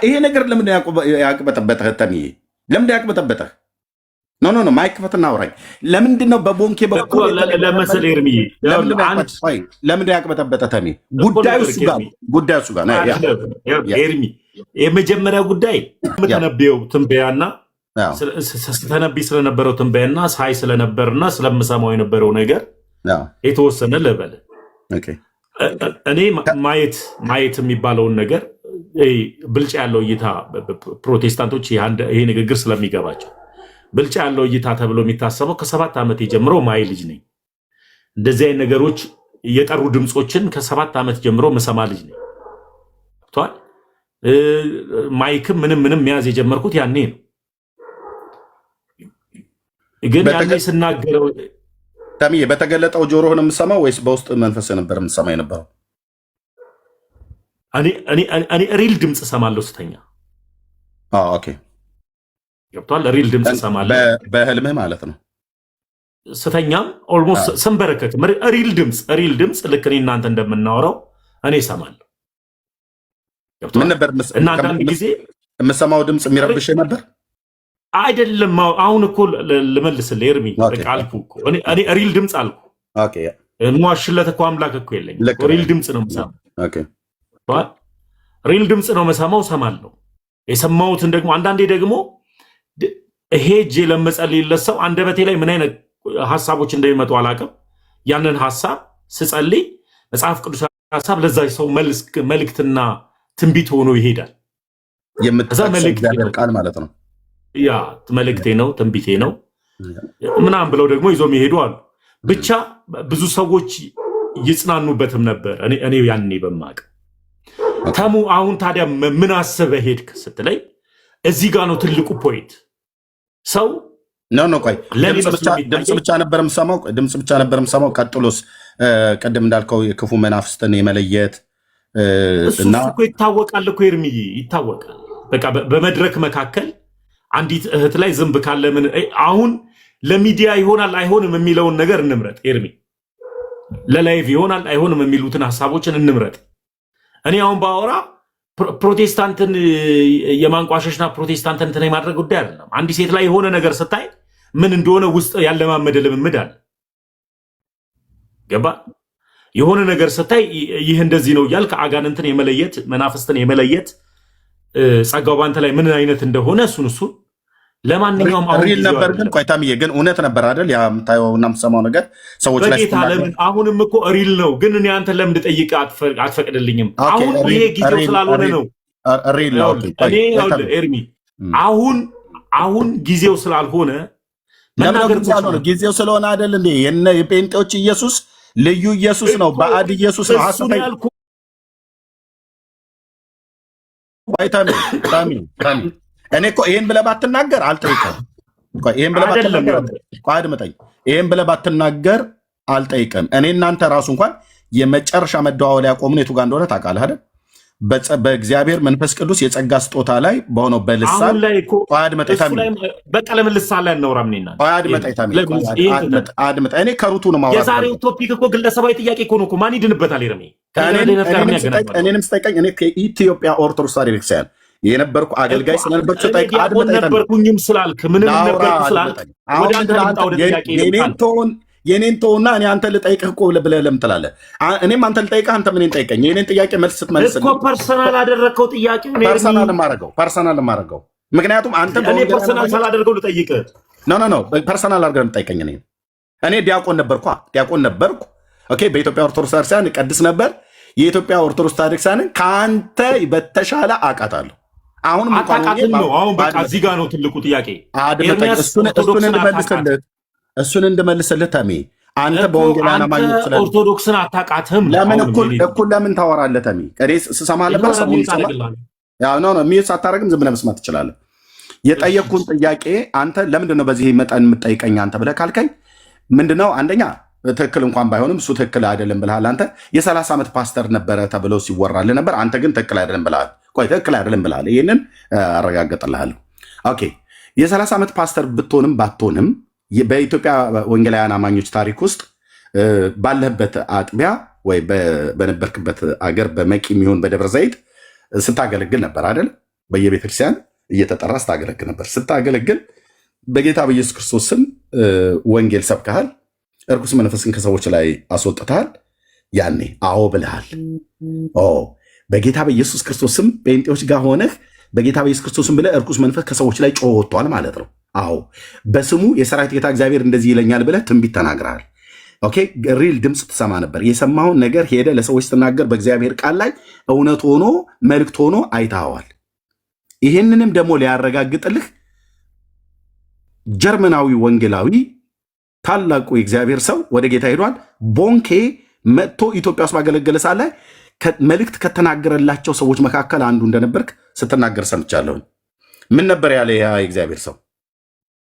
ይሄ ነገር ለምን ያቅበጠበጠህ? ተምዬ ለምን ያቅበጠበጠህ? ኖ ማይክ ፈትና አውራኝ። ለምንድን ነው በቦንኬ በኩል ለመሰለ ኤርሚዬ ለምን ያቅበጠበጠ? ተሚ ጉዳዩ እሱ ጋር ኤርሚ የመጀመሪያ ጉዳይ ተነበየው ትንበያና ስተነብይ ስለነበረው ትንበያና ሳይ ስለነበርና ስለምሰማው የነበረው ነገር የተወሰነ ልበል። እኔ ማየት የሚባለውን ነገር ብልጫ ያለው እይታ ፕሮቴስታንቶች ይሄ ንግግር ስለሚገባቸው ብልጫ ያለው እይታ ተብሎ የሚታሰበው ከ7 ዓመት ጀምሮ ማይ ልጅ ነኝ። እንደዚህ አይነት ነገሮች እየጠሩ ድምፆችን ከ7 ዓመት ጀምሮ መሰማ ልጅ ነኝ።ቷል ማይክም ምንም መያዝ የጀመርኩት ያኔ ነው። ግን ያኔ ስናገረው ታሚዬ በተገለጠው ጆሮህ ነው የምሰማው ወይስ በውስጥ መንፈስ ነበር የምሰማ የነበረው? እኔ ሪል ድምፅ ሰማለሁ ስተኛ። ኦኬ ገብቷል። ሪል ድምፅ ሰማለሁ በህልምህ ማለት ነው። ስተኛም ኦልሞስት ስንበረከክ ሪል ድምፅ ልክ እኔ እናንተ እንደምናወራው እኔ ሰማለሁ። ምን ነበር እናንተ ጊዜ የምሰማው ድምፅ የሚረብሽ ነበር? አይደለም። አሁን እኮ ልመልስልህ ኤርሚ፣ ቃልኩ እኮ እኔ ሪል ድምፅ አልኩ። ኦኬ ሟሽለት እኮ አምላክ እኮ የለኝም። ሪል ድምፅ ነው የምሰማው። ኦኬ ሪል ድምፅ ነው መሰማው፣ ሰማለሁ። የሰማሁትን ደግሞ አንዳንዴ ደግሞ ሄጄ ለመጸልይለት ሰው አንደበቴ ላይ ምን አይነት ሐሳቦች እንደሚመጡ አላውቅም። ያንን ሐሳብ ስጸልይ መጽሐፍ ቅዱስ ሐሳብ ለዛ ሰው መልእክትና ትንቢት ሆኖ ይሄዳል። የምትጠቅሰው ቃል ማለት ነው። ያ መልእክቴ ነው፣ ትንቢቴ ነው ምናምን ብለው ደግሞ ይዞ የሚሄዱ አሉ። ብቻ ብዙ ሰዎች ይጽናኑበትም ነበር። እኔ ያኔ በማቅ ተሙ አሁን ታዲያ ምን አስበህ ሄድክ ስትለኝ እዚህ ጋር ነው ትልቁ ፖይንት። ሰው ቆይ ድምፅ ብቻ ነበር የምሰማው። ቀጥሎስ ቀደም እንዳልከው የክፉ መናፍስትን የመለየት እና እሱ እኮ ይታወቃል እኮ ኤርሚዬ፣ ይታወቃል። በቃ በመድረክ መካከል አንዲት እህት ላይ ዝንብ ካለ ምን አሁን ለሚዲያ ይሆናል አይሆንም የሚለውን ነገር እንምረጥ ኤርሚ። ለላይቭ ይሆናል አይሆንም የሚሉትን ሐሳቦችን እንምረጥ። እኔ አሁን ባወራ ፕሮቴስታንትን የማንቋሸሽና ፕሮቴስታንትን እንትን የማድረግ ጉዳይ አይደለም። አንዲት ሴት ላይ የሆነ ነገር ስታይ ምን እንደሆነ ውስጥ ያለማመደ ልምምድ አለ። ገባ? የሆነ ነገር ስታይ ይህ እንደዚህ ነው እያልክ አጋንንትን የመለየት መናፍስትን የመለየት ጸጋው ባንተ ላይ ምን አይነት እንደሆነ እሱን ለማንኛውም ሪል ነበር። ግን ቆይ ታምዬ ግን እውነት ነበር አይደል? ያ የምታየውና የምትሰማው ነገር ሰዎች ላይ አሁንም እኮ ሪል ነው። ግን እኔ አንተን ለምን ልጠይቅህ አትፈቅድልኝም? አሁን ይሄ ጊዜው ስላልሆነ ነው። ሪል ነው ኤርሚ፣ አሁን ጊዜው ስላልሆነ ጊዜው ስለሆነ አይደል እንዴ? የጴንጤዎች ኢየሱስ ልዩ ኢየሱስ ነው። ባዕድ ኢየሱስ ነው። እኔ እኮ ይሄን ብለህ ባትናገር አልጠይቅም። ይሄን ብለህ ባትናገር አልጠይቅም። እኔ እናንተ ራሱ እንኳን የመጨረሻ መደዋወል ያቆምን የቱ ጋር እንደሆነ ታውቃለህ አይደል? በእግዚአብሔር መንፈስ ቅዱስ የጸጋ ስጦታ ላይ በሆነው በልሳን በቃ ለምን ልሳን ላይ እናውራ? እኔ ከሩቱ ነው ማውራት። የዛሬው ቶፒክ እኮ ግለሰባዊ ጥያቄ እኮ ነው። ማን ይድንበታል? ኤርሚ እኔንም ስጠይቀኝ እኔ ከኢትዮጵያ ኦርቶዶክስ ቤተክርስቲያን የነበርኩ አገልጋይ ስለነበርኩ ነበርኩኝም ስላልክ ምንም ነበርኩ ስላልክ ወደ አንተ ልምጣ። ወደ ጥያቄ የኔን ተውና እኔ አንተ ልጠይቅህ እኮ ብለህ ለምን ትላለህ? እኔም አንተ ልጠይቅህ አንተ ምን ጠይቀኝ። የኔን ጥያቄ መልስ ስትመልስ እኮ ፐርሰናል አደረግከው ጥያቄው። ፐርሰናል ማረገው ምክንያቱም አንተ እኔ ፐርሰናል ሳላደርገው ልጠይቅህ ኖ ፐርሰናል አድርገህ የምጠይቀኝ እኔ ዲያቆን ነበርኩ። ኦኬ በኢትዮጵያ ኦርቶዶክስ ቤተክርስቲያን ቀድስ ነበር። የኢትዮጵያ ኦርቶዶክስ ቤተክርስቲያንን ከአንተ በተሻለ አውቃታለሁ። አሁንም አሁን በቃ እዚህ ጋር ነው ትልቁ ጥያቄ። እሱን እንድመልስልህ ተሜ፣ አንተ በወንጌላውያን አማኞች ስለ ኦርቶዶክስን አታውቃትም። ለምን እኩል ለምን ታወራለህ ተሜ? እኔ ስሰማ ነበር። ሚዩት ሳታደርግም ዝም ብለህ መስማት ትችላለህ። የጠየቅኩን ጥያቄ አንተ ለምንድን ነው በዚህ መጠን የምጠይቀኝ አንተ ብለህ ካልከኝ ምንድነው አንደኛ ትክክል እንኳን ባይሆንም እሱ ትክክል አይደለም ብለሃል። አንተ የ30 ዓመት ፓስተር ነበረ ተብሎ ሲወራልህ ነበር። አንተ ግን ትክክል አይደለም ብለሃል። ቆይ ትክክል አይደለም ብለሃል። ይህንን አረጋግጥልሃለሁ። ኦኬ የ30 ዓመት ፓስተር ብትሆንም ባትሆንም በኢትዮጵያ ወንጌላውያን አማኞች ታሪክ ውስጥ ባለህበት አጥቢያ ወይ በነበርክበት አገር በመቂ የሚሆን በደብረ ዘይት ስታገለግል ነበር አይደል? በየቤተክርስቲያን እየተጠራ ስታገለግል ነበር። ስታገለግል በጌታ በኢየሱስ ክርስቶስ ስም ወንጌል ሰብከሃል፣ እርኩስ መንፈስን ከሰዎች ላይ አስወጥተሃል። ያኔ አዎ ብልሃል። በጌታ በኢየሱስ ክርስቶስ ስም ጴንጤዎች ጋር ሆነህ በጌታ በኢየሱስ ክርስቶስ ስም ብለህ እርኩስ መንፈስ ከሰዎች ላይ ጮህ ወጥቷል ማለት ነው። አዎ በስሙ የሰራዊት ጌታ እግዚአብሔር እንደዚህ ይለኛል ብለህ ትንቢት ተናግረሃል። ኦኬ ሪል ድምፅ ትሰማ ነበር። የሰማውን ነገር ሄደ ለሰዎች ስትናገር በእግዚአብሔር ቃል ላይ እውነት ሆኖ መልእክት ሆኖ አይተኸዋል። ይህንንም ደግሞ ሊያረጋግጥልህ ጀርመናዊ ወንጌላዊ ታላቁ የእግዚአብሔር ሰው ወደ ጌታ ሄዷል። ቦንኬ መጥቶ ኢትዮጵያ ውስጥ ባገለገለ ሳለ መልእክት ከተናገረላቸው ሰዎች መካከል አንዱ እንደነበርክ ስትናገር ሰምቻለሁ። ምን ነበር ያለ ያ የእግዚአብሔር ሰው?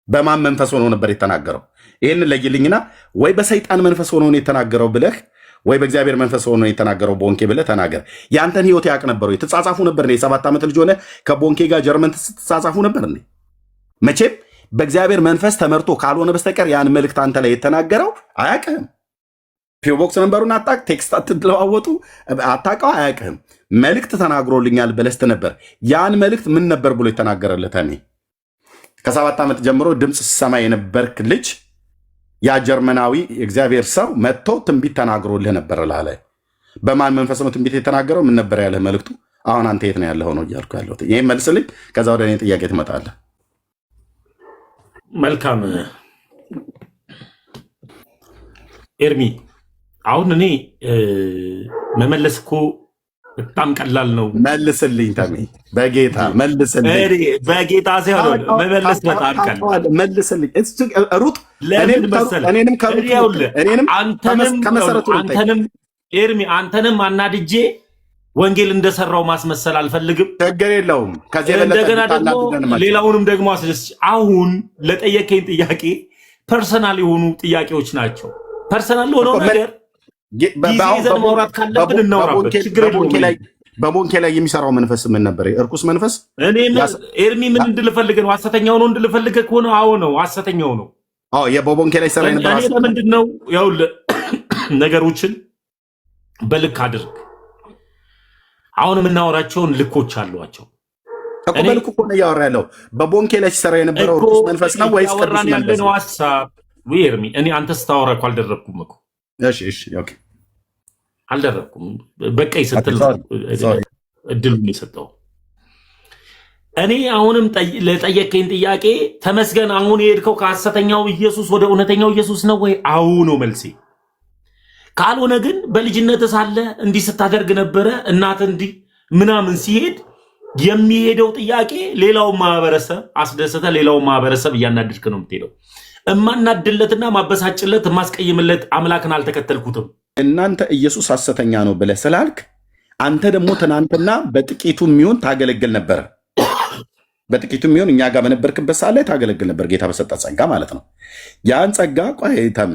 በማን መንፈስ ሆኖ ነበር የተናገረው? ይህን ለይልኝና ወይ በሰይጣን መንፈስ ሆኖ ነው የተናገረው ብለህ ወይ በእግዚአብሔር መንፈስ ሆኖ የተናገረው ቦንኬ ብለህ ተናገር። ያንተን ህይወት ያውቅ ነበረው? የተጻጻፉ ነበር? የ7 ዓመት ልጅ ሆነ ከቦንኬ ጋር ጀርመን ትጻጻፉ ነበር? መቼም በእግዚአብሔር መንፈስ ተመርቶ ካልሆነ በስተቀር ያን መልእክት አንተ ላይ የተናገረው አያውቅህም። ፒቦክስ ነንበሩን አታውቅ፣ ቴክስት አትለዋወጡ፣ አታውቀው፣ አያውቅህም። መልእክት ተናግሮልኛል ብለስት ነበር። ያን መልእክት ምን ነበር ብሎ የተናገረለት? እኔ ከ7 ዓመት ጀምሮ ድምፅ ሲሰማ የነበርክ ልጅ ያ ጀርመናዊ እግዚአብሔር ሰው መጥቶ ትንቢት ተናግሮልህ ነበር ላለ። በማን መንፈስ ነው ትንቢት የተናገረው? ምን ነበር ያለህ መልእክቱ? አሁን አንተ የት ነው ያለኸው ነው እያልኩ ያለሁት። ይህም መልስልኝ፣ ከዛ ወደ እኔ ጥያቄ ትመጣለህ። መልካም ኤርሚ፣ አሁን እኔ መመለስ እኮ በጣም ቀላል ነው። መልስልኝ ተሜ፣ በጌታ መልስልኝ። በጌታ ሲሆን መመለስ በጣም ቀላል። መልስልኝ ሩጥ። አንተንም ኤርሚ፣ አንተንም አናድጄ ወንጌል እንደሰራው ማስመሰል አልፈልግም። ችግር የለውም። እንደገና ደግሞ ሌላውንም ደግሞ አስደስች። አሁን ለጠየቀኝ ጥያቄ ፐርሰናል የሆኑ ጥያቄዎች ናቸው። ፐርሰናል ለሆነው ነገር ጊዜ ይዘን ማውራት ካለብን እናውራበት። ችግር የለውም። በቦንኬ ላይ የሚሰራው መንፈስ ምን ነበር? እርኩስ መንፈስ። ኤርሚ ምን እንድልፈልግ ነው? ሐሰተኛው ነው እንድልፈልግ ከሆነ አዎ ነው፣ ሐሰተኛው ነው። በቦንኬ ላይ ሰራ ነበር። እኔ ለምንድን ነው ይኸውልህ፣ ነገሮችን በልክ አድርግ። አሁን የምናወራቸውን ልኮች አሏቸው። በልኩ እኮ ነው እያወራ ያለው። በቦንኬ ላይ ሲሰራ የነበረው እርኩስ መንፈስ ነው ወይስ ቅዱስ መንፈስ ነው? ሐሳብ ኤርሚ፣ እኔ አንተ ስታወራ እኮ አልደረብኩም እኮ። እሺ ኦኬ፣ አልደረብኩም። በቀይ ስትል እድሉን የሰጠው እኔ። አሁንም ለጠየቀኝ ጥያቄ ተመስገን። አሁን የሄድከው ከሐሰተኛው ኢየሱስ ወደ እውነተኛው ኢየሱስ ነው ወይ? አዎ ነው መልሴ። ካልሆነ ግን በልጅነት ሳለ እንዲህ ስታደርግ ነበረ እናት እንዲህ ምናምን ሲሄድ የሚሄደው ጥያቄ ሌላውን ማህበረሰብ አስደሰተ፣ ሌላውን ማህበረሰብ እያናድድክ ነው የምትሄደው። እማናድለትና ማበሳጭለት የማስቀይምለት አምላክን አልተከተልኩትም። እናንተ ኢየሱስ ሐሰተኛ ነው ብለህ ስላልክ አንተ ደግሞ ትናንትና በጥቂቱ የሚሆን ታገለግል ነበር። በጥቂቱ የሚሆን እኛ ጋር በነበርክበት ሰዓት ላይ ታገለግል ነበር፣ ጌታ በሰጠ ጸጋ ማለት ነው። ያን ጸጋ ቆይታሜ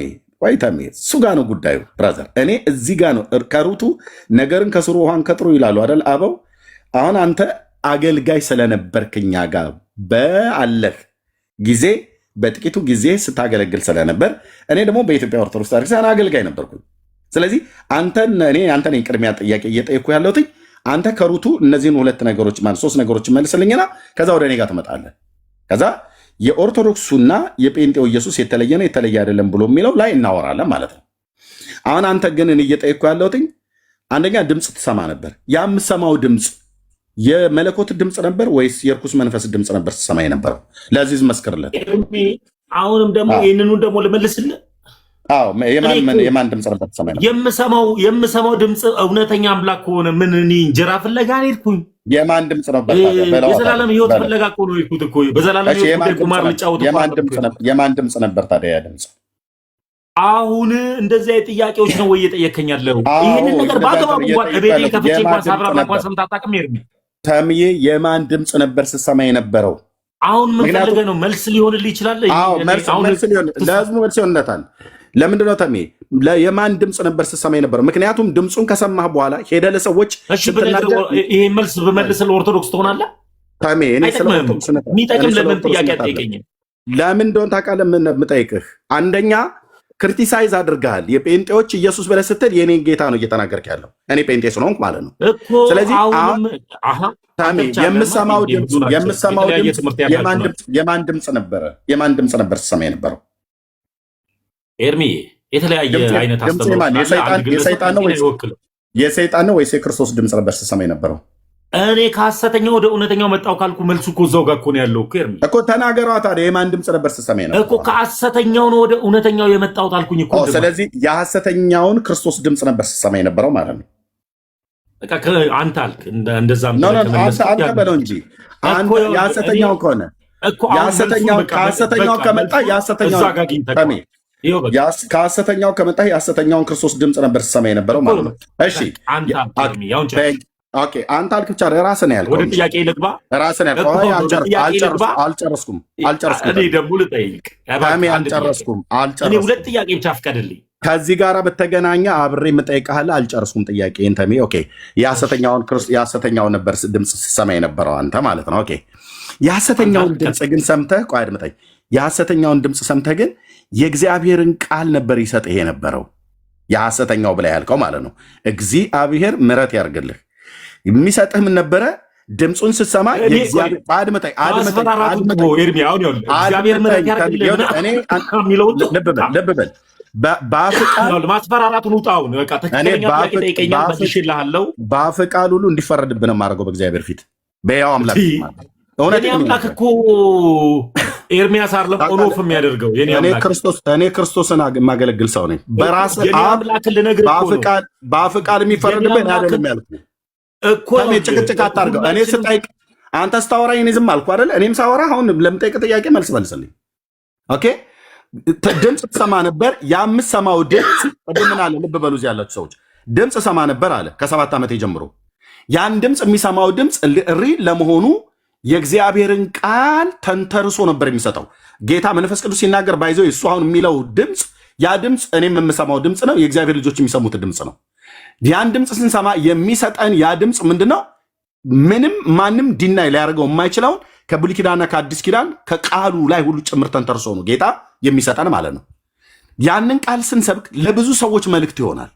እሱ ጋር ነው ጉዳዩ ብራዘር። እኔ እዚህ ጋር ነው ከሩቱ ነገርን ከስሩ ውሃን ከጥሩ ይላሉ አይደል አበው። አሁን አንተ አገልጋይ ስለነበርክ እኛ ጋር በአለህ ጊዜ በጥቂቱ ጊዜ ስታገለግል ስለነበር እኔ ደግሞ በኢትዮጵያ ኦርቶዶክስ ቤተክርስቲያን አገልጋይ ነበርኩኝ። ስለዚህ አንተን ቅድሚያ ጥያቄ እየጠየኩ ያለሁት አንተ ከሩቱ እነዚህን 2 ነገሮች ማለት 3 ነገሮች መልስልኝና ከዛ ወደ እኔ ጋር ትመጣለህ። ከዛ የኦርቶዶክሱና የጴንጤው ኢየሱስ የተለየ ነው የተለየ አይደለም ብሎ የሚለው ላይ እናወራለን ማለት ነው። አሁን አንተ ግን እየጠየኩ ያለሁት አንደኛ ድምፅ ትሰማ ነበር። ያ የምሰማው ድምፅ የመለኮት ድምፅ ነበር ወይስ የርኩስ መንፈስ ድምፅ ነበር ትሰማ የነበረው? ለዚህ መስክርለት። አሁንም ደግሞ ይህንኑ ደግሞ ልመልስልህ። የማን ድምፅ ነበር ትሰማ ነበር? የምሰማው ድምፅ እውነተኛ አምላክ ከሆነ ምን እንጀራ ፍለጋ ሄድኩኝ? የማን ድምፅ ነበር? የዘላለም ሕይወት ፍለጋ እኮ ነው የሄድኩት እኮ። በዘላለም ሕይወት ቁማር ልጫወት። የማን ድምፅ ነበር ታዲያ ያ ድምፅ? አሁን እንደዚህ አይነት ጥያቄዎች ነው ወይ እየጠየከኝ ያለው? ይህንን ነገር በአግባቡ እንኳን እቤቴ ከፍቼ እንኳን ሳብራራ እንኳን ሰምተህ አታውቅም ኤርሚ? ተምዬ የማን ድምፅ ነበር ስሰማ የነበረው? አሁን ምን ፈልገህ ነው? መልስ ሊሆንልህ ይችላል። ለህዝቡ መልስ ይሆንለታል። ለምንድን ነው ተሜ የማን ድምፅ ነበር ስሰማ የነበረው? ምክንያቱም ድምፁን ከሰማህ በኋላ ሄደህ ለሰዎች ይሄ መልስ በመልስል ኦርቶዶክስ ትሆናለህ። ተሜ የሚጠቅም ለምን ጥያቄ አትጠይቀኝም? ለምን እንደሆነ ታውቃለህ? የምጠይቅህ አንደኛ ክሪቲሳይዝ አድርገሃል። የጴንጤዎች ኢየሱስ ብለህ ስትል የኔን ጌታ ነው እየተናገርክ ያለው እኔ ጴንጤ ስለሆንኩ ማለት ነው። ስለዚህ የምሰማው ድምፅ የማን ድምፅ ነበረ? የማን ድምፅ ነበር ስትሰማ የነበረው? ኤርሚዬ የተለያየ አይነት የሰይጣን ነው ወይስ የክርስቶስ ድምፅ ነበር ስትሰማ የነበረው? እኔ ከሐሰተኛው ወደ እውነተኛው መጣው ካልኩ መልሱ እኮ እዛው ጋር እኮ ነው ያለው እኮ ኤርሚ እኮ ተናገሯ። ታዲያ የማን ድምፅ ነበር ስትሰማ የነበረው? እኮ ከሐሰተኛው ነው ወደ እውነተኛው የመጣሁት አልኩኝ እኮ። ስለዚህ የሐሰተኛውን ክርስቶስ ድምፅ ነበር ስትሰማ የነበረው ማለት ነው። በቃ አንተ አልክ እንደዛም አንተ በለው እንጂ የሐሰተኛው ከሆነ ከሐሰተኛው ከመጣ ከሐሰተኛው ከመጣ የሐሰተኛውን ክርስቶስ ድምፅ ነበር ስትሰማ የነበረው ማለት ነው። እሺ አንተ አልክ ብቻ ራስህ ነው ያልከው። ወደ ጥያቄ ልግባ። ራስህ ነው ያልከው። አልጨረስኩም። እኔ ደግሞ ልጠይቅ። አልጨረስኩም። እኔ ሁለት ጥያቄ ብቻ ፍቀድልኝ። ከዚህ ጋር በተገናኘ አብሬ የምጠይቅሃለሁ። አልጨረስኩም ጥያቄ እንተሜ። ኦኬ የሐሰተኛውን ነበር ድምፅ ስትሰማ የነበረው አንተ ማለት ነው። ኦኬ የሐሰተኛውን ድምፅ ግን ሰምተህ ቆይ አድምጠኝ። የሐሰተኛውን ድምፅ ሰምተህ ግን የእግዚአብሔርን ቃል ነበር ይሰጥህ የነበረው የሐሰተኛው ብላ ያልከው ማለት ነው። እግዚአብሔር ምሕረት ያርግልህ። የሚሰጥህ ምን ነበረ? ድምፁን ስትሰማ ልብ በል ማስፈራራቱን ውጣውን በአፍ ቃል ሁሉ እንዲፈረድብህ ነው የማደርገው በእግዚአብሔር ፊት በያው አምላክ አምላክ እኮ ኤርሚያስ አይደለም ኦኖፍ የሚያደርገው እኔ ክርስቶስን የማገለግል ሰው ነኝ። በራስ በአፍ ቃል የሚፈረድብህ አይደለም ያልኩህ እኮ። ጭቅጭቅ አታርገው። እኔ ስጠይቅ አንተ ስታወራኝ እኔ ዝም አልኩ አይደለ? እኔም ሳወራ አሁን ለምጠይቅ ጥያቄ መልስ መልስልኝ። ኦኬ ድምፅ ትሰማ ነበር። የምትሰማው ድምፅ ምን አለ? ልብ በሉ እዚህ ያላችሁ ሰዎች ድምፅ ሰማ ነበር አለ ከ7 ዓመቴ ጀምሮ። ያን ድምፅ የሚሰማው ድምፅ ሪል ለመሆኑ የእግዚአብሔርን ቃል ተንተርሶ ነበር የሚሰጠው። ጌታ መንፈስ ቅዱስ ሲናገር ባይዘው እሱ አሁን የሚለው ድምፅ ያ ድምፅ እኔም የምሰማው ድምፅ ነው። የእግዚአብሔር ልጆች የሚሰሙት ድምፅ ነው። ያን ድምፅ ስንሰማ የሚሰጠን ያ ድምፅ ምንድን ነው? ምንም ማንም ዲናይ ሊያደርገው የማይችለውን ከብሉይ ኪዳንና ከአዲስ ኪዳን ከቃሉ ላይ ሁሉ ጭምር ተንተርሶ ነው ጌታ የሚሰጠን ማለት ነው። ያንን ቃል ስንሰብክ ለብዙ ሰዎች መልእክት ይሆናል፣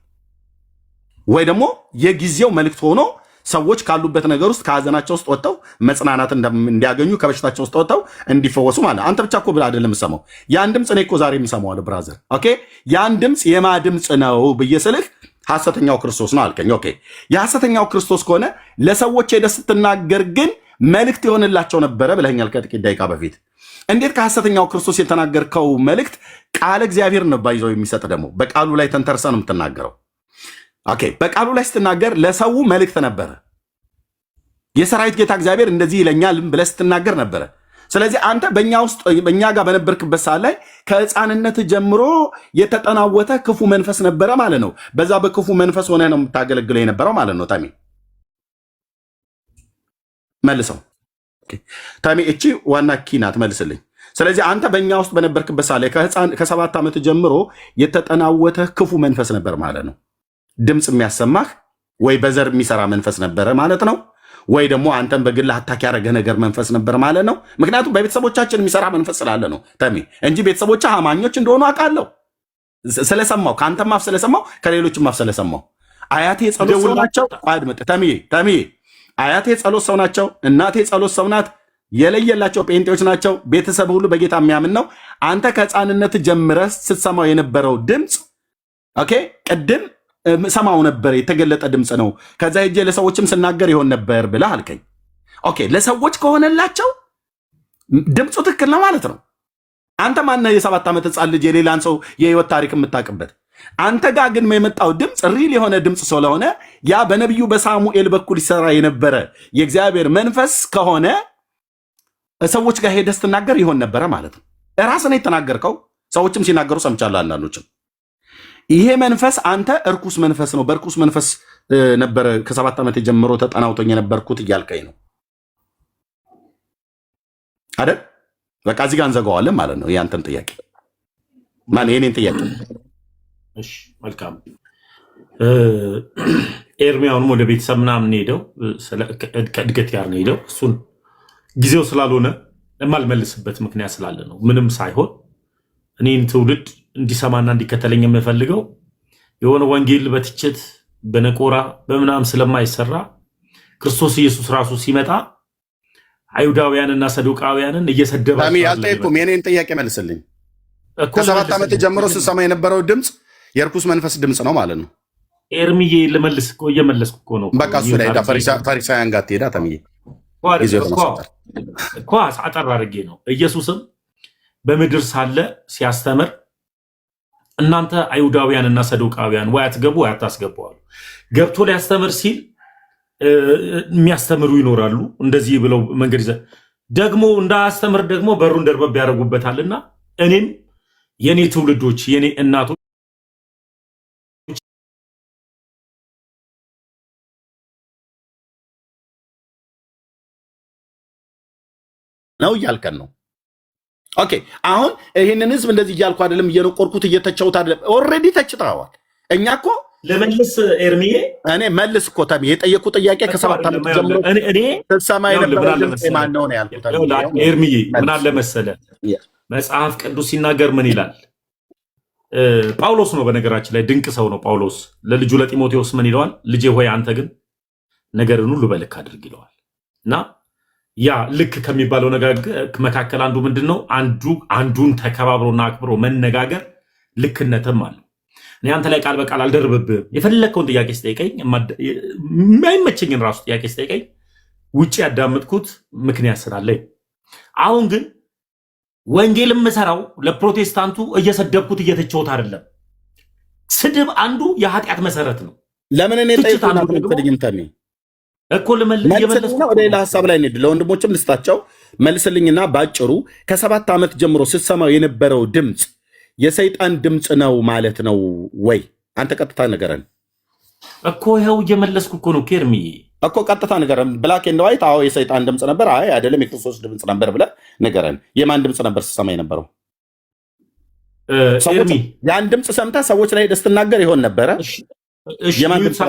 ወይ ደግሞ የጊዜው መልእክት ሆኖ ሰዎች ካሉበት ነገር ውስጥ ከሀዘናቸው ውስጥ ወጥተው መጽናናት እንዲያገኙ ከበሽታቸው ውስጥ ወጥተው እንዲፈወሱ ማለት። አንተ ብቻ እኮ ብለህ አይደለም የምሰማው ያን ድምፅ እኔ እኮ ዛሬ የምሰማዋለሁ ብራዘር። ኦኬ ያን ድምፅ የማ ድምፅ ነው ብዬ ስልህ ሐሰተኛው ክርስቶስ ነው አልከኝ። ኦኬ የሐሰተኛው ክርስቶስ ከሆነ ለሰዎች ሄደህ ስትናገር ግን መልእክት የሆንላቸው ነበረ ብለኸኛል ከጥቂት ደቂቃ በፊት። እንዴት ከሐሰተኛው ክርስቶስ የተናገርከው መልእክት ቃል እግዚአብሔር ነው ባይዘው የሚሰጥ ደግሞ በቃሉ ላይ ተንተርሰ ነው የምትናገረው። ኦኬ በቃሉ ላይ ስትናገር ለሰው መልእክት ነበረ። የሰራዊት ጌታ እግዚአብሔር እንደዚህ ይለኛል ብለህ ስትናገር ነበረ። ስለዚህ አንተ በእኛ ጋር በነበርክበት ሰዓት ላይ ከሕፃንነት ጀምሮ የተጠናወተ ክፉ መንፈስ ነበረ ማለት ነው። በዛ በክፉ መንፈስ ሆነህ ነው የምታገለግለው የነበረው ማለት ነው። ታሚ መልሰው ታሚ፣ እቺ ዋና ኪናት መልስልኝ። ስለዚህ አንተ በእኛ ውስጥ በነበርክበት ሰዓት ላይ ከ7 ዓመት ጀምሮ የተጠናወተ ክፉ መንፈስ ነበር ማለት ነው። ድምፅ የሚያሰማህ ወይ በዘር የሚሰራ መንፈስ ነበረ ማለት ነው፣ ወይ ደግሞ አንተን በግል አታክ ያደረገ ነገር መንፈስ ነበር ማለት ነው። ምክንያቱም በቤተሰቦቻችን የሚሰራ መንፈስ ስላለ ነው ተሜ እንጂ ቤተሰቦች አማኞች እንደሆኑ አውቃለሁ። ስለሰማው ከአንተም አፍ ስለሰማው ከሌሎችም አፍ ስለሰማው አያቴ ጸሎት ሰው ናቸው። አድምጥ ተሜ አያቴ ጸሎት ሰው ናቸው። እናቴ ጸሎት ሰው ናት። የለየላቸው ጴንጤዎች ናቸው። ቤተሰብ ሁሉ በጌታ የሚያምን ነው። አንተ ከሕፃንነት ጀምረህ ስትሰማው የነበረው ድምፅ ኦኬ ቅድም ሰማው ነበር፣ የተገለጠ ድምፅ ነው። ከዛ ሄጄ ለሰዎችም ስናገር ይሆን ነበር ብለህ አልከኝ። ኦኬ ለሰዎች ከሆነላቸው ድምፁ ትክክል ነው ማለት ነው። አንተ ማነህ የ7 ዓመት ሕፃን ልጅ የሌላን ሰው የህይወት ታሪክ የምታውቅበት? አንተ ጋር ግን የመጣው ድምፅ ሪል የሆነ ድምፅ ስለሆነ ያ በነቢዩ በሳሙኤል በኩል ይሰራ የነበረ የእግዚአብሔር መንፈስ ከሆነ ሰዎች ጋር ሄደህ ስትናገር ይሆን ነበረ ማለት ነው። ራስህ ነው የተናገርከው። ሰዎችም ሲናገሩ ሰምቻለሁ። አንዳንዶችም ይሄ መንፈስ አንተ እርኩስ መንፈስ ነው፣ በእርኩስ መንፈስ ነበረ ከ7 ዓመት ጀምሮ ተጠናውቶኝ የነበርኩት እያልከኝ ነው አይደል? በቃ እዚህ ጋር እንዘጋዋለን ማለት ነው። ያንተን ጥያቄ ማን የኔን ጥያቄ? እሺ መልካም። ኤርሚያውንም ወደ ቤተሰብ ምናምን ሄደው ከእድገት ጋር ነው ሄደው እሱን ጊዜው ስላልሆነ የማልመልስበት ምክንያት ስላለ ነው። ምንም ሳይሆን እኔን ትውልድ እንዲሰማና እንዲከተለኝ የምፈልገው የሆነ ወንጌል በትችት በነቆራ በምናም ስለማይሰራ ክርስቶስ ኢየሱስ ራሱ ሲመጣ አይሁዳውያንና ሰዱቃውያንን እየሰደበ ያልጠየኩም የኔን ጥያቄ መልስልኝ። ከ7 ዓመት ጀምሮ ስሰማ የነበረው ድምፅ የርኩስ መንፈስ ድምፅ ነው ማለት ነው? ኤርሚዬ ልመልስ እኮ እየመለስኩ እኮ ነው። በቃ እሱ ላይ ፈሪሳውያን ጋር ትሄዳ ተምዬ እኮ አጠር አድርጌ ነው። ኢየሱስም በምድር ሳለ ሲያስተምር እናንተ አይሁዳውያንና ሰዱቃውያን ወይ አትገቡ ወይ አታስገቡ። ገብቶ ሊያስተምር ሲል የሚያስተምሩ ይኖራሉ። እንደዚህ ብለው መንገድ ይዘ ደግሞ እንዳያስተምር ደግሞ በሩን ደርበብ ያደርጉበታልና እኔም የኔ ትውልዶች የኔ እናቶች ነው እያልከን ነው። ኦኬ አሁን ይህንን ህዝብ እንደዚህ እያልኩ አይደለም፣ እየነቆርኩት እየተቸውት አይደለም። ኦልሬዲ ተችተዋል። እኛ እኮ ለመልስ ኤርሚዬ እኔ መልስ እኮ ታሚ የጠየቁ ጥያቄ ከ7 ዓመት ጀምሮ እኔ ተሰማይ ነበር ማን ነው ያልኩት። ኤርሚዬ ምን አለ መሰለ መጽሐፍ ቅዱስ ሲናገር ምን ይላል? ጳውሎስ ነው በነገራችን ላይ ድንቅ ሰው ነው ጳውሎስ። ለልጁ ለጢሞቴዎስ ምን ይለዋል? ልጄ ሆይ አንተ ግን ነገርን ሁሉ በልክ አድርግ ይለዋል። እና ያ ልክ ከሚባለው መካከል አንዱ ምንድነው? አንዱን ተከባብሮና አክብሮ መነጋገር ልክነትም አለው። እኔ አንተ ላይ ቃል በቃል አልደርብብህም። የፈለግከውን ጥያቄ ስጠይቀኝ፣ የማይመቸኝን ራሱ ጥያቄ ስጠይቀኝ ውጭ ያዳመጥኩት ምክንያት ስላለኝ። አሁን ግን ወንጌል የምሰራው ለፕሮቴስታንቱ እየሰደብኩት እየተቸውት አይደለም። ስድብ አንዱ የኃጢአት መሰረት ነው። ለምን እኔ ጠይቁናልኝምተሚ እኮ ልመልስና ወደ ሌላ ሀሳብ ላይ እንሂድ። ለወንድሞችም ልስጣቸው መልስልኝና ባጭሩ ከ7 ዓመት ጀምሮ ስትሰማው የነበረው ድምፅ የሰይጣን ድምፅ ነው ማለት ነው ወይ? አንተ ቀጥታ ንገረን እኮ። ይኸው እየመለስኩ እኮ ነው ኬርሚዬ እኮ ቀጥታ ንገረን። ብላክ ኤንድ ዋይት። አዎ የሰይጣን ድምፅ ነበር፣ አይ አይደለም የክርስቶስ ድምፅ ነበር ብለህ ንገረን። የማን ድምፅ ነበር ስትሰማ የነበረው? ያን ድምፅ ሰምተህ ሰዎች ላይ ሄደህ ስትናገር ይሆን ነበረ? የማን ድምፅ?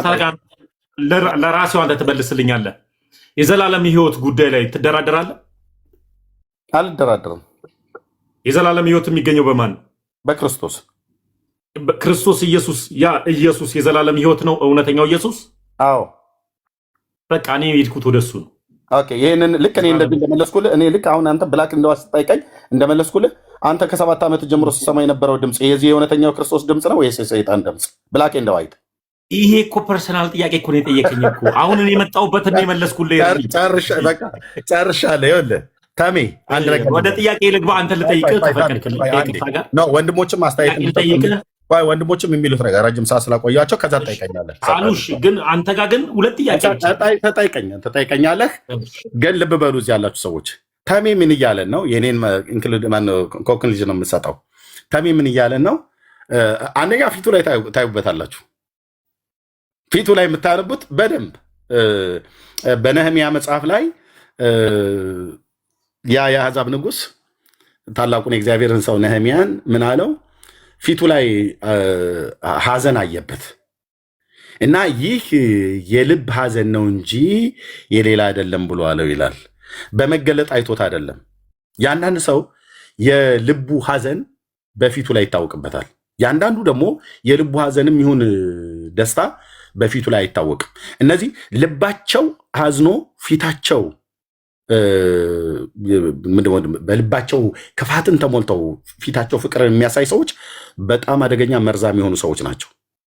ለራሴው አንተ ትመልስልኛለህ። የዘላለም ሕይወት ጉዳይ ላይ ትደራደራለህ? አልደራደርም። የዘላለም ሕይወት የሚገኘው በማን ነው? በክርስቶስ። ክርስቶስ ኢየሱስ። ያ ኢየሱስ የዘላለም ሕይወት ነው፣ እውነተኛው ኢየሱስ። አዎ በቃ እኔ የሄድኩት ወደሱ ነው። ኦኬ ይሄንን ልክ እኔ እንደዚህ እንደመለስኩልህ፣ እኔ ልክ አሁን አንተ ብላክ እንደዋ ስጠይቀኝ እንደመለስኩልህ፣ አንተ ከ7 ዓመት ጀምሮ ስትሰማ የነበረው ድምፅ የዚህ የእውነተኛው ክርስቶስ ድምፅ ነው ወይስ የሰይጣን ድምፅ? ብላክ ኤንድ ዋይት። ይሄ እኮ ፐርሰናል ጥያቄ እኮ ነው የጠየቀኝ እኮ። አሁን እኔ የመጣሁበትን ነው የመለስኩልህ። ጨርሻለሁ። ይኸውልህ ተሜ አንድ ነገር ወደ ጥያቄ ልግባ። አንተ ልጠይቅህ ተፈቀድክልኝ? ወንድሞችም አስተያየት ወንድሞችም የሚሉት ነገር ረጅም ሰዓት ስላቆያቸው ከዛ ትጠይቀኛለህ አሉሽ። ግን አንተ ጋር ግን ሁለት ጥያቄ ትጠይቀኛለህ። ግን ልብ በሉ እዚህ ያላችሁ ሰዎች ተሜ ምን እያለን ነው? የኔን ኮንክሉዥን ነው የምሰጠው። ተሜ ምን እያለን ነው? አንደኛ ፊቱ ላይ ታዩበታላችሁ። ፊቱ ላይ የምታነቡት በደንብ በነህምያ መጽሐፍ ላይ ያ የአሕዛብ ንጉሥ ታላቁን የእግዚአብሔርን ሰው ነህምያን ምን አለው? ፊቱ ላይ ሐዘን አየበት እና ይህ የልብ ሐዘን ነው እንጂ የሌላ አይደለም ብሎ አለው ይላል። በመገለጥ አይቶት አይደለም። የአንዳንድ ሰው የልቡ ሐዘን በፊቱ ላይ ይታወቅበታል። የአንዳንዱ ደግሞ የልቡ ሐዘንም ይሁን ደስታ በፊቱ ላይ አይታወቅም። እነዚህ ልባቸው ሐዝኖ ፊታቸው በልባቸው ክፋትን ተሞልተው ፊታቸው ፍቅርን የሚያሳይ ሰዎች በጣም አደገኛ መርዛም የሆኑ ሰዎች ናቸው።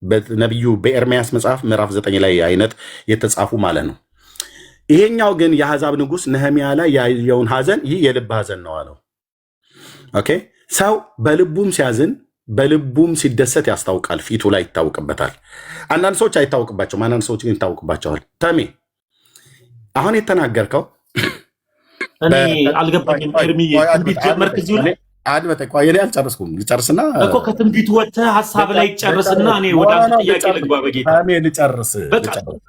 በነቢዩ በኤርምያስ መጽሐፍ ምዕራፍ 9 ላይ አይነት የተጻፉ ማለት ነው። ይሄኛው ግን የአሕዛብ ንጉሥ ነህምያ ላይ ያየውን ሐዘን ይህ የልብ ሐዘን ነው አለው። ኦኬ ሰው በልቡም ሲያዝን በልቡም ሲደሰት ያስታውቃል፣ ፊቱ ላይ ይታወቅበታል። አንዳንድ ሰዎች አይታወቅባቸውም፣ አንዳንድ ሰዎች ግን ይታወቅባቸዋል። ተሜ አሁን የተናገርከው እኔ አልገባኝም። ኤርሚዬ ትንቢት ጀመርክ እዚሁ ላይ እኔ አልጨርስኩም። ልጨርስና እኮ ከትንቢቱ ወጥተህ ሀሳብ ላይ ጨርስና እኔ ወደ አንተ ጥያቄ ልግባ። በጌታ ልጨርስ።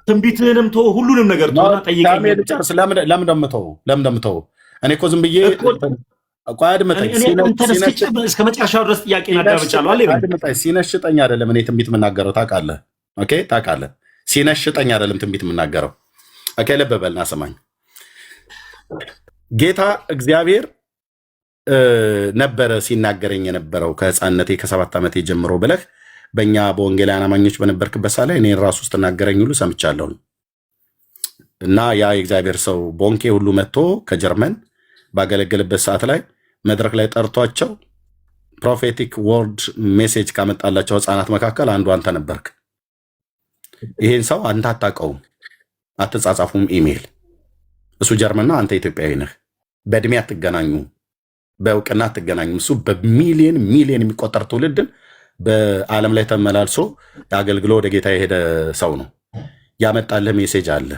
ትንቢትህንም ተወው፣ ሁሉንም ነገር ተወውና ጠይቀኝ። ልጨርስ። ለምን ደምተው? እኔ እኮ ዝም ብዬ እስከ መጨረሻው ድረስ ጥያቄ ያዳብጫለሁ። ሲነሽጠኝ አይደለም እኔ ትንቢት የምናገረው ታውቃለህ። ኦኬ ታውቃለህ። ሲነሽጠኝ አይደለም ትንቢት የምናገረው። ኦኬ ልብ በልና ስማኝ። ጌታ እግዚአብሔር ነበረ ሲናገረኝ የነበረው ከህፃንነቴ ከ7 ዓመቴ ጀምሮ ብለህ በእኛ በወንጌላውያን አማኞች በነበርክበት ሰዓት ላይ እኔን ራሱ ስትናገረኝ ሁሉ ሰምቻለሁ። እና ያ የእግዚአብሔር ሰው ቦንኬ ሁሉ መጥቶ ከጀርመን ባገለገለበት ሰዓት ላይ መድረክ ላይ ጠርቷቸው ፕሮፌቲክ ወርድ ሜሴጅ ካመጣላቸው ህፃናት መካከል አንዱ አንተ ነበርክ። ይሄን ሰው አንተ አታውቀውም፣ አትጻጻፉም ኢሜይል። እሱ ጀርመን ነው፣ አንተ ኢትዮጵያዊ ነህ። በእድሜ አትገናኙ፣ በእውቅና አትገናኙ። እሱ በሚሊየን የሚቆጠር ትውልድን በዓለም ላይ ተመላልሶ አገልግሎ ወደ ጌታ የሄደ ሰው ነው። ያመጣልህ ሜሴጅ አለ።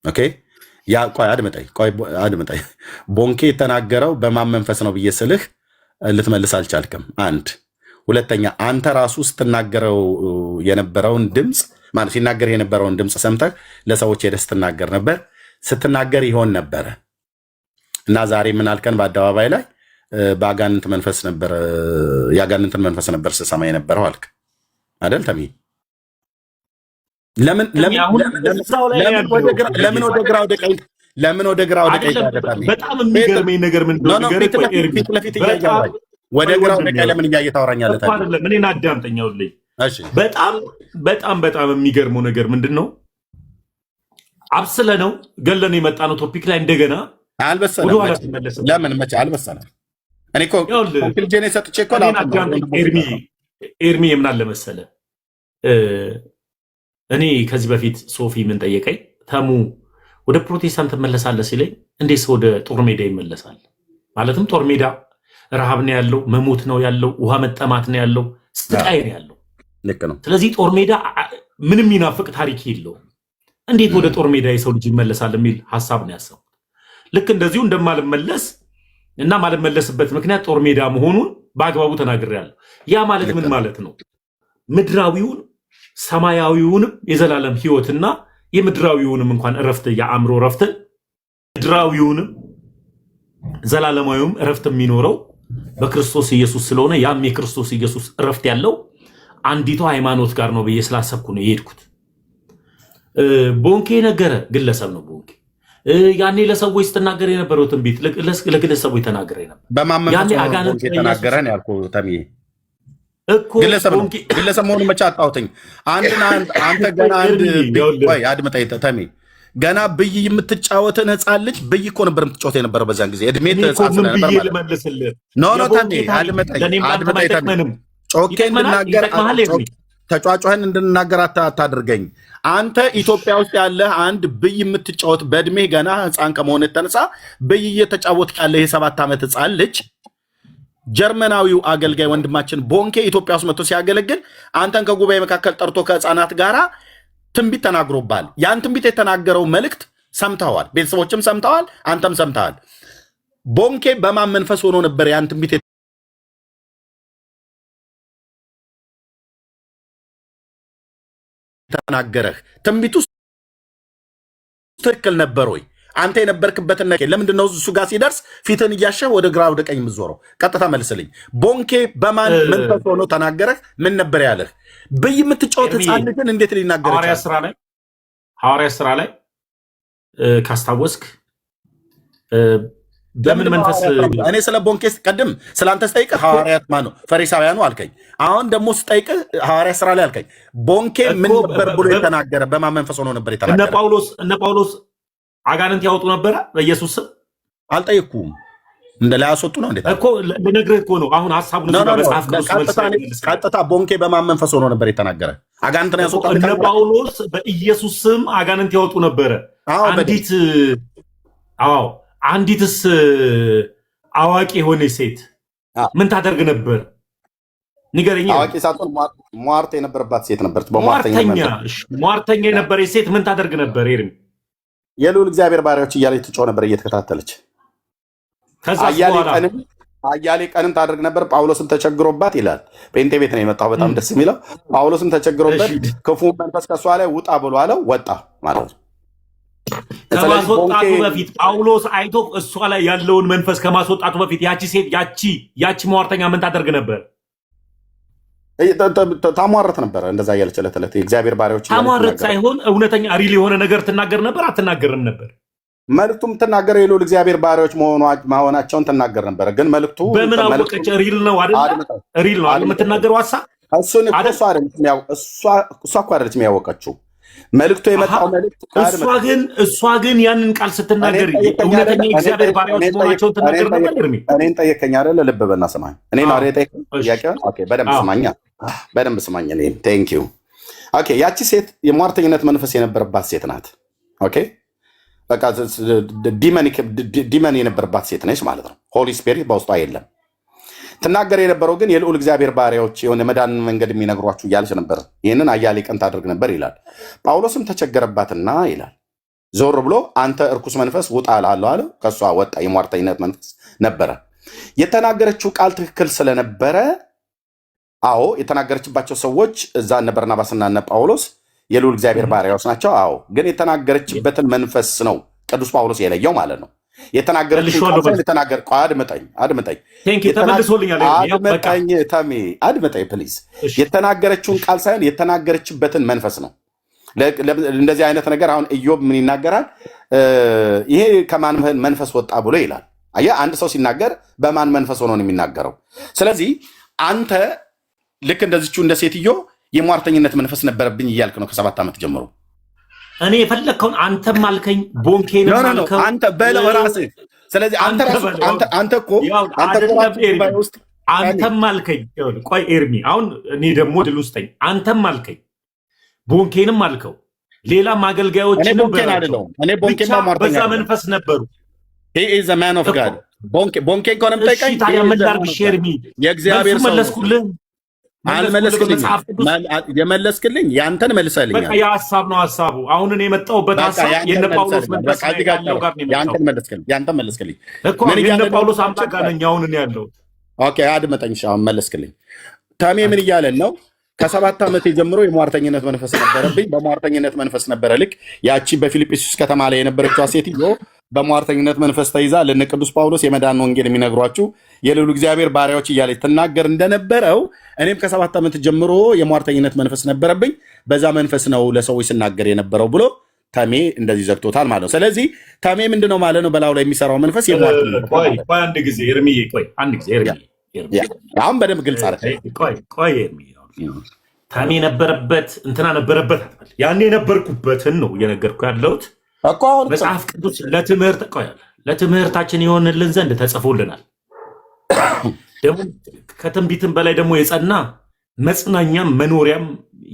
ኦኬ፣ ያ ቆይ አድምጠኝ። ቦንኬ የተናገረው በማን መንፈስ ነው ብዬ ስልህ ልትመልስ አልቻልክም። አንድ ሁለተኛ፣ አንተ ራሱ ስትናገረው የነበረውን ድምፅ ማለት ሲናገር የነበረውን ድምፅ ሰምተህ ለሰዎች ሄደህ ስትናገር ነበር። ስትናገር ይሆን ነበረ እና ዛሬ ምን አልከን? በአደባባይ ላይ በአጋንንት መንፈስ ነበር፣ የአጋንንትን መንፈስ ነበር ስሰማ የነበረው አልክ አይደል? ተሚ ለምን ወደ ግራ ወደ ቀኝ በጣም የሚገርመኝ ነገር ምንድን ነው? ፊት ለፊት እያየሁ ወደ ግራ ወደ ቀኝ ለምን እያየህ ታወራኛለህ? እኔን አዳምጠኛውልኝ። በጣም የሚገርመው ነገር ምንድን ነው? አብስለ ነው ገለን የመጣ ነው ቶፒክ ላይ እንደገና አልበሰለም። ለምን መቼ አልበሰለም? እኔ እኮ ኮንክሉዥን ሰጥቼ እኮ ኤርሚ የምን አለ መሰለህ፣ እኔ ከዚህ በፊት ሶፊ ምን ጠየቀኝ፣ ተሙ ወደ ፕሮቴስታንት ትመለሳለህ ሲለኝ፣ እንዴት ሰው ወደ ጦር ሜዳ ይመለሳል? ማለትም ጦር ሜዳ ረሃብ ነው ያለው፣ መሞት ነው ያለው፣ ውሃ መጠማት ነው ያለው፣ ስቃይ ነው ያለው። ልክ ነው። ስለዚህ ጦር ሜዳ ምንም ይናፍቅ ታሪክ የለውም። እንዴት ወደ ጦር ሜዳ የሰው ልጅ ይመለሳል የሚል ሀሳብ ነው ያሰብኩት። ልክ እንደዚሁ እንደማልመለስ እና ማልመለስበት ምክንያት ጦር ሜዳ መሆኑን በአግባቡ ተናግሬያለሁ። ያ ማለት ምን ማለት ነው? ምድራዊውን ሰማያዊውንም የዘላለም ህይወትና የምድራዊውንም እንኳን እረፍት የአእምሮ እረፍትን ምድራዊውንም ዘላለማዊውም እረፍት የሚኖረው በክርስቶስ ኢየሱስ ስለሆነ ያም የክርስቶስ ኢየሱስ እረፍት ያለው አንዲቷ ሃይማኖት ጋር ነው ብዬ ስላሰብኩ ነው የሄድኩት። ቦንኬ ነገረ ግለሰብ ነው። ቦንኬ ያኔ ለሰዎች ስትናገር የነበረው ትንቢት ለግለሰቦች ተናገረ ነበር። ያኔ አጋንንት ተናገረን ያልኩ ተሚዬ እኮ ግለሰብ መሆኑን መቼ አጣሁትኝ? አንተ ገና አድምጠኝ ተሚ፣ ገና ብይ የምትጫወትን ህፃን ልጅ ብይ እኮ ነበር የምትጫወት የነበረው በዛን ጊዜ እድሜ ህፃን ስለነበር ተሚ አድምጠኝ ተሚ፣ ጮኬ እንድናገር ተጫጫህን እንድናገር አታድርገኝ። አንተ ኢትዮጵያ ውስጥ ያለህ አንድ ብይ የምትጫወት በእድሜ ገና ህፃን ከመሆን የተነሳ ብይ እየተጫወት ያለ የ7 ዓመት ህፃን ልጅ ጀርመናዊው አገልጋይ ወንድማችን ቦንኬ ኢትዮጵያ ውስጥ መጥቶ ሲያገለግል አንተን ከጉባኤ መካከል ጠርቶ ከህፃናት ጋር ትንቢት ተናግሮባል። ያን ትንቢት የተናገረው መልእክት ሰምተዋል፣ ቤተሰቦችም ሰምተዋል፣ አንተም ሰምተዋል። ቦንኬ በማን መንፈስ ሆኖ ነበር ያን ትንቢት ተናገረህ? ትንቢቱ ትክክል ነበር ወይ? አንተ የነበርክበትን ነገር ለምንድን ነው እሱ ጋር ሲደርስ ፊትን እያሸህ ወደ ግራ ወደ ቀኝ የምትዞረው? ቀጥታ መልስልኝ። ቦንኬ በማን መንፈስ ሆኖ ተናገረህ? ምን ነበር ያለህ? ብይ የምትጫወት ህፃን ልጅን እንዴት ሊናገር ይችላል? ሐዋርያ ስራ ላይ ካስታወስክ በምን መንፈስ እኔ ስለ ቦንኬ ቀድም ስለአንተ ስጠይቅህ ሐዋርያት ማን ነው ፈሪሳውያኑ አልከኝ። አሁን ደግሞ ስጠይቅህ ሐዋርያ ስራ ላይ አልከኝ። ቦንኬ ምን ነበር ብሎ የተናገረ? በማን መንፈስ ሆኖ ነበር የተናገረ? እነ ጳውሎስ አጋንንት ያወጡ ነበረ በኢየሱስ ስም? አልጠየቅኩም። እንደ ላይ ያስወጡ ነው እንዴት እኮ ልነግርህ እኮ ነው። አሁን ሐሳቡን መጽሐፍ ቀጥታ ቦንኬ በማን መንፈስ ሆኖ ነበር የተናገረ? አጋንንትን ያስወጡ እነ ጳውሎስ በኢየሱስ ስም አጋንንት ያወጡ ነበረ። አንዲትስ አዋቂ የሆነች ሴት ምን ታደርግ ነበር? ንገረኝ። አዋቂ ሳትሆን ሟርት የነበረባት ሴት ነበረች። ሟርተኛ የነበረች ሴት ምን ታደርግ ነበር? ኤርሚ የልዑል እግዚአብሔር ባሪያዎች እያለች ትጮህ ነበር እየተከታተለች። አያሌ ቀንም ታደርግ ነበር። ጳውሎስም ተቸግሮባት ይላል። ጴንጤ ቤት ነው የመጣው። በጣም ደስ የሚለው ጳውሎስም ተቸግሮበት ክፉ መንፈስ ከእሷ ላይ ውጣ ብሎ አለው። ወጣ ማለት ነው። ከማስወጣቱ በፊት ጳውሎስ አይቶ እሷ ላይ ያለውን መንፈስ ከማስወጣቱ በፊት ያቺ ሴት ያቺ ሟርተኛ ምን ታደርግ ነበር? ታሟረት ነበረ። እንደዛ እያለች ዕለት ዕለት የእግዚአብሔር ባሪያዎች ታሟረት ሳይሆን እውነተኛ ሪል የሆነ ነገር ትናገር ነበር። አትናገርም ነበር? መልእክቱ የምትናገረው የልዑል እግዚአብሔር ባሪያዎች መሆናቸውን ትናገር ነበረ። ግን መልእክቱ በምን አወቀች? ሪል ነው አይደል? ሪል ነው አይደል የምትናገረው ሐሳብ? እሱን እኮ እሷ እኮ አይደለችም ያወቀችው። መልእክቱ የመጣው መልእክት እሷ ግን ያንን ቃል ስትናገር እውነተኛ እግዚአብሔር ባሪያዎች መሆናቸውን ትናገር ነበር። እኔን ጠየቀኝ አይደለ? ልብ በልና ስማኝ። እኔ ነው አይደል የጠየቀኝ ጥያቄውን? ኦኬ፣ በደንብ ስማኝ፣ በደንብ ስማኝ። እኔ ቴንክ ዩ። ኦኬ፣ ያቺ ሴት የሟርተኝነት መንፈስ የነበረባት ሴት ናት። ኦኬ፣ በቃ ዲመን የነበረባት ሴት ነች ማለት ነው። ሆሊ ስፒሪት በውስጧ የለም። ትናገር የነበረው ግን የልዑል እግዚአብሔር ባሪያዎች የሆነ መዳን መንገድ የሚነግሯችሁ እያለች ነበር። ይህንን አያሌ ቀን ታደርግ ነበር ይላል። ጳውሎስም ተቸገረባትና ይላል ዞር ብሎ አንተ እርኩስ መንፈስ ውጣ እልሃለሁ አለ። ከእሷ ወጣ። የሟርተኝነት መንፈስ ነበረ። የተናገረችው ቃል ትክክል ስለነበረ አዎ፣ የተናገረችባቸው ሰዎች እዛ እነ በርናባስና እነ ጳውሎስ የልዑል እግዚአብሔር ባሪያዎች ናቸው። አዎ፣ ግን የተናገረችበትን መንፈስ ነው ቅዱስ ጳውሎስ የለየው ማለት ነው። የተናገረችው አድምጠኝ ፕሊዝ። የተናገረችውን ቃል ሳይሆን የተናገረችበትን መንፈስ ነው። እንደዚህ አይነት ነገር አሁን ኢዮብ ምን ይናገራል? ይሄ ከማን መንፈስ ወጣ ብሎ ይላል። አየህ፣ አንድ ሰው ሲናገር በማን መንፈስ ሆኖ ነው የሚናገረው? ስለዚህ አንተ ልክ እንደዚችው እንደ ሴትዮ የሟርተኝነት መንፈስ ነበረብኝ እያልክ ነው ከ7 ዓመት ጀምሮ። እኔ የፈለግከውን አንተም አልከኝ፣ ቦንኬን አልከው፣ አንተ በለው ራስህ። ስለዚህ አንተ እኮ አንተም አልከኝ። ቆይ ኤርሚ፣ አሁን እኔ ደግሞ ድል ውስጠኝ። አንተም አልከኝ፣ ቦንኬንም አልከው፣ ሌላም አገልጋዮችንም በዛ መንፈስ ነበሩ። ቦንኬን ከሆነ የምጠይቀኝ የእግዚአብሔር ሰው መለስኩልህ። የመለስክልኝ ያንተን መልሰልኛል። በቃ የሀሳብ ነው ሀሳቡ። አሁን እኔ የመጣሁበት ሀሳብ የነ ጳውሎስ መንፈስ ያንተን መለስክልኝ እኮ የነ ጳውሎስ አምላክ ጋር ነኝ አሁን እኔ ያለሁት። ኦኬ፣ አድመጠኝ። አሁን መለስክልኝ። ተሜ ምን እያለን ነው? ከ7 ዓመት ጀምሮ የሟርተኝነት መንፈስ ነበረብኝ። በሟርተኝነት መንፈስ ነበረ። ልክ ያቺ በፊልጵስዩስ ከተማ ላይ የነበረችዋ ሴትዮ በሟርተኝነት መንፈስ ተይዛ ለነ ቅዱስ ጳውሎስ የመዳን ወንጌል የሚነግሯችሁ የልዑል እግዚአብሔር ባሪያዎች እያለች ትናገር እንደነበረው እኔም ከ7 ዓመት ጀምሮ የሟርተኝነት መንፈስ ነበረብኝ፣ በዛ መንፈስ ነው ለሰዎች ስናገር የነበረው ብሎ ተሜ እንደዚህ ዘግቶታል ማለት ነው። ስለዚህ ተሜ ምንድነው ማለት ነው? በላዩ ላይ የሚሰራው መንፈስ አንድ ጊዜ ኤርሚዬ፣ አንድ ጊዜ ኤርሚዬ፣ አሁን በደንብ ግልጽ አለ። ኤርሚዬ ተሜ ነበረበት እንትና ነበረበት አትበል። ያኔ የነበርኩበትን ነው እየነገርኩ ያለሁት። መጽሐፍ ቅዱስ ለትምህርታችን የሆንልን ዘንድ ተጽፎልናል። ደግሞ ከትንቢትም በላይ ደግሞ የጸና መጽናኛም መኖሪያም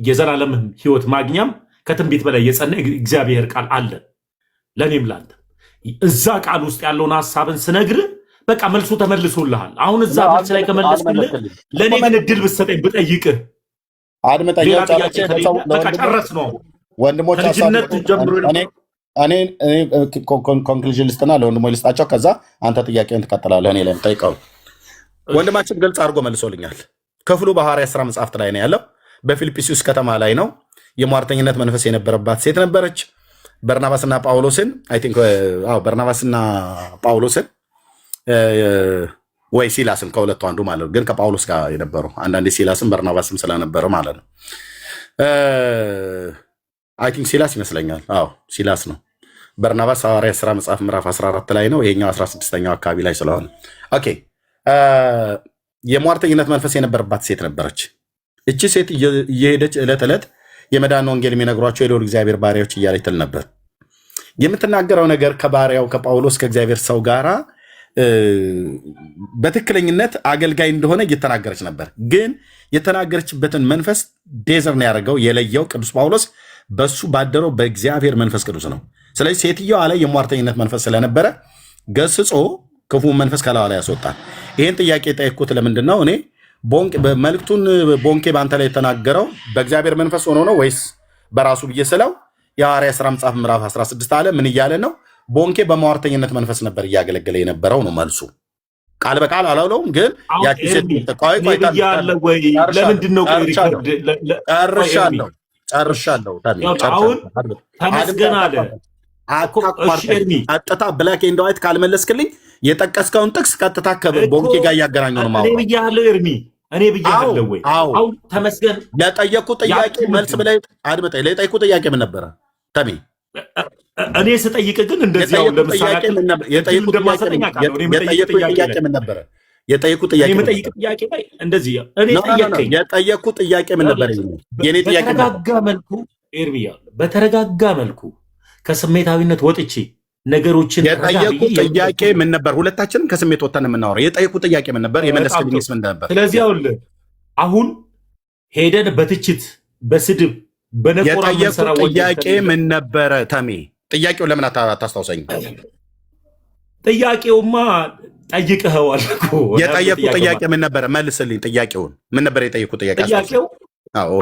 የዘላለም ሕይወት ማግኛም ከትንቢት በላይ የጸና እግዚአብሔር ቃል አለ ለእኔም ላንተ። እዛ ቃል ውስጥ ያለውን ሀሳብን ስነግር በቃ መልሱ ተመልሶልሃል። አሁን እዛ መልስ ላይ ከመለስኩልህ ለእኔ ግን እድል ብትሰጠኝ ብጠይቅህ ሌላ ጥያቄ በቃ ጨረስ ነው ከልጅነት ጀምሮ እኔ ኮንክሉዥን ልስጥና ለወንድሞች ልስጣቸው። ከዛ አንተ ጥያቄውን ትቀጥላለህ። እኔ ላይ ጠይቀው። ወንድማችን ግልጽ አድርጎ መልሶልኛል። ክፍሉ በሐዋርያት ሥራ መጽሐፍት ላይ ነው ያለው። በፊልጵስዩስ ከተማ ላይ ነው። የሟርተኝነት መንፈስ የነበረባት ሴት ነበረች። በርናባስና ጳውሎስን በርናባስና ጳውሎስን ወይ ሲላስን ከሁለቱ አንዱ ማለት ነው። ግን ከጳውሎስ ጋር የነበረው አንዳንዴ ሲላስን በርናባስም ስለነበረ ማለት ነው። አይ ቲንክ ሲላስ ይመስለኛል። አዎ ሲላስ ነው። በርናባስ ሐዋርያት ሥራ መጽሐፍ ምዕራፍ 14 ላይ ነው። ይሄኛው 16ኛው አካባቢ ላይ ስለሆነ ኦኬ። የሟርተኝነት መንፈስ የነበረባት ሴት ነበረች። እቺ ሴት እየሄደች ዕለት ዕለት የመዳን ወንጌል የሚነግሯቸው የልዑል እግዚአብሔር ባሪያዎች እያለች ትል ነበር። የምትናገረው ነገር ከባሪያው ከጳውሎስ ከእግዚአብሔር ሰው ጋራ በትክክለኝነት አገልጋይ እንደሆነ እየተናገረች ነበር። ግን የተናገረችበትን መንፈስ ዴዘር ነው ያደረገው የለየው ቅዱስ ጳውሎስ በሱ ባደረው በእግዚአብሔር መንፈስ ቅዱስ ነው። ስለዚህ ሴትዮዋ ላይ የሟርተኝነት መንፈስ ስለነበረ ገስጾ ክፉ መንፈስ ከላዋ ላይ ያስወጣል። ይህን ጥያቄ ጠየቅኩት። ለምንድን ነው እኔ መልእክቱን ቦንኬ በአንተ ላይ የተናገረው በእግዚአብሔር መንፈስ ሆኖ ነው ወይስ በራሱ ብዬ ስለው የሐዋርያት ሥራ መጽሐፍ ምዕራፍ 16 አለ። ምን እያለ ነው? ቦንኬ በሟርተኝነት መንፈስ ነበር እያገለገለ የነበረው ነው መልሱ። ቃል በቃል አላውለውም፣ ግን ጨርሻለሁ። ተመስገን አለ። ቀጥታ ብላክ ኤንድ ዋይት ካልመለስክልኝ የጠቀስከውን ጥቅስ ቀጥታ ቦንኬ ጋር እያገናኘው ነው። እኔ ብያለሁ ኤርሚ፣ እኔ ብያለሁ ወይ? አሁን ተመስገን ለጠየቁ ጥያቄ መልስ ብለህ አድምጠኝ። ለጠየቁ ጥያቄ ምን ነበረ ተሜ? እኔ ስጠይቅ ግን እንደዚህ አሁን ለምሳሌ የጠየቁ ጥያቄ ምን ነበረ? የጠየቁ ጥያቄ ላይ እንደዚህ እኔ ጠየቀኝ። የጠየቁ ጥያቄ ምን ነበር? የኔ ጥያቄ በተረጋጋ መልኩ ኤርሚያ፣ በተረጋጋ መልኩ ከስሜታዊነት ወጥቼ ነገሮችን የጠየቁ ጥያቄ ምን ነበር? ሁለታችንም ከስሜት ወጥተን የምናወራው የጠየቁ ጥያቄ ምን ነበር? የመለስክልኝስ ምን ነበር? ስለዚህ አሁን ሄደን በትችት በስድብ በነቆራ የጠየቁ ጥያቄ ምን ነበረ? ተሜ ጥያቄው ለምን አታስታውሰኝ? ጥያቄውማ ጠይቀኸዋል እኮ። የጠየቁ ጥያቄ ምን ነበረ? መልስልኝ። ጥያቄውን ምን ነበር የጠየቁ ጥያቄ? ጥያቄው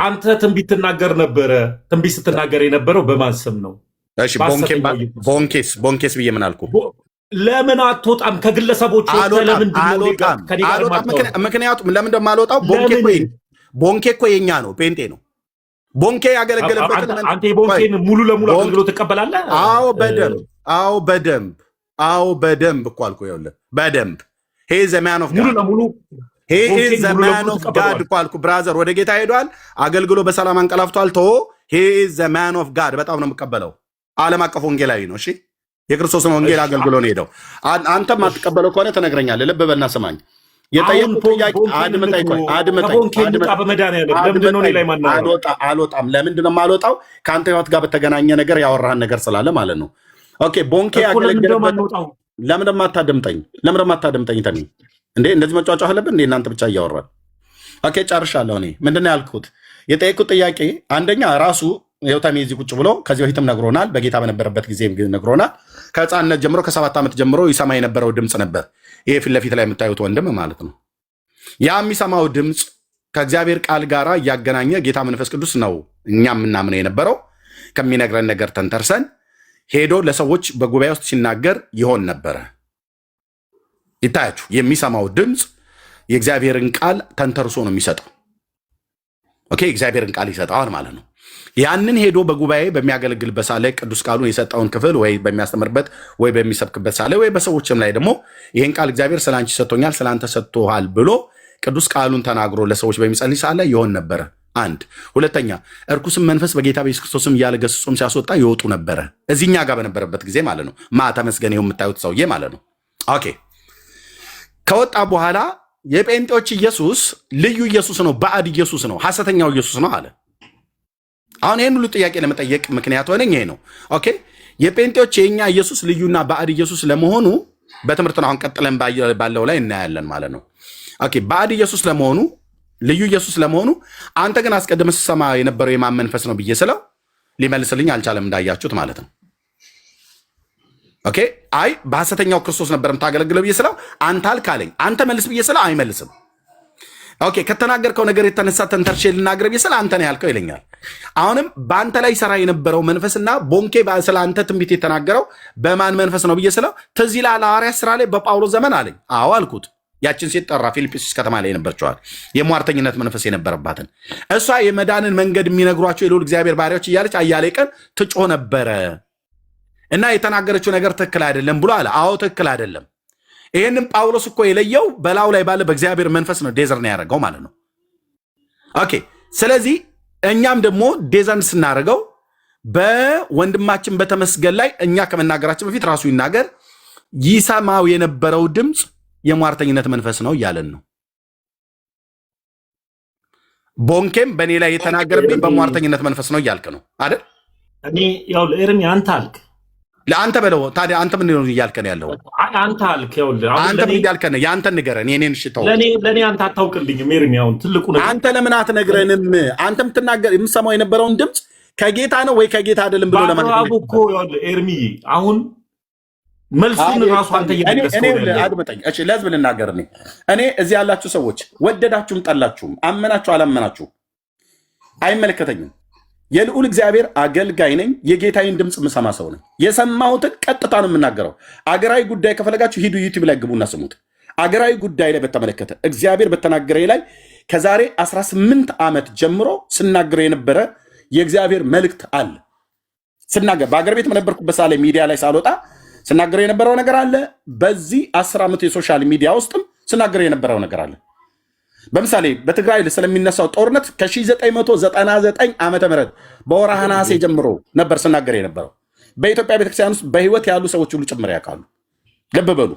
አንተ ትንቢት ትናገር ነበረ። ትንቢት ስትናገር የነበረው በማን ስም ነው? እሺ ቦንኬስ ብዬ ምን አልኩ? ለምን አትወጣም? ከግለሰቦች ምክንያቱም ለምን እንደማልወጣው ቦንኬ እኮ የኛ ነው፣ ጴንጤ ነው። ቦንኬ ያገለገለበትን አንተ የቦንኬን ሙሉ ለሙሉ አገልግሎት ትቀበላለህ? አዎ በደንብ እኮ አልኩ። ይኸውልህ በደንብ ሄ ዘ ማን ኦፍ ጋድ እኮ አልኩ። ብራዘር ወደ ጌታ ሄዷል፣ አገልግሎ በሰላም አንቀላፍቷል። ቶ ሄ ዘ ማን ኦፍ ጋድ በጣም ነው የምቀበለው። ዓለም አቀፍ ወንጌላዊ ነው። እሺ የክርስቶስን ወንጌል አገልግሎ ነው ሄደው። አንተም አትቀበለው ከሆነ ትነግረኛለህ። ልብ በልና ስማኝ። የጠየቁት ጥያቄ አድምጠኝ። አልወጣም። ለምንድን ነው የማልወጣው? ከአንተ ህይወት ጋር በተገናኘ ነገር ያወራህን ነገር ስላለ ማለት ነው። ኦኬ ቦንኬ ያገለገለበት ለምን እንደማታደምጠኝ ተኒ እንዴ? እንደዚህ መጫወጫ አለብን እንዴ? እናንተ ብቻ እያወራል። ኦኬ ጨርሻለሁ። እኔ ምንድን ነው ያልኩት? የጠየቁት ጥያቄ አንደኛ ራሱ ይኸው ተሜ እዚህ ቁጭ ብሎ ከዚህ በፊትም ነግሮናል፣ በጌታ በነበረበት ጊዜ ነግሮናል። ከህፃንነት ጀምሮ ከ7 ዓመት ጀምሮ ይሰማ የነበረው ድምፅ ነበር። ይሄ ፊት ለፊት ላይ የምታዩት ወንድም ማለት ነው። ያ የሚሰማው ድምፅ ከእግዚአብሔር ቃል ጋር እያገናኘ ጌታ መንፈስ ቅዱስ ነው እኛ የምናምነው የነበረው። ከሚነግረን ነገር ተንተርሰን ሄዶ ለሰዎች በጉባኤ ውስጥ ሲናገር ይሆን ነበረ። ይታያችሁ፣ የሚሰማው ድምፅ የእግዚአብሔርን ቃል ተንተርሶ ነው የሚሰጠው። ኦኬ እግዚአብሔርን ቃል ይሰጠዋል ማለት ነው። ያንን ሄዶ በጉባኤ በሚያገለግልበት ሳለ ቅዱስ ቃሉን የሰጠውን ክፍል ወይ በሚያስተምርበት ወይ በሚሰብክበት ሳለ ወይ በሰዎችም ላይ ደግሞ ይህን ቃል እግዚአብሔር ስለ አንቺ ሰጥቶኛል፣ ስለ አንተ ሰጥቶሃል ብሎ ቅዱስ ቃሉን ተናግሮ ለሰዎች በሚጸልይ ሳለ ይሆን ነበረ። አንድ ሁለተኛ፣ እርኩስም መንፈስ በጌታ በኢየሱስ ክርስቶስም እያለ ገስጾም ሲያስወጣ ይወጡ ነበረ። እዚህኛ ጋር በነበረበት ጊዜ ማለት ነው። ተመስገን ይኸው የምታዩት ሰውዬ ማለት ነው። ኦኬ ከወጣ በኋላ የጴንጤዎች ኢየሱስ ልዩ ኢየሱስ ነው፣ ባዕድ ኢየሱስ ነው፣ ሐሰተኛው ኢየሱስ ነው አለ። አሁን ይህን ሁሉ ጥያቄ ለመጠየቅ ምክንያት ሆነኝ ይሄ ነው። ኦኬ የጴንጤዎች የኛ ኢየሱስ ልዩና ባዕድ ኢየሱስ ለመሆኑ በትምህርት ነው አሁን ቀጥለን ባለው ላይ እናያለን ማለት ነው። ኦኬ ባዕድ ኢየሱስ ለመሆኑ ልዩ ኢየሱስ ለመሆኑ አንተ ግን አስቀድመህ ስትሰማ የነበረው የማን መንፈስ ነው ብዬ ስለው ሊመልስልኝ አልቻለም፣ እንዳያችሁት ማለት ነው። ኦኬ አይ በሐሰተኛው ክርስቶስ ነበር የምታገለግለው ብዬ ስለው አንተ አልክ አለኝ። አንተ መልስ ብዬ ስለው አይመልስም። ኦኬ ከተናገርከው ነገር የተነሳ ተንተርሼ ልናገር ብዬ ስለ አንተ ነው ያልከው ይለኛል። አሁንም በአንተ ላይ ሰራ የነበረው መንፈስና ቦንኬ ስለ አንተ ትንቢት የተናገረው በማን መንፈስ ነው ብዬ ስለው ትዝ ይልሃል ሐዋርያት ሥራ ላይ በጳውሎስ ዘመን አለኝ። አዎ አልኩት። ያችን ሴት ጠራ፣ ፊልጵስዩስ ከተማ ላይ የነበረችዋል የሟርተኝነት መንፈስ የነበረባትን እሷ የመዳንን መንገድ የሚነግሯቸው የልዑል እግዚአብሔር ባሪያዎች እያለች አያሌ ቀን ትጮህ ነበረ እና የተናገረችው ነገር ትክክል አይደለም ብሎ አለ። አዎ ትክክል አይደለም። ይህንም ጳውሎስ እኮ የለየው በላዩ ላይ ባለ በእግዚአብሔር መንፈስ ነው ዴዘር ነው ያደረገው ማለት ነው። ኦኬ ስለዚህ እኛም ደግሞ ዴዘርን ስናደርገው በወንድማችን በተመስገን ላይ እኛ ከመናገራችን በፊት ራሱ ይናገር። ይሰማው የነበረው ድምፅ የሟርተኝነት መንፈስ ነው እያለን ነው። ቦንኬም በእኔ ላይ የተናገረብኝ በሟርተኝነት መንፈስ ነው እያልክ ነው አይደል? እኔ ያው ኤርሚ አንተ አልክ ለአንተ በለው። ታዲያ አንተ ምን ነው እያልከን ያለው? አንተ አልክ አንተ ምን እያልከን? የአንተን ንገረን። የኔን ሽተው ለእኔ አንተ አታውቅልኝም ኤርሚ። አሁን ትልቁ ነገር አንተ ለምን አትነግረንም? አንተ የምትናገር የምትሰማው የነበረውን ድምፅ ከጌታ ነው ወይ ከጌታ አይደለም ብሎ ለማለት እኮ ኤርሚ አሁን መልሱን ራሱ አንተ አድምጠኝ። እሺ ለህዝብ ልናገር። እኔ እዚህ ያላችሁ ሰዎች ወደዳችሁም ጠላችሁም አመናችሁ አላመናችሁ አይመለከተኝም። የልዑል እግዚአብሔር አገልጋይ ነኝ። የጌታዬን ድምፅ የምሰማ ሰው ነኝ። የሰማሁትን ቀጥታ ነው የምናገረው። አገራዊ ጉዳይ ከፈለጋችሁ ሂዱ ዩቲዩብ ላይ ግቡና ስሙት። አገራዊ ጉዳይ ላይ በተመለከተ እግዚአብሔር በተናገረ ላይ ከዛሬ 18 ዓመት ጀምሮ ስናገረው የነበረ የእግዚአብሔር መልእክት አለ። ስናገር በአገር ቤት በነበርኩበት ሳለ ሚዲያ ላይ ሳልወጣ ስናገረው የነበረው ነገር አለ። በዚህ 10 ዓመት የሶሻል ሚዲያ ውስጥም ስናገረው የነበረው ነገር አለ። በምሳሌ በትግራይ ስለሚነሳው ጦርነት ከ1999 ዓመተ ምህረት በወርሃ ነሐሴ ጀምሮ ነበር ስናገር የነበረው። በኢትዮጵያ ቤተክርስቲያን ውስጥ በህይወት ያሉ ሰዎች ሁሉ ጭምር ያውቃሉ። ልብ በሉ።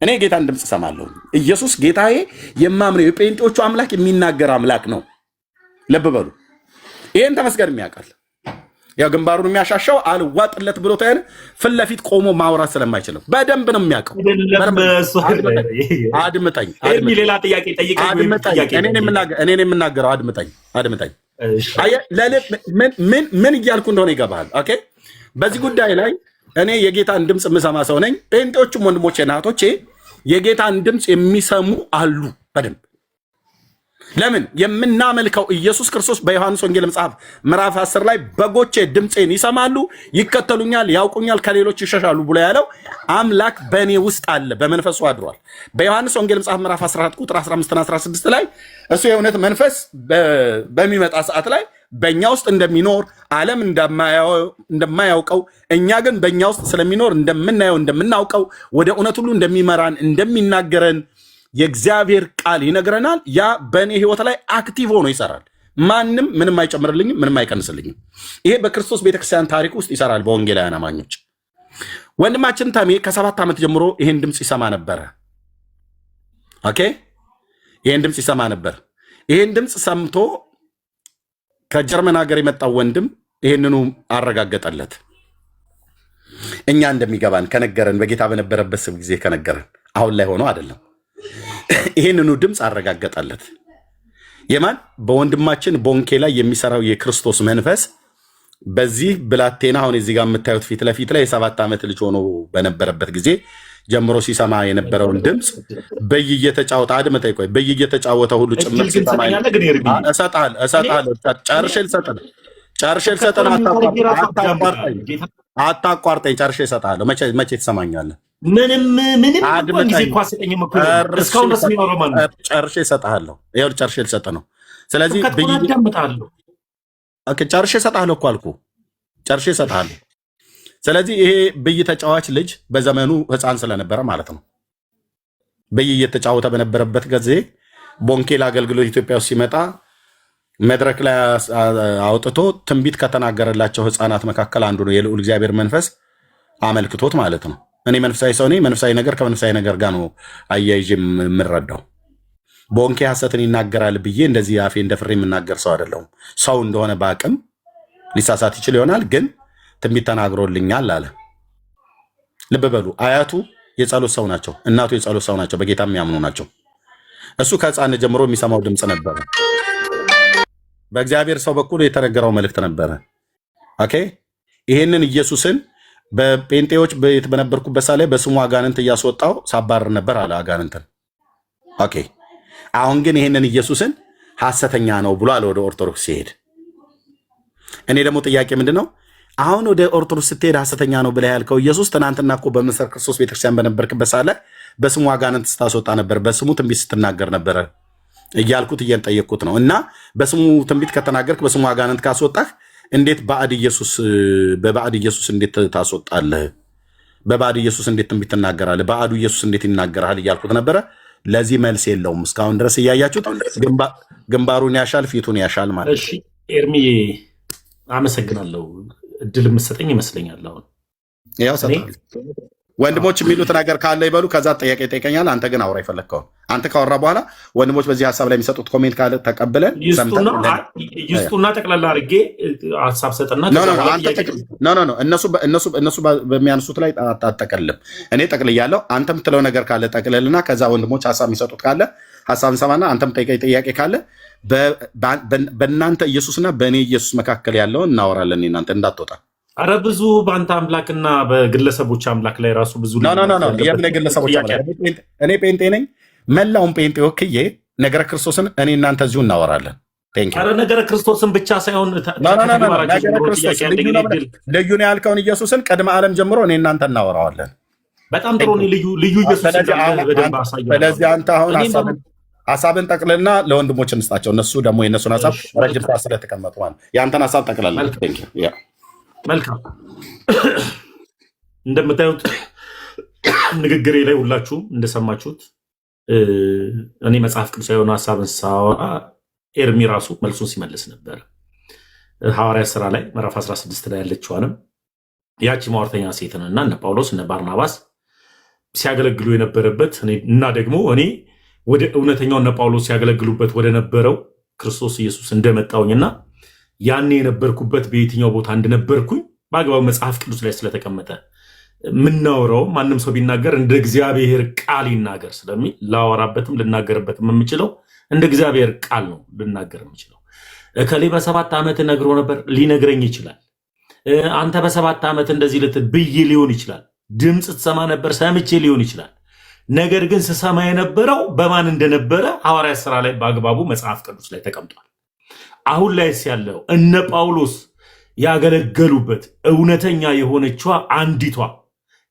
እኔ ጌታን ድምፅ እሰማለሁ። ኢየሱስ ጌታዬ የማምነው የጴንጤዎቹ አምላክ የሚናገር አምላክ ነው። ልብ በሉ። ይህን ተመስገን የሚያውቃል። ያው ግንባሩን የሚያሻሻው አልዋጥለት ብሎ ታያን ፊት ለፊት ቆሞ ማውራት ስለማይችልም በደንብ ነው የሚያውቀው። አድምጠኝ። ሌላ ጥያቄ እኔን የምናገረው አድምጠኝ። ምን እያልኩ እንደሆነ ይገባሃል። ኦኬ። በዚህ ጉዳይ ላይ እኔ የጌታን ድምፅ የምሰማ ሰው ነኝ። ጴንጤዎቹም ወንድሞቼ ናቶቼ የጌታን ድምፅ የሚሰሙ አሉ በደንብ። ለምን? የምናመልከው ኢየሱስ ክርስቶስ በዮሐንስ ወንጌል መጽሐፍ ምዕራፍ 10 ላይ በጎቼ ድምፄን ይሰማሉ፣ ይከተሉኛል፣ ያውቁኛል፣ ከሌሎች ይሸሻሉ ብሎ ያለው አምላክ በእኔ ውስጥ አለ፣ በመንፈሱ አድሯል። በዮሐንስ ወንጌል መጽሐፍ ምዕራፍ 14 ቁጥር 15 እና 16 ላይ እሱ የእውነት መንፈስ በሚመጣ ሰዓት ላይ በእኛ ውስጥ እንደሚኖር ዓለም እንደማያውቀው እኛ ግን በእኛ ውስጥ ስለሚኖር እንደምናየው እንደምናውቀው ወደ እውነት ሁሉ እንደሚመራን እንደሚናገረን የእግዚአብሔር ቃል ይነግረናል። ያ በእኔ ህይወት ላይ አክቲቭ ሆኖ ይሰራል። ማንም ምንም አይጨምርልኝም፣ ምንም አይቀንስልኝም። ይሄ በክርስቶስ ቤተክርስቲያን ታሪክ ውስጥ ይሰራል። በወንጌላውያን አማኞች ወንድማችን ተሜ ከ7 ዓመት ጀምሮ ይሄን ድምፅ ይሰማ ነበረ። ኦኬ፣ ይሄን ድምፅ ይሰማ ነበር። ይሄን ድምፅ ሰምቶ ከጀርመን ሀገር የመጣው ወንድም ይሄንኑ አረጋገጠለት። እኛ እንደሚገባን ከነገረን፣ በጌታ በነበረበት ስብ ጊዜ ከነገረን፣ አሁን ላይ ሆኖ አይደለም። ይሄንኑ ድምፅ አረጋገጠለት። የማን? በወንድማችን ቦንኬ ላይ የሚሰራው የክርስቶስ መንፈስ በዚህ ብላቴና አሁን እዚህ ጋር የምታዩት ፊት ለፊት ላይ የ7 ዓመት ልጅ ሆኖ በነበረበት ጊዜ ጀምሮ ሲሰማ የነበረውን ድምፅ በየተጫወተ አድመጣ ይቆይ በየተጫወተ ሁሉ ጭምር ሲሰማ እሰጥሃለሁ። ጨርሼ ልሰጥህ አታቋርጠኝ። ጨርሼ እሰጥሃለሁ። መቼ ትሰማኛለህ? ምንም ጊዜ እኮ አሰጠኝም እኮ እስካሁን ድረስ የሚኖረው ማለት ነው። ጨርሼ እሰጥሃለሁ። ይኸውልህ ጨርሼ ልሰጥህ ነው። ስለዚህ ጨርሼ እሰጥሃለሁ እኮ አልኩህ። ጨርሼ እሰጥሃለሁ። ስለዚህ ይሄ ብይ ተጫዋች ልጅ በዘመኑ ሕፃን ስለነበረ ማለት ነው። ብይ እየተጫወተ በነበረበት ጊዜ ቦንኬል አገልግሎት ኢትዮጵያ ውስጥ ሲመጣ መድረክ ላይ አውጥቶ ትንቢት ከተናገረላቸው ሕፃናት መካከል አንዱ ነው። የልዑል እግዚአብሔር መንፈስ አመልክቶት ማለት ነው። እኔ መንፈሳዊ ሰው ነኝ። መንፈሳዊ ነገር ከመንፈሳዊ ነገር ጋር ነው አያይዤ የምረዳው። ቦንኬ ሐሰትን ይናገራል ብዬ እንደዚህ አፌ እንደፍሬ የምናገር ሰው አይደለሁም። ሰው እንደሆነ በአቅም ሊሳሳት ይችል ይሆናል፣ ግን ትንቢት ተናግሮልኛል አለ። ልብ በሉ፣ አያቱ የጸሎት ሰው ናቸው፣ እናቱ የጸሎት ሰው ናቸው፣ በጌታ የሚያምኑ ናቸው። እሱ ከሕፃን ጀምሮ የሚሰማው ድምፅ ነበረ። በእግዚአብሔር ሰው በኩል የተነገረው መልእክት ነበረ። ኦኬ። ይሄንን ኢየሱስን በጴንጤዎች ቤት በነበርኩበት ሳለ በስሙ አጋንንት እያስወጣው ሳባረር ነበር አለ አጋንንትን። ኦኬ። አሁን ግን ይሄንን ኢየሱስን ሐሰተኛ ነው ብሎ አለ ወደ ኦርቶዶክስ ሲሄድ። እኔ ደግሞ ጥያቄ ምንድን ነው? አሁን ወደ ኦርቶዶክስ ስትሄድ ሐሰተኛ ነው ብለህ ያልከው ኢየሱስ ትናንትና እኮ በምስር ክርስቶስ ቤተክርስቲያን በነበርክበት ሳለ በስሙ አጋንንት ስታስወጣ ነበር፣ በስሙ ትንቢት ስትናገር ነበረ እያልኩት እየጠየቅኩት ነው። እና በስሙ ትንቢት ከተናገርክ በስሙ አጋንንት ካስወጣህ እንዴት በባዕድ ኢየሱስ እንዴት ታስወጣለህ? በባዕድ ኢየሱስ እንዴት ትንቢት ትናገራለህ? ባዕዱ ኢየሱስ እንዴት ይናገራል እያልኩት ነበረ። ለዚህ መልስ የለውም እስካሁን ድረስ እያያችሁት። ግንባሩን ያሻል ፊቱን ያሻል ማለት። እሺ ኤርሚ አመሰግናለሁ። እድል የምትሰጠኝ ይመስለኛል። አሁን ያው ወንድሞች የሚሉት ነገር ካለ ይበሉ። ከዛ ጥያቄ ጠይቀኛል። አንተ ግን አውራ የፈለግከውን አንተ ካወራ በኋላ ወንድሞች በዚህ ሀሳብ ላይ የሚሰጡት ኮሜንት ካለ ተቀብለን ይስጡና ጠቅላላ አድርጌ ሀሳብ ሰጥና እነሱ በሚያነሱት ላይ አጠቀልልም። እኔ ጠቅልያለሁ። አንተ የምትለው ነገር ካለ ጠቅልልና ከዛ ወንድሞች ሀሳብ የሚሰጡት ካለ ሀሳብ እንሰማና አንተም ጠይቀኝ ጥያቄ ካለ በእናንተ ኢየሱስና በእኔ ኢየሱስ መካከል ያለውን እናወራለን። እናንተ እንዳትወጣ። አረ ብዙ በአንተ አምላክና በግለሰቦች አምላክ ላይ ራሱ ብዙ የምን ግለሰቦች እኔ ጴንጤ ነኝ። መላውን ጴንጤ ወክዬ ነገረ ክርስቶስን እኔ እናንተ እዚሁ እናወራለን። አረ ነገረ ክርስቶስን ብቻ ሳይሆን ልዩ ነው ያልከውን ኢየሱስን ቅድመ ዓለም ጀምሮ እኔ እናንተ እናወራዋለን። በጣም ጥሩ። ልዩ ኢየሱስ። ስለዚህ አንተ አሁን ሀሳብን ጠቅልልና ለወንድሞች እንስጣቸው። እነሱ ደግሞ የእነሱን ሀሳብ ረጅም ሰዓት ስለተቀመጡ ማለት የአንተን ሀሳብ ጠቅላላ። መልካም። እንደምታዩት ንግግሬ ላይ ሁላችሁም እንደሰማችሁት እኔ መጽሐፍ ቅዱስ የሆነ ሀሳብን ሳወራ ኤርሚ ራሱ መልሱን ሲመልስ ነበር። ሐዋርያት ሥራ ላይ ምዕራፍ 16 ላይ ያለችዋንም ያቺ ማወርተኛ ሴትንና እነ ጳውሎስ እነ ባርናባስ ሲያገለግሉ የነበረበት እና ደግሞ እኔ ወደ እውነተኛው እነ ጳውሎስ ሲያገለግሉበት ወደ ነበረው ክርስቶስ ኢየሱስ እንደመጣውኝና ያኔ የነበርኩበት በየትኛው ቦታ እንደነበርኩኝ በአግባቡ መጽሐፍ ቅዱስ ላይ ስለተቀመጠ ምናወራው ማንም ሰው ቢናገር እንደ እግዚአብሔር ቃል ይናገር ስለሚል ላወራበትም ልናገርበትም የምችለው እንደ እግዚአብሔር ቃል ነው ልናገር የምችለው። እከሌ በ7 ዓመት ነግሮ ነበር ሊነግረኝ ይችላል። አንተ በ7 ዓመት እንደዚህ ልትል ብዬ ሊሆን ይችላል። ድምፅ ትሰማ ነበር ሰምቼ ሊሆን ይችላል። ነገር ግን ስሰማ የነበረው በማን እንደነበረ ሐዋርያት ሥራ ላይ በአግባቡ መጽሐፍ ቅዱስ ላይ ተቀምጧል። አሁን ላይስ ያለው እነ ጳውሎስ ያገለገሉበት እውነተኛ የሆነችዋ አንዲቷ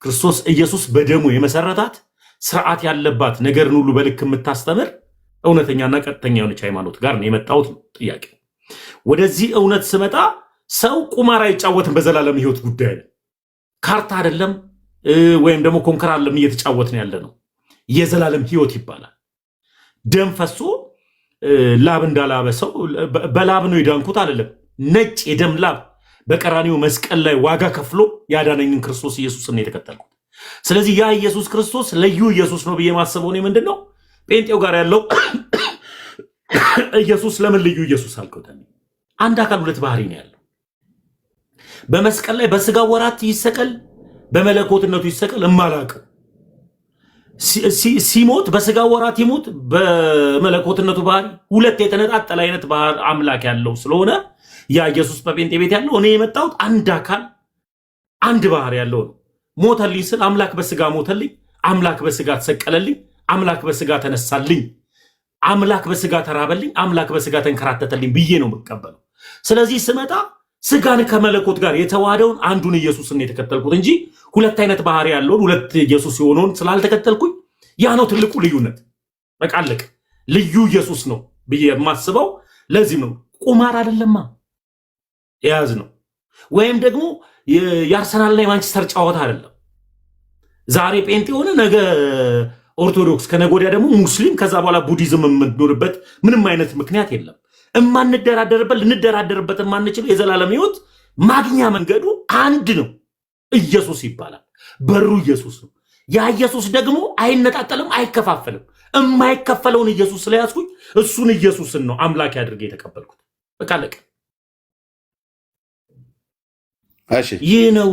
ክርስቶስ ኢየሱስ በደሙ የመሰረታት ስርዓት ያለባት ነገርን ሁሉ በልክ የምታስተምር እውነተኛና ቀጥተኛ የሆነች ሃይማኖት ጋር ነው የመጣሁት። ጥያቄ ወደዚህ እውነት ስመጣ ሰው ቁማር አይጫወትም። በዘላለም ህይወት ጉዳይ ነው። ካርታ አይደለም ወይም ደግሞ ኮንከር አይደለም እየተጫወትን ያለ ነው። የዘላለም ህይወት ይባላል። ደም ፈሶ ላብ እንዳላበ ሰው በላብ ነው የዳንኩት አይደለም። ነጭ የደም ላብ በቀራኒው መስቀል ላይ ዋጋ ከፍሎ ያዳነኝን ክርስቶስ ኢየሱስን የተከተልኩት። ስለዚህ ያ ኢየሱስ ክርስቶስ ልዩ ኢየሱስ ነው ብዬ ማሰበው ነው። ምንድነው ጴንጤው ጋር ያለው ኢየሱስ ለምን ልዩ ኢየሱስ አልከው? አንድ አካል ሁለት ባህሪ ነው ያለው። በመስቀል ላይ በስጋ ወራት ይሰቀል በመለኮትነቱ ይሰቀል እማላቀው ሲሞት በስጋ ወራት ይሞት በመለኮትነቱ ባህሪ ሁለት የተነጣጠለ አይነት ባህሪ አምላክ ያለው ስለሆነ ያ ኢየሱስ በጴንጤ ቤት ያለው እኔ የመጣሁት አንድ አካል አንድ ባህሪ ያለው ነው። ሞተልኝ ስል አምላክ በስጋ ሞተልኝ፣ አምላክ በስጋ ተሰቀለልኝ፣ አምላክ በስጋ ተነሳልኝ፣ አምላክ በስጋ ተራበልኝ፣ አምላክ በስጋ ተንከራተተልኝ ብዬ ነው የምቀበለው። ስለዚህ ስመጣ ስጋን ከመለኮት ጋር የተዋሃደውን አንዱን ኢየሱስን የተከተልኩት እንጂ ሁለት አይነት ባህሪ ያለውን ሁለት ኢየሱስ የሆነውን ስላልተከተልኩኝ ያ ነው ትልቁ ልዩነት። በቃ አለቀ። ልዩ ኢየሱስ ነው ብዬ የማስበው ለዚህም ነው። ቁማር አይደለማ የያዝ ነው። ወይም ደግሞ የአርሰናልና የማንቸስተር ጨዋታ አይደለም። ዛሬ ጴንጤ ሆነ ነገ ኦርቶዶክስ ከነገ ወዲያ ደግሞ ሙስሊም ከዛ በኋላ ቡዲዝም የምንኖርበት ምንም አይነት ምክንያት የለም። እማንደራደርበት ልንደራደርበት የማንችለው የዘላለም ህይወት ማግኛ መንገዱ አንድ ነው። ኢየሱስ ይባላል። በሩ ኢየሱስ ነው። ያ ኢየሱስ ደግሞ አይነጣጠልም፣ አይከፋፈልም። የማይከፈለውን ኢየሱስ ስለያዝኩኝ እሱን ኢየሱስን ነው አምላክ አድርጌ የተቀበልኩት። በቃ አለቀ። ይህ ነው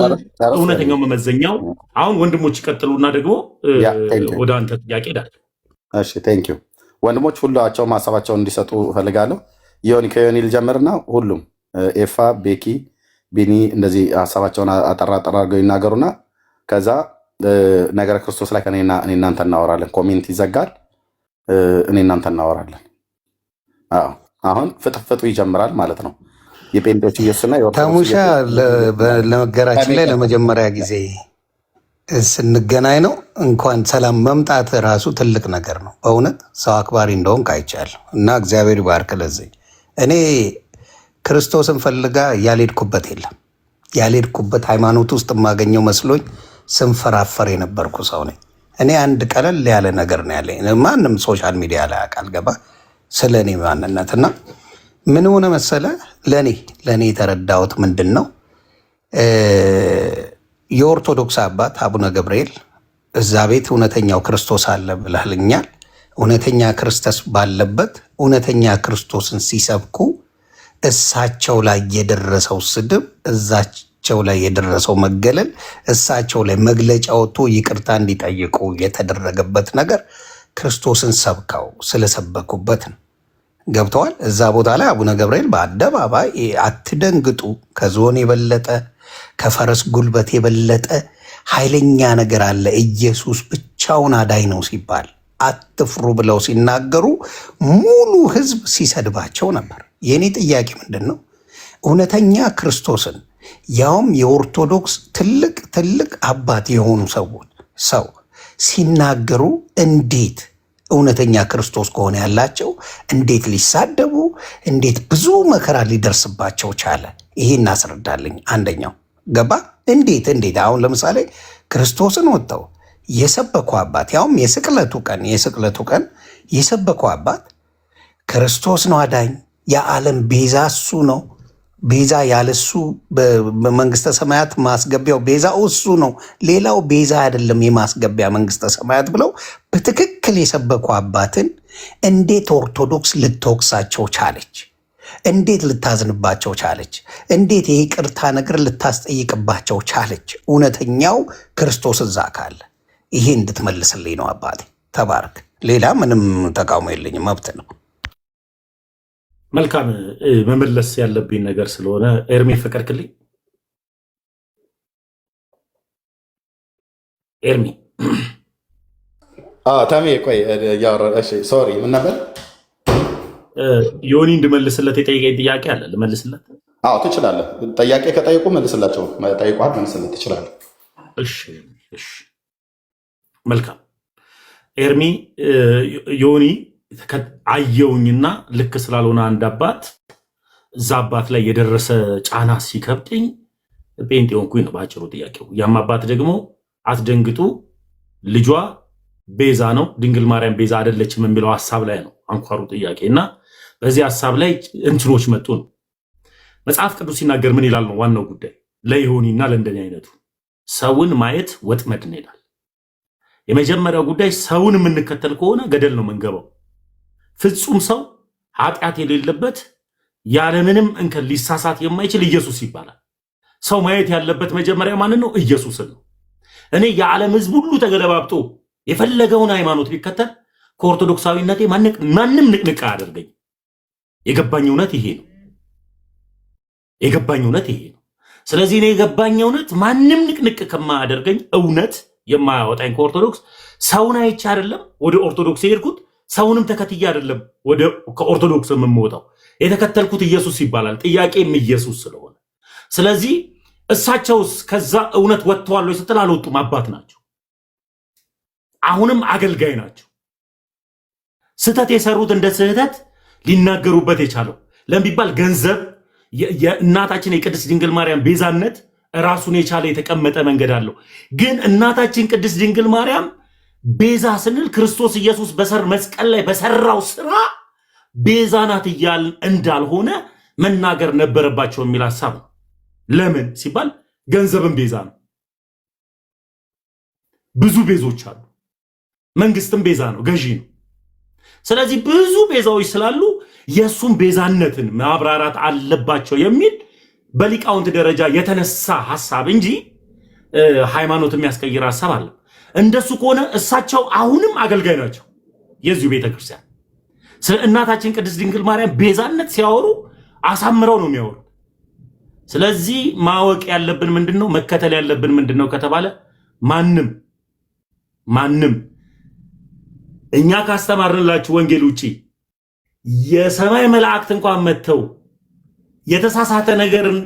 እውነተኛው መመዘኛው። አሁን ወንድሞች ይቀጥሉና ደግሞ ወደ አንተ ጥያቄ ዳል። እሺ ቴንክ ዩ ወንድሞች ሁላቸውም ሀሳባቸውን እንዲሰጡ እፈልጋለሁ። ከዮኒ ልጀምርና ሁሉም ኤፋ፣ ቤኪ፣ ቢኒ እንደዚህ ሀሳባቸውን አጠራ አድርገው ይናገሩና ከዛ ነገረ ክርስቶስ ላይ እኔ እናንተ እናወራለን። ኮሜንት ይዘጋል። እኔ እናንተ እናወራለን። አሁን ፍጥፍጡ ይጀምራል ማለት ነው። የጴንጤዎች ኢየሱስና ተሙሻ ለመገራችን ላይ ለመጀመሪያ ጊዜ ስንገናኝ ነው። እንኳን ሰላም መምጣት ራሱ ትልቅ ነገር ነው። በእውነት ሰው አክባሪ እንደሆንክ አይቻለሁ እና እግዚአብሔር ይባርክ። ለዚህ እኔ ክርስቶስን ፈልጋ ያልሄድኩበት የለም። ያልሄድኩበት ሃይማኖት ውስጥ የማገኘው መስሎኝ ስንፈራፈር የነበርኩ ሰው ነኝ። እኔ አንድ ቀለል ያለ ነገር ነው ያለኝ። ማንም ሶሻል ሚዲያ ላይ ያውቃል ገባ ስለ እኔ ማንነትና ምን ሆነ መሰለ ለእኔ የተረዳሁት ምንድን ነው የኦርቶዶክስ አባት አቡነ ገብርኤል እዛ ቤት እውነተኛው ክርስቶስ አለ ብለህልኛል። እውነተኛ ክርስቶስ ባለበት እውነተኛ ክርስቶስን ሲሰብኩ እሳቸው ላይ የደረሰው ስድብ፣ እዛቸው ላይ የደረሰው መገለል፣ እሳቸው ላይ መግለጫ ወጥቶ ይቅርታ እንዲጠይቁ የተደረገበት ነገር ክርስቶስን ሰብከው ስለሰበኩበት ነው። ገብተዋል። እዛ ቦታ ላይ አቡነ ገብርኤል በአደባባይ አትደንግጡ፣ ከዝሆን የበለጠ ከፈረስ ጉልበት የበለጠ ኃይለኛ ነገር አለ፣ ኢየሱስ ብቻውን አዳኝ ነው ሲባል አትፍሩ ብለው ሲናገሩ ሙሉ ሕዝብ ሲሰድባቸው ነበር። የእኔ ጥያቄ ምንድን ነው? እውነተኛ ክርስቶስን ያውም የኦርቶዶክስ ትልቅ አባት የሆኑ ሰው ሲናገሩ እንዴት እውነተኛ ክርስቶስ ከሆነ ያላቸው እንዴት ሊሳደቡ፣ እንዴት ብዙ መከራ ሊደርስባቸው ቻለ? ይሄ እናስረዳልኝ። አንደኛው ገባ እንዴት አሁን ለምሳሌ ክርስቶስን ወጥተው የሰበኩ አባት ያውም የስቅለቱ ቀን የሰበኩ አባት ክርስቶስ ነው አዳኝ፣ የዓለም ቤዛ እሱ ነው ቤዛ ያለሱ በመንግስተ ሰማያት ማስገቢያው ቤዛው እሱ ነው፣ ሌላው ቤዛ አይደለም የማስገቢያ መንግስተ ሰማያት ብለው በትክክል የሰበኩ አባትን እንዴት ኦርቶዶክስ ልትወቅሳቸው ቻለች? እንዴት ልታዝንባቸው ቻለች? እንዴት የይቅርታ ነገር ልታስጠይቅባቸው ቻለች? እውነተኛው ክርስቶስ እዛ ካለ ይሄ እንድትመልስልኝ ነው አባቴ። ተባረክ። ሌላ ምንም ተቃውሞ የለኝም፣ መብት ነው። መልካም መመለስ ያለብኝ ነገር ስለሆነ ኤርሚ ፈቀድክልኝ? ኤርሚ ታሜ ቆይ ሶሪ ምን ነበር? ዮኒ እንድመልስለት የጠየቀኝ ጥያቄ አለ፣ ልመልስለት? አዎ ትችላለህ። ጥያቄ ከጠየቁ መልስላቸው። ጠይቋል፣ መልስለት ትችላለህ። እሺ መልካም ኤርሚ ዮኒ አየውኝና ልክ ስላልሆነ አንድ አባት እዛ አባት ላይ የደረሰ ጫና ሲከብድኝ ጴንጤ ሆንኩኝ ነው ባጭሩ ጥያቄው። ያም አባት ደግሞ አትደንግጡ ልጇ ቤዛ ነው ድንግል ማርያም ቤዛ አይደለችም የሚለው ሐሳብ ላይ ነው አንኳሩ ጥያቄ። እና በዚህ ሐሳብ ላይ እንትኖች መጡ ነው። መጽሐፍ ቅዱስ ሲናገር ምን ይላል ነው ዋናው ጉዳይ። ለዮኒና ለእንደኔ አይነቱ ሰውን ማየት ወጥመድ ነው ይላል። የመጀመሪያው ጉዳይ ሰውን የምንከተል ከሆነ ገደል ነው መንገባው። ፍጹም ሰው ኃጢአት የሌለበት ያለምንም እንከን ሊሳሳት የማይችል ኢየሱስ ይባላል። ሰው ማየት ያለበት መጀመሪያ ማንን ነው? ኢየሱስን ነው። እኔ የዓለም ሕዝብ ሁሉ ተገለባብጦ የፈለገውን ሃይማኖት ቢከተል ከኦርቶዶክሳዊነቴ ማንም ንቅንቅ አያደርገኝ። የገባኝ እውነት ይሄ ነው። ስለዚህ እኔ የገባኝ እውነት ማንም ንቅንቅ ከማያደርገኝ እውነት የማያወጣኝ ከኦርቶዶክስ ሰውን አይቼ አይደለም ወደ ኦርቶዶክስ የሄድኩት፣ ሰውንም ተከትዬ አይደለም ከኦርቶዶክስ የምወጣው። የተከተልኩት ኢየሱስ ይባላል። ጥያቄም ኢየሱስ ስለሆነ ስለዚህ እሳቸውስ ከዛ እውነት ወጥተዋል ወይ ስትል አልወጡም። አባት ናቸው፣ አሁንም አገልጋይ ናቸው። ስህተት የሰሩት እንደ ስህተት ሊናገሩበት የቻለው ለሚባል ገንዘብ የእናታችን የቅድስት ድንግል ማርያም ቤዛነት ራሱን የቻለ የተቀመጠ መንገድ አለው። ግን እናታችን ቅድስት ድንግል ማርያም ቤዛ ስንል ክርስቶስ ኢየሱስ መስቀል ላይ በሰራው ስራ ቤዛ ናት እያልን እንዳልሆነ መናገር ነበረባቸው የሚል ሐሳብ ነው። ለምን ሲባል ገንዘብም ቤዛ ነው። ብዙ ቤዞች አሉ። መንግስትም ቤዛ ነው፣ ገዢ ነው። ስለዚህ ብዙ ቤዛዎች ስላሉ የእሱም ቤዛነትን ማብራራት አለባቸው የሚል በሊቃውንት ደረጃ የተነሳ ሐሳብ እንጂ ሃይማኖት የሚያስቀይር ሐሳብ አለ። እንደሱ ከሆነ እሳቸው አሁንም አገልጋይ ናቸው የዚሁ ቤተክርስቲያን። ስለ እናታችን ቅድስት ድንግል ማርያም ቤዛነት ሲያወሩ አሳምረው ነው የሚያወሩ። ስለዚህ ማወቅ ያለብን ምንድነው፣ መከተል ያለብን ምንድነው ከተባለ ማንም እኛ ካስተማርንላችሁ ወንጌል ውጪ የሰማይ መላእክት እንኳን መጥተው የተሳሳተ ነገርን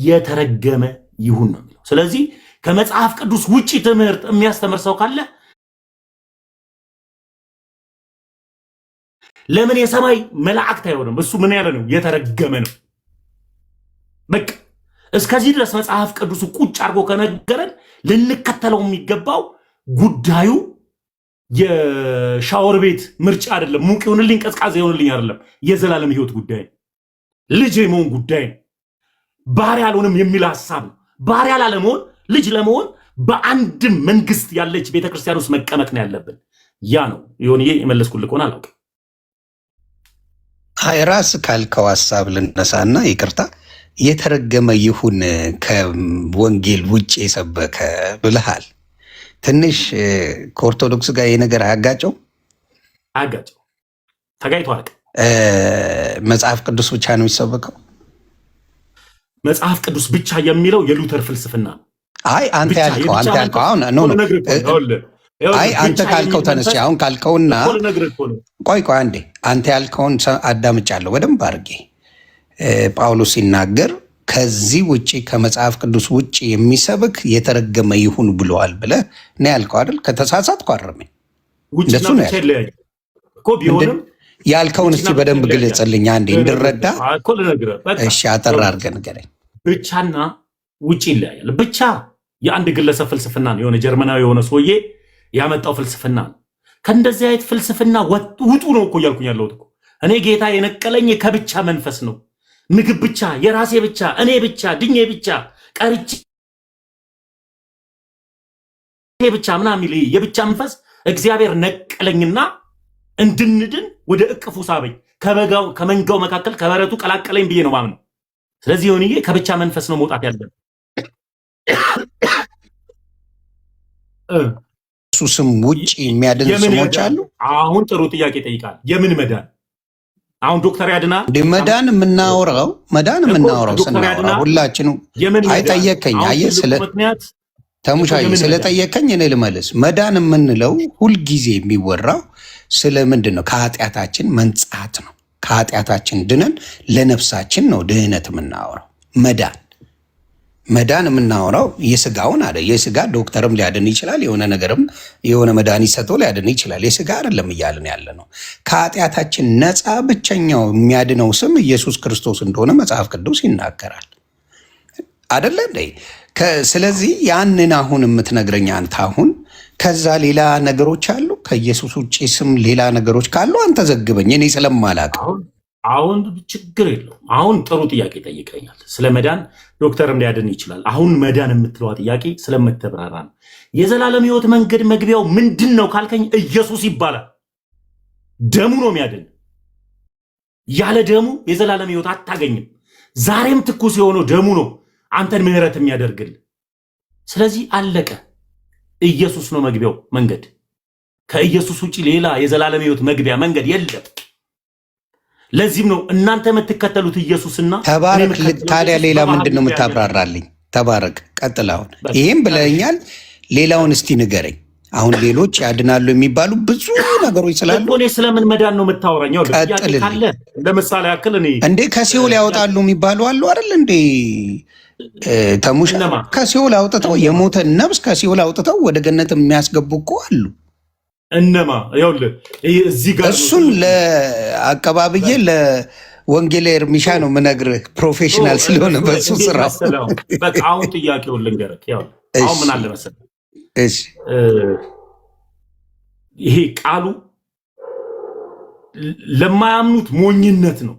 የተረገመ ይሁን ነው የሚለው። ስለዚህ ከመጽሐፍ ቅዱስ ውጪ ትምህርት የሚያስተምር ሰው ካለ ለምን የሰማይ መላእክት አይሆንም? እሱ ምን ያለ ነው? የተረገመ ነው። በቃ እስከዚህ ድረስ መጽሐፍ ቅዱስ ቁጭ አድርጎ ከነገረን ልንከተለው የሚገባው ጉዳዩ የሻወር ቤት ምርጫ አይደለም። ሙቅ ይሁንልኝ ቀዝቃዛ ይሁንልኝ አይደለም። የዘላለም ሕይወት ጉዳይ ነው። ልጅ የመሆን ጉዳይ ነው። ባሪያ አልሆንም የሚል ሐሳብ ነው። ባሪያ ላለመሆን ልጅ ለመሆን በአንድም መንግስት ያለች ቤተክርስቲያን ውስጥ መቀመጥ ነው ያለብን። ያ ነው ይሁንዬ። የመለስኩልህ ከሆነ አላውቅም። ራስ ካልከው ሐሳብ ልነሳና ይቅርታ የተረገመ ይሁን ከወንጌል ውጭ የሰበከ ብለሃል። ትንሽ ከኦርቶዶክስ ጋር የነገር አያጋጨው? ተጋይቶ አልቅ መጽሐፍ ቅዱስ ብቻ ነው የሚሰበከው? መጽሐፍ ቅዱስ ብቻ የሚለው የሉተር ፍልስፍና ነው። አይ አንተ ያልከው አሁን አይ አንተ ካልከው ተነስ። አሁን ካልከውና ቆይ አንዴ አንተ ያልከውን አዳምጫለሁ በደንብ አድርጌ። ጳውሎስ ሲናገር ከዚህ ውጪ ከመጽሐፍ ቅዱስ ውጪ የሚሰብክ የተረገመ ይሁን ብለዋል ብለህ ነው ያልከው አይደል? ከተሳሳትኩ አረመኝ። እንደሱ ነው ያልከውን እስቲ በደንብ ግለጽልኝ አንዴ እንድረዳ። እሺ አጠር አድርገህ ንገረኝ። ብቻና ውጪ ይለያያል። ብቻ የአንድ ግለሰብ ፍልስፍና ነው። የሆነ ጀርመናዊ የሆነ ሰውዬ ያመጣው ፍልስፍና ነው። ከእንደዚህ አይነት ፍልስፍና ውጡ ነው እኮ እያልኩኝ ያለሁት እኮ። እኔ ጌታ የነቀለኝ ከብቻ መንፈስ ነው። ምግብ ብቻ የራሴ ብቻ እኔ ብቻ ድኜ ብቻ ቀርቼ ብቻ ምናምን የሚል የብቻ መንፈስ እግዚአብሔር ነቀለኝና እንድንድን ወደ እቅፉ ሳበኝ። ከመንጋው መካከል ከበረቱ ቀላቀለኝ ብዬ ነው ማምነው። ስለዚህ ዮኒዬ ከብቻ መንፈስ ነው መውጣት ያለብን። እሱ ስም ውጭ የሚያድን ስሞች አሉ። አሁን ጥሩ ጥያቄ ጠይቃል። የምን መዳን? አሁን ዶክተር ያድና መዳን የምናወራው ስናወራ ሁላችንም አይጠየቀኝ አየህ ስለ ተሙሻዬ ስለጠየቀኝ እኔ ልመልስ። መዳን የምንለው ሁልጊዜ የሚወራው ስለ ምንድን ነው? ከኃጢአታችን መንጻት ነው። ከኃጢአታችን ድነን ለነፍሳችን ነው ድህነት የምናወራው። መዳን የምናወራው የስጋውን አለ። የስጋ ዶክተርም ሊያድን ይችላል፣ የሆነ ነገርም የሆነ መድኃኒት ሰጥቶ ሊያድን ይችላል። የስጋ አይደለም እያልን ያለ ነው። ከኃጢአታችን ነፃ ብቸኛው የሚያድነው ስም ኢየሱስ ክርስቶስ እንደሆነ መጽሐፍ ቅዱስ ይናገራል። አደለ እንዴ? ስለዚህ ያንን አሁን የምትነግረኝ አንተ አሁን ከዛ ሌላ ነገሮች አሉ? ከኢየሱስ ውጭ ስም ሌላ ነገሮች ካሉ አንተ ዘግበኝ፣ እኔ ስለማላቅ። አሁን ችግር የለውም። አሁን ጥሩ ጥያቄ ጠይቀኛል። ስለ መዳን ዶክተርም ሊያድን ይችላል። አሁን መዳን የምትለዋ ጥያቄ ስለምትብራራ ነው። የዘላለም ሕይወት መንገድ መግቢያው ምንድን ነው ካልከኝ ኢየሱስ ይባላል። ደሙ ነው የሚያድን። ያለ ደሙ የዘላለም ሕይወት አታገኝም። ዛሬም ትኩስ የሆነው ደሙ ነው አንተን ምህረት የሚያደርግል። ስለዚህ አለቀ። ኢየሱስ ነው መግቢያው መንገድ። ከኢየሱስ ውጪ ሌላ የዘላለም ሕይወት መግቢያ መንገድ የለም። ለዚህም ነው እናንተ የምትከተሉት ኢየሱስና ተባረክ። ታዲያ ሌላ ምንድን ነው የምታብራራልኝ? ተባረክ፣ ቀጥል። አሁን ይህም ብለኛል። ሌላውን እስቲ ንገረኝ። አሁን ሌሎች ያድናሉ የሚባሉ ብዙ ነገሮች ስላሉ እኔ ስለምን መዳን ነው የምታወራኝ? ካለ ለምሳሌ ያክል እኔ እንዴ ከሲኦል ያወጣሉ የሚባሉ አሉ አይደል እንዴ? ተሙሽ ከሲኦል አውጥተው የሞተ ነፍስ ከሲኦል አውጥተው ወደ ገነት የሚያስገቡ እኮ አሉ። እነማ? ይኸውልህ እዚህ ጋር እሱን ለአቀባብዬ ለወንጌል እርሚሻ ነው የምነግርህ፣ ፕሮፌሽናል ስለሆነ በሱ ስራ። በቃ አሁን ጥያቄውን ልንገርህ። አሁን ምን አለ መሰለህ፣ ይሄ ቃሉ ለማያምኑት ሞኝነት ነው፣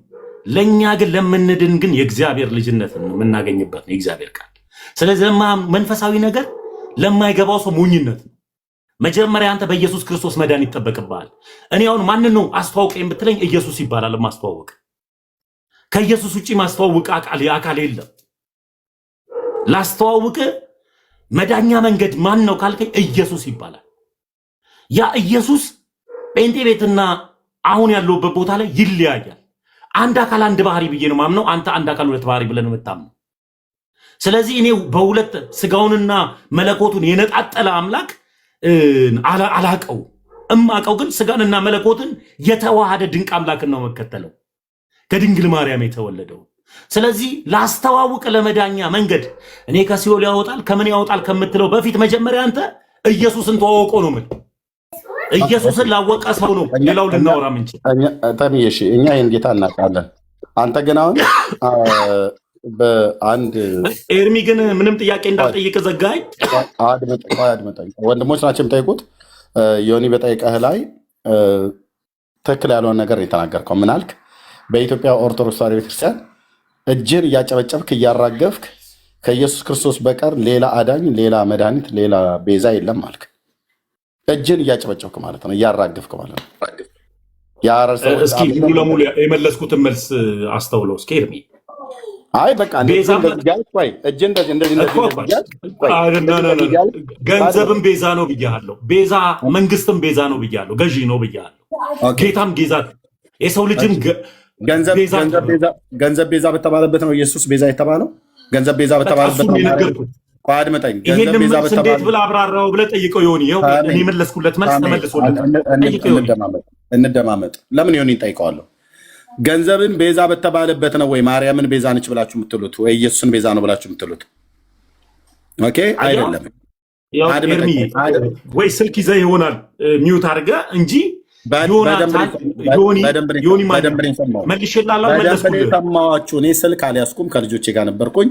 ለእኛ ግን ለምንድን ግን የእግዚአብሔር ልጅነት ነው የምናገኝበት ነው የእግዚአብሔር ቃል። ስለዚህ መንፈሳዊ ነገር ለማይገባው ሰው ሞኝነት ነው። መጀመሪያ አንተ በኢየሱስ ክርስቶስ መዳን ይጠበቅብሃል። እኔ አሁን ማንን ነው አስተዋውቀኝ ብትለኝ ኢየሱስ ይባላል ማስተዋወቅ። ከኢየሱስ ውጭ ማስተዋወቅ አካል የለም። ላስተዋውቅ መዳኛ መንገድ ማን ነው ካልከኝ ኢየሱስ ይባላል። ያ ኢየሱስ ጴንጤ ቤትና አሁን ያለውበት ቦታ ላይ ይለያያል። አንድ አካል አንድ ባህሪ ብዬ ነው ማምነው። አንተ አንድ አካል ሁለት ባህሪ ብለን የምታምነው። ስለዚህ እኔ በሁለት ስጋውንና መለኮቱን የነጣጠለ አምላክ አላቀው። እማቀው ግን ስጋንና መለኮትን የተዋሃደ ድንቅ አምላክን ነው መከተለው፣ ከድንግል ማርያም የተወለደው። ስለዚህ ላስተዋውቅ ለመዳኛ መንገድ እኔ ከሲኦል ያወጣል ከምን ያወጣል ከምትለው በፊት መጀመሪያ አንተ ኢየሱስን ተዋወቆ ነው ምን ኢየሱስን ላወቀ ሰው ነው ሌላው ልናወራ ምንችል። ተምዬሽ እኛ ይህን ጌታ እናውቃለን። አንተ ግን አሁን በአንድ ኤርሚ ግን ምንም ጥያቄ እንዳልጠይቅ ዘጋኝ። አድመጠኝ። ወንድሞች ናቸው የሚጠይቁት። ዮኒ በጠይቀህ ላይ ትክክል ያልሆነ ነገር የተናገርከው ምን አልክ? በኢትዮጵያ ኦርቶዶክስ ተዋሕዶ ቤተክርስቲያን እጅን እያጨበጨብክ እያራገፍክ ከኢየሱስ ክርስቶስ በቀር ሌላ አዳኝ፣ ሌላ መድኃኒት፣ ሌላ ቤዛ የለም አልክ። እጅን እያጨበጨብክ ማለት ነው፣ እያራገፍክ ማለት ነው። እስኪ ሙሉ ለሙሉ የመለስኩትን መልስ አስተውለው እስኪ ኤርሚ። አይ በቃ ገንዘብም ቤዛ ነው ብያለሁ። ቤዛ መንግስትም ቤዛ ነው ብያለሁ። ገዢ ነው ብያለሁ። ጌታም ጌዛ የሰው ልጅም ገንዘብ ቤዛ በተባለበት ነው ኢየሱስ ቤዛ የተባለው። ገንዘብ ቤዛ በተባለበት ነው የነገርኩት። አድመጠኝ። ይሄን መልስ እንዴት ብለህ አብራራው ብለህ ጠይቀው ዮኒ። ይኸው እኔ መለስኩለት መልስ ተመልሶለት። እንደማመጥ ለምን ዮኒ ጠይቀዋለሁ? ገንዘብን ቤዛ በተባለበት ነው ወይ ማርያምን ቤዛ ነች ብላችሁ የምትሉት ወይ ኢየሱስን ቤዛ ነው ብላችሁ የምትሉት? ኦኬ አይደለም። ወይ ስልክ ይዘህ ይሆናል ሚውት አድርገህ እንጂ ሰማችሁ። እኔ ስልክ አልያዝኩም፣ ከልጆቼ ጋር ነበርኩኝ።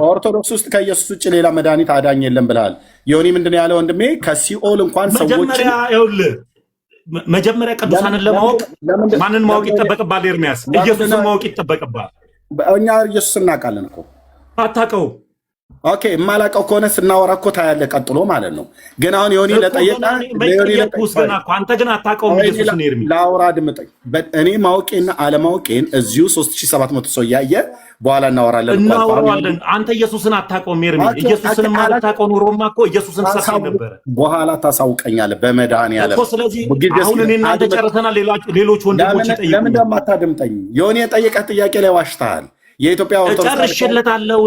ኦርቶዶክስ ውስጥ ከኢየሱስ ውጭ ሌላ መድኃኒት አዳኝ የለም ብለሃል። ዮኒ ምንድን ያለ ወንድሜ? ከሲኦል እንኳን ሰዎች መጀመሪያ ቅዱሳንን ለማወቅ ማንን ማወቅ ይጠበቅባል? ኤርሚያስ ኢየሱስን ማወቅ ይጠበቅባል። እኛ ኢየሱስ እናውቃለን እኮ። አታውቀውም? ኦኬ፣ የማላውቀው ከሆነ ስናወራ እኮ ታያለህ ቀጥሎ ማለት ነው። ግን አሁን ዮኒ ለጠየቀ አንተ ግን አታውቀውም ኢየሱስን። ኤርሚ ላውራ ድምጠኝ። እኔ ማወቄና አለማወቄን እዚሁ 3700 ሰው እያየ በኋላ እናወራለን። አንተ ኢየሱስን አታውቀውም ኤርሚ። ኢየሱስን ማታውቀው ኑሮማ እኮ ኢየሱስን ሰጥተህ ነበረ። በኋላ ታሳውቀኛለህ በመድኃኒዓለም እኮ። ስለዚህ አሁን እኔ እናንተ ጨርሰናል። ሌሎች ወንድሞች ይጠይቁ። ለምን እንደማታደምጠኝ? ዮኒ የጠየቀህ ጥያቄ ላይ ዋሽተሃል። የኢትዮጵያ ኦርቶዶክስ ጨርሼለታለሁ።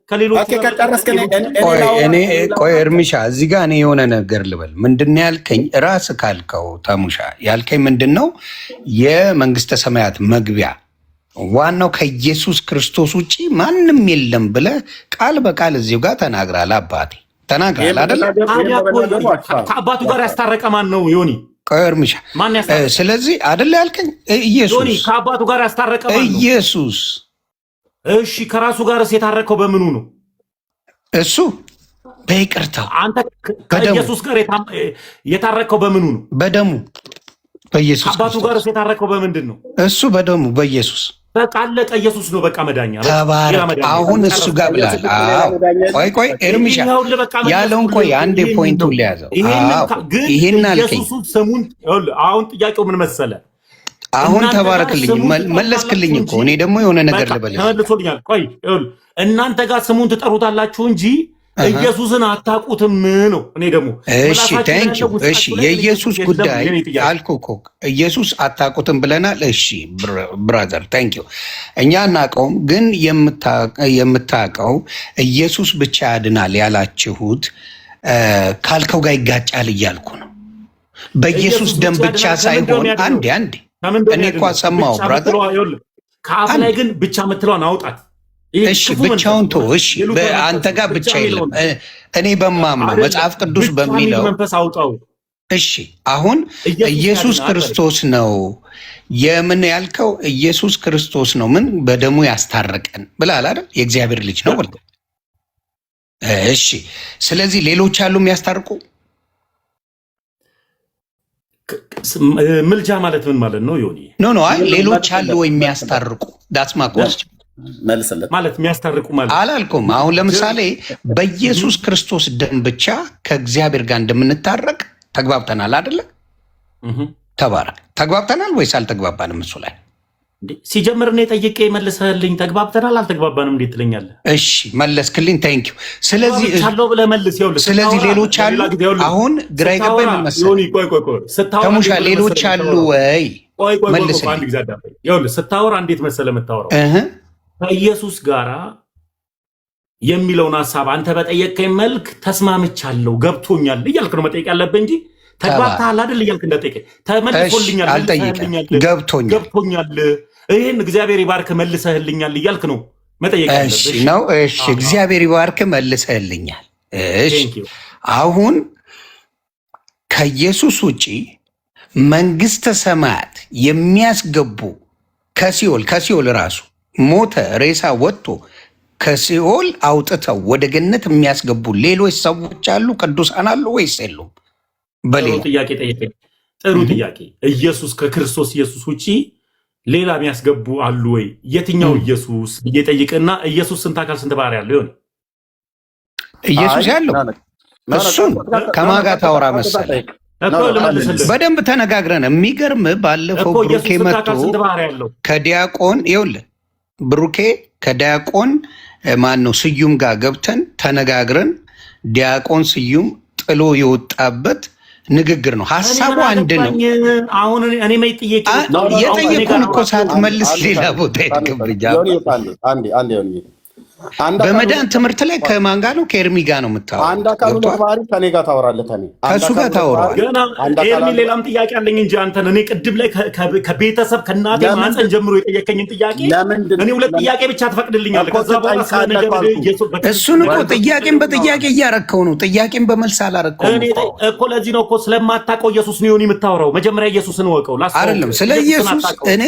ከሌሎች ቆይ እርምሻ እዚህ ጋር እኔ የሆነ ነገር ልበል። ምንድን ነው ያልከኝ? ራስ ካልከው ተሙሻ ያልከኝ ምንድን ነው? የመንግስተ ሰማያት መግቢያ ዋናው ከኢየሱስ ክርስቶስ ውጭ ማንም የለም ብለህ ቃል በቃል እዚሁ ጋር ተናግራል። አባቴ ተናግራል አይደለ? ከአባቱ ጋር ያስታረቀ ማን ነው ዮኒ? ቆይ እርምሻ ስለዚህ አይደለ ያልከኝ? ኢየሱስ ከአባቱ ጋር ያስታረቀ ማን ነው? ኢየሱስ። እሺ ከራሱ ጋርስ የታረቀው በምኑ ነው? እሱ በይቅርታው። አንተ ከኢየሱስ ጋር የታረቀው በምኑ ነው? በደሙ በኢየሱስ። ከአባቱ ጋርስ የታረቀው በምንድን ነው? እሱ በደሙ በኢየሱስ። በቃ አለቀ። ኢየሱስ ነው በቃ መዳኛ። ተባረክ። አሁን እሱ ጋር ብላል። ቆይ ኤርሚሻ ያለውን ቆይ አንዴ ፖይንቱን ሊያዘው። ይሄን አልከኝ። አሁን ጥያቄው ምን መሰለ? አሁን ተባረክልኝ፣ መለስክልኝ እኮ። እኔ ደግሞ የሆነ ነገር ልበል። ተመልሶልኛል። ቆይ እናንተ ጋር ስሙን ትጠሩታላችሁ እንጂ ኢየሱስን አታውቁትም ነው። እኔ ደግሞ እሺ ታንኪዩ። እሺ የኢየሱስ ጉዳይ አልኩህ እኮ ኢየሱስ አታውቁትም ብለናል። እሺ ብራዘር ታንኪዩ። እኛ አናውቀውም፣ ግን የምታውቀው ኢየሱስ ብቻ ያድናል ያላችሁት ካልከው ጋር ይጋጫል እያልኩ ነው። በኢየሱስ ደም ብቻ ሳይሆን አንዴ እኔ እኮ ሰማሁ ብራዘር። ከአፍ ላይ ግን ብቻ የምትለዋን አውጣት። እሺ ብቻውን ተው። እሺ አንተ ጋር ብቻ የለም። እኔ በማምነው መጽሐፍ ቅዱስ በሚለው መንፈስ አውጣው። እሺ አሁን ኢየሱስ ክርስቶስ ነው የምን ያልከው? ኢየሱስ ክርስቶስ ነው ምን በደሙ ያስታረቀን ብለሃል አይደል? የእግዚአብሔር ልጅ ነው ብለህ። እሺ ስለዚህ ሌሎች አሉ የሚያስታርቁ? ምልጃ ማለት ምን ማለት ነው ዮኒ? ኖ አይ ሌሎች አሉ ወይ የሚያስታርቁ? ዳትስ ማኮስ መልስለት ማለት የሚያስታርቁ ማለት አላልኩም። አሁን ለምሳሌ በኢየሱስ ክርስቶስ ደም ብቻ ከእግዚአብሔር ጋር እንደምንታረቅ ተግባብተናል አይደለ? ተባረክ። ተግባብተናል ወይስ አልተግባባንም? እሱ ላይ ሲጀምር እኔ ጠይቄ መልሰህልኝ ተግባብተናል አልተግባባንም እንዴት ትለኛለህ? እሺ መለስክልኝ። ታንኪዩ። ስለዚህ ብለህ መልስ። ስለዚህ ሌሎች አሉ። አሁን ግራ የገባኝ ምን መሰለህ ተሙሻ፣ ሌሎች አሉ ወይ መልስልኝ። ስታወራ እንዴት መሰለህ የምታወራው? ከኢየሱስ ጋር የሚለውን ሀሳብ አንተ በጠየቀኝ መልክ ተስማምቻለሁ ገብቶኛል እያልክ ነው መጠየቅ ያለብህ እንጂ ተግባብተሃል አይደል እያልክ እንዳጠየቀኝ ተመልሶልኛል ገብቶኛል ይህን እግዚአብሔር ይባርክ መልሰህልኛል እያልክ ነው መጠየቅ ያለብህ ነው። እሺ እግዚአብሔር ይባርክ መልሰህልኛል። እሺ አሁን ከኢየሱስ ውጪ መንግስተ ሰማያት የሚያስገቡ ከሲኦል ራሱ ሞተ ሬሳ ወጥቶ ከሲኦል አውጥተው ወደ ገነት የሚያስገቡ ሌሎች ሰዎች አሉ? ቅዱሳን አሉ ወይስ የሉም? በሌላ ጥያቄ ጠየቀኝ። ጥሩ ጥያቄ። ኢየሱስ ከክርስቶስ ኢየሱስ ውጪ ሌላ የሚያስገቡ አሉ ወይ? የትኛው ኢየሱስ እየጠይቅና ኢየሱስ ስንት አካል ስንት ባህሪ ያለው ይሆን? ኢየሱስ ያለው እሱን ከማን ጋር ታወራ መሰለህ? በደንብ ተነጋግረን። የሚገርም ባለፈው ብሩኬ መጥቶ ከዲያቆን ይኸውልህ ብሩኬ ከዲያቆን ማን ነው ስዩም ጋር ገብተን ተነጋግረን ዲያቆን ስዩም ጥሎ የወጣበት ንግግር ነው። ሀሳቡ አንድ ነው። አሁን እኔ የጠየቁን እኮ ሳትመልስ ሌላ ቦታ ይገብጃል። በመዳን ትምህርት ላይ ከማን ጋር ነው? ከኤርሚ ጋር ነው የምታወራው። አንድ አካል ባህሪ ከኔ ጋር ታወራለህ። ከእሱ ጋር ታወራለህ። ኤርሚ ሌላም ጥያቄ አለኝ እንጂ አንተን እኔ ቅድም ላይ ከቤተሰብ ከእናቴ ማህፀን ጀምሮ የጠየቀኝን ጥያቄ እኔ ሁለት ጥያቄ ብቻ ትፈቅድልኛለህ። ከዛ በኋላ እሱን እኮ ጥያቄን በጥያቄ እያረከው ነው። ጥያቄን በመልስ አላረከው እኮ። ለዚህ ነው እኮ ስለማታውቀው ኢየሱስ ነው የምታወራው። መጀመሪያ ኢየሱስን እወቀው። አይደለም ስለ ኢየሱስ እኔ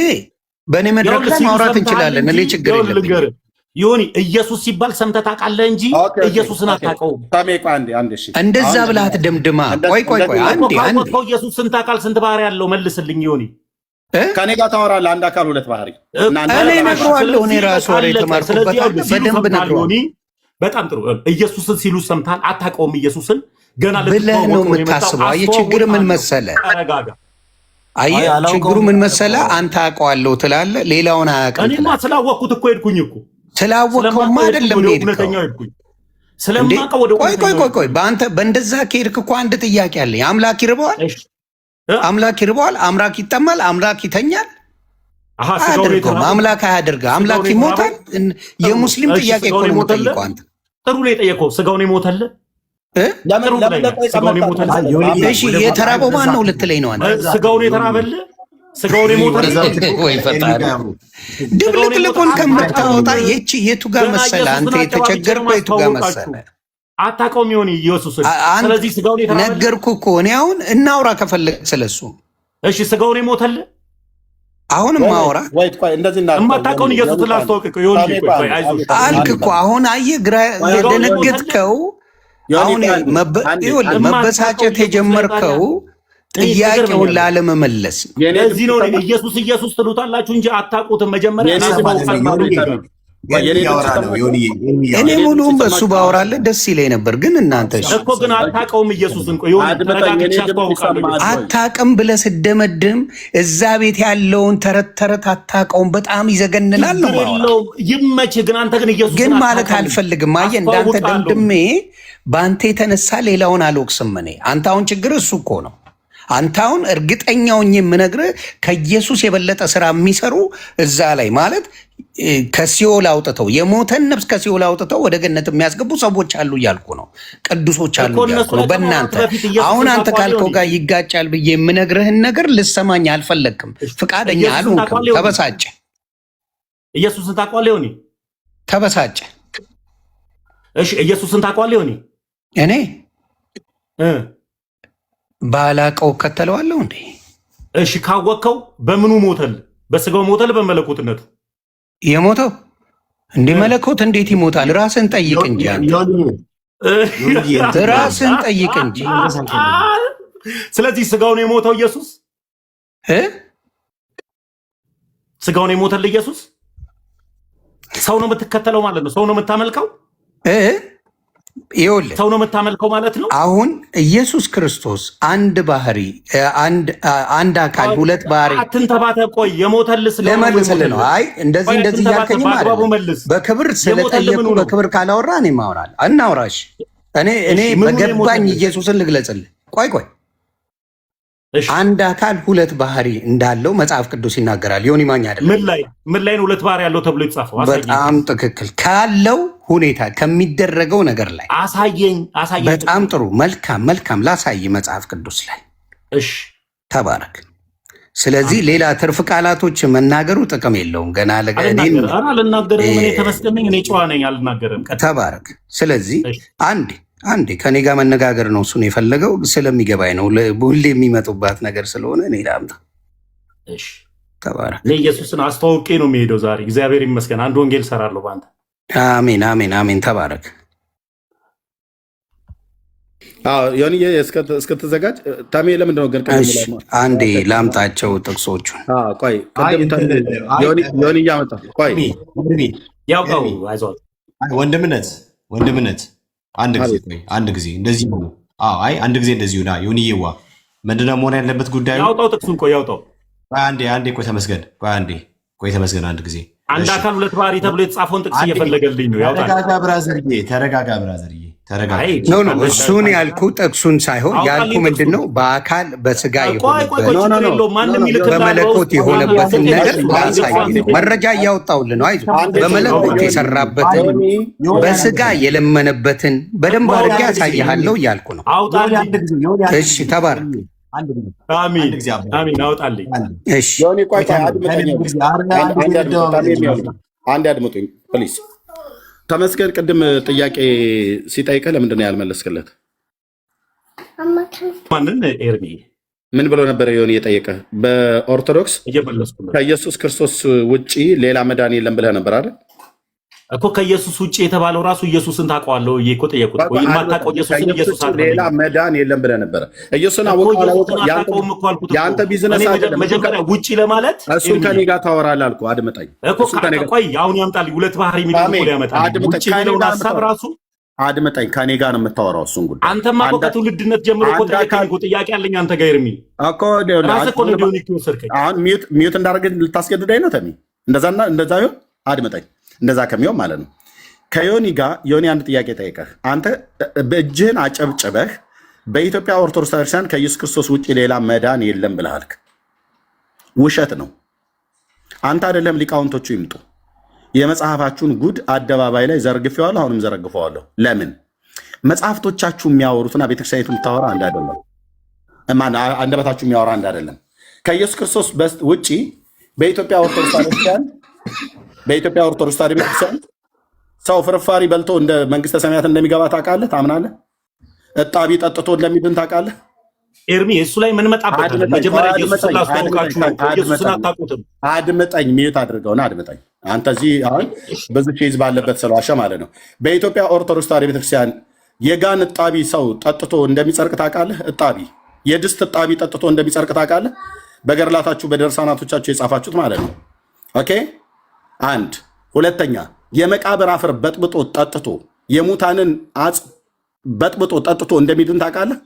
በእኔ መድረክ ላይ ማውራት እንችላለን። እኔ ችግር የለብኝም። ዮኒ ኢየሱስ ሲባል ሰምተህ ታውቃለህ እንጂ ኢየሱስን አታውቀውም። እንደዛ ብለህ ደምድማ። ቆይ አንዴ ኢየሱስን ታውቃል? ስንት ባህሪ ያለው መልስልኝ ዮኒ። ከኔ ጋር ታወራለህ። አንድ አካል ሁለት ባህሪ። እኔ እነግረዋለሁ። እኔ ራሱ ወሬ የተማርኩበት በደንብ እነግረዋለሁ። በጣም ጥሩ። ኢየሱስን ሲሉ ሰምተሃል? አታውቀውም ኢየሱስን ገና ብለህ ነው የምታስበው። አየህ ችግር ምን መሰለህ? አየህ ችግሩ ምን መሰለህ? አንተ አውቀዋለሁ ትላለህ፣ ሌላውን አያውቅም። እኔማ ስላወቅኩት እኮ ሄድኩኝ እኮ። ስላወቅኸውማ አይደለም ሄድከው። ቆይ በአንተ በእንደዛ ከሄድክ እኮ አንድ ጥያቄ አለኝ። አምላክ ይርበዋል? አምላክ ይርበዋል? አምላክ ይጠማል? አምላክ ይተኛል? አያደርገውም። አምላክ አያደርገው። አምላክ ይሞታል? የሙስሊም ጥያቄ እኮ ነው የምጠይቀው። አንተ ጥሩ ነው የጠየቀው። ስጋውን ይሞታል? እሺ የተራበው ማን ነው ልትለኝ ነው? አንተ ስጋውን የተራበለ ስጋውን የሞተል ወይ ፈጣሪ ድብልቅልቁን ከምታወጣ የቱ ጋር መሰለህ? አንተ የተቸገርከው የቱ ጋር መሰለህ? አታውቀውም ይሆን ኢየሱስን? ስለዚህ ስጋውን የተራበለ ነገርኩህ እኮ እኔ። አሁን እናውራ ከፈለግ ስለሱ። እሺ ስጋውን የሞተል አሁንም ማውራ የማታውቀውን ኢየሱስን ላስተዋውቅ ይሆን አልክ እኮ። አሁን አየህ ግራ የደነገጥከው። አሁን መበሳጨት የጀመርከው ጥያቄውን ላለመመለስ ነው። ለዚህ ነው ኢየሱስ ትሉታላችሁ እንጂ አታውቁትም። መጀመሪያ እኔ ሙሉውን በሱ ባወራለህ ደስ ይለኝ ነበር፣ ግን እናንተ እኮ ግን አታውቀውም ኢየሱስን። አታውቅም ብለህ ስደመድም እዛ ቤት ያለውን ተረት አታውቀውም። በጣም ይዘገንናል ነው ይመችህ። ግን አንተ ግን ኢየሱስ ግን ማለት አልፈልግም። አየህ እንዳንተ ደምድሜ በአንተ የተነሳ ሌላውን አልወቅስም። እኔ አንተ አሁን ችግር እሱ እኮ ነው። አንተ አሁን እርግጠኛውን የምነግርህ ከኢየሱስ የበለጠ ስራ የሚሰሩ እዛ ላይ ማለት ከሲኦል አውጥተው የሞተን ነፍስ ከሲኦል አውጥተው ወደ ገነት የሚያስገቡ ሰዎች አሉ እያልኩ ነው። ቅዱሶች አሉ እያልኩ ነው። በእናንተ አሁን አንተ ካልከው ጋር ይጋጫል ብዬ የምነግርህን ነገር ልሰማኝ አልፈለግክም። ፍቃደኛ አልሆንክም። ተበሳጨ። ኢየሱስን ታውቀዋለህ ሆኒ? ተበሳጨ። እሺ ኢየሱስን ታውቀዋለህ ሆኒ? እኔ ባላቀው ከተለዋለሁ እንዴ? እሺ ካወቅከው በምኑ ሞተል? በስጋው ሞተል? በመለኮትነቱ የሞተው እንዴ? መለኮት እንዴት ይሞታል? ራስን ጠይቅ እንጂ ራስን ጠይቅ እንጂ። ስለዚህ ስጋውን የሞተው ኢየሱስ ስጋውን የሞተል ኢየሱስ ሰው ነው የምትከተለው ማለት ነው። ሰው ነው የምታመልከው ይኸውልህ ሰው ነው የምታመልከው ማለት ነው። አሁን ኢየሱስ ክርስቶስ አንድ ባህሪ አንድ አካል ሁለት ባህሪ አትንተባተ። ቆይ የሞተልህ ለመልስልህ ነው። አይ እንደዚህ እያልከኝ ማለት በክብር ስለጠየቁ በክብር ካላወራ እኔ ማውራል እናውራሽ። እኔ በገባኝ ኢየሱስን ልግለጽልህ። ቆይ አንድ አካል ሁለት ባህሪ እንዳለው መጽሐፍ ቅዱስ ይናገራል። ዮኒ ማኛ አይደለም። ምን ላይ ነው ሁለት ባህሪ ያለው ተብሎ የተጻፈው? በጣም ትክክል ካለው ሁኔታ ከሚደረገው ነገር ላይ አሳየኝ። በጣም ጥሩ መልካም ላሳይ መጽሐፍ ቅዱስ ላይ። እሺ ተባረክ። ስለዚህ ሌላ ትርፍ ቃላቶች መናገሩ ጥቅም የለውም። ገና አልናገርም። ተባረክ። ስለዚህ አንዴ ከኔ ጋር መነጋገር ነው እሱን የፈለገው ስለሚገባኝ ነው። ሁሌ የሚመጡባት ነገር ስለሆነ እኔ ላምጣ። ተባረክ። ኢየሱስን አስተዋውቄ ነው የሚሄደው ዛሬ። እግዚአብሔር ይመስገን። አንድ ወንጌል ሰራለሁ በአንተ። አሜን። ተባረክ። ዮኒዬ እስክትዘጋጅ ታሜ ለምንድን ነው ግን አንዴ ላምጣቸው ጥቅሶቹን። ዮኒ እያመጣ ያውቀው አይዞህ ወንድምነት አንድ ጊዜ እንደዚህ ሆኖ አንድ ጊዜ እንደዚህ ሆና ዮኒዬዋ ምንድነው መሆን ያለበት ጉዳዩ? ያውጣው ጥቅሱን። ያውጣው። አንዴ ተመስገን። አንድ ጊዜ አንድ አካል ሁለት ባህሪ ተብሎ የተጻፈውን ጥቅስ እየፈለገልኝ ነው። ያውጣው። ተረጋጋ ብራዘርዬ። እሱን ያልኩ ጥቅሱን ሳይሆን ያልኩ ምንድነው በአካል በስጋ በመለኮት የሆነበትን ነገር ላሳይ ነው። መረጃ እያወጣሁልህ ነው። አይዞህ። በመለኮት የሰራበትን በስጋ የለመነበትን በደንብ አድርጌ ያሳይሃለሁ እያልኩ ነው። እሺ ተባረክ። አሜን። አውጣልኝ። እሺ አንድ አድምጡኝ ፕሊዝ። ተመስገን ቅድም ጥያቄ ሲጠይቀህ ለምንድን ነው ያልመለስክለት? ማንን? ኤርሚ ምን ብሎ ነበረ? የሆነ የጠየቀህ በኦርቶዶክስ ከኢየሱስ ክርስቶስ ውጭ ሌላ መዳን የለም ብለህ ነበር አይደል? እኮ ከኢየሱስ ውጭ የተባለው ራሱ ኢየሱስን ታውቀዋለህ ወይ እኮ ጠየቁት። ወይ የማታውቀው ኢየሱስን ኢየሱስ አይደለም ሌላ መዳን የለም ብለህ ነበረ። ኢየሱስን ያንተ ቢዝነስ አይደለም። መጀመሪያ ውጪ ለማለት እሱን ከኔ ጋር ታወራለህ አልኩህ። አድምጠኝ እኮ ቆይ አሁን ያምጣልኝ ሁለት ባህሪ የሚለው እኮ ያመጣልኝ ውጪ የሚለውን ሐሳብ ራሱ አድምጠኝ። ከኔ ጋር ነው የምታወራው እሱን ጉዳይ። አንተማ እኮ ከትውልድነት ጀምሮ እኮ ጠየቀኝ እኮ ጥያቄ አለኝ አንተ ጋር ኤርሚ እኮ ራስህ እኮ ነው ዲዮኒ ወሰድከኝ። አሁን ሚዩት እንዳደረገ ልታስገድደኝ ነው ተሚ? እንደዛ ይሁን። አድምጠኝ። እንደዛ ከሚሆን ማለት ነው ከዮኒ ጋር ዮኒ አንድ ጥያቄ ጠይቀህ አንተ በእጅህን አጨብጭበህ በኢትዮጵያ ኦርቶዶክስ ቤተክርስቲያን ከኢየሱስ ክርስቶስ ውጭ ሌላ መዳን የለም ብለሃልክ። ውሸት ነው። አንተ አይደለም ሊቃውንቶቹ ይምጡ። የመጽሐፋችሁን ጉድ አደባባይ ላይ ዘርግፌዋለሁ፣ አሁንም ዘረግፈዋለሁ። ለምን መጽሐፍቶቻችሁ የሚያወሩትና ቤተክርስቲያኒቱ የምታወራ አንድ አይደለም። አንደበታችሁ የሚያወራ አንድ አይደለም። ከኢየሱስ ክርስቶስ ውጭ በኢትዮጵያ ኦርቶዶክስ ቤተክርስቲያን ሰው ፍርፋሪ በልቶ እንደ መንግስተ ሰማያት እንደሚገባ ታውቃለህ? ታምናለህ? እጣቢ ጠጥቶ እንደሚድን ታውቃለህ? ኤርሚ እሱ ላይ ምን መጣበት? መጀመሪያ ኢየሱስን ላስተዋውቃችሁ ነው። ኢየሱስን አታውቁትም። አድምጠኝ፣ ሚዩት አድርገውና አድምጠኝ። አንተ እዚህ አሁን ብዙ ኬዝ ባለበት ስለዋሸ ማለት ነው። በኢትዮጵያ ኦርቶዶክስ ተዋሕዶ ቤተክርስቲያን የጋን እጣቢ ሰው ጠጥቶ እንደሚጸድቅ ታውቃለህ? እጣቢ የድስት እጣቢ ጠጥቶ እንደሚጸድቅ ታውቃለህ? በገድላታችሁ በደርሳናቶቻችሁ የጻፋችሁት ማለት ነው። ኦኬ አንድ ሁለተኛ የመቃብር አፈር በጥብጦ ጠጥቶ የሙታንን አጽም በጥብጦ ጠጥቶ እንደሚድን ታውቃለህ?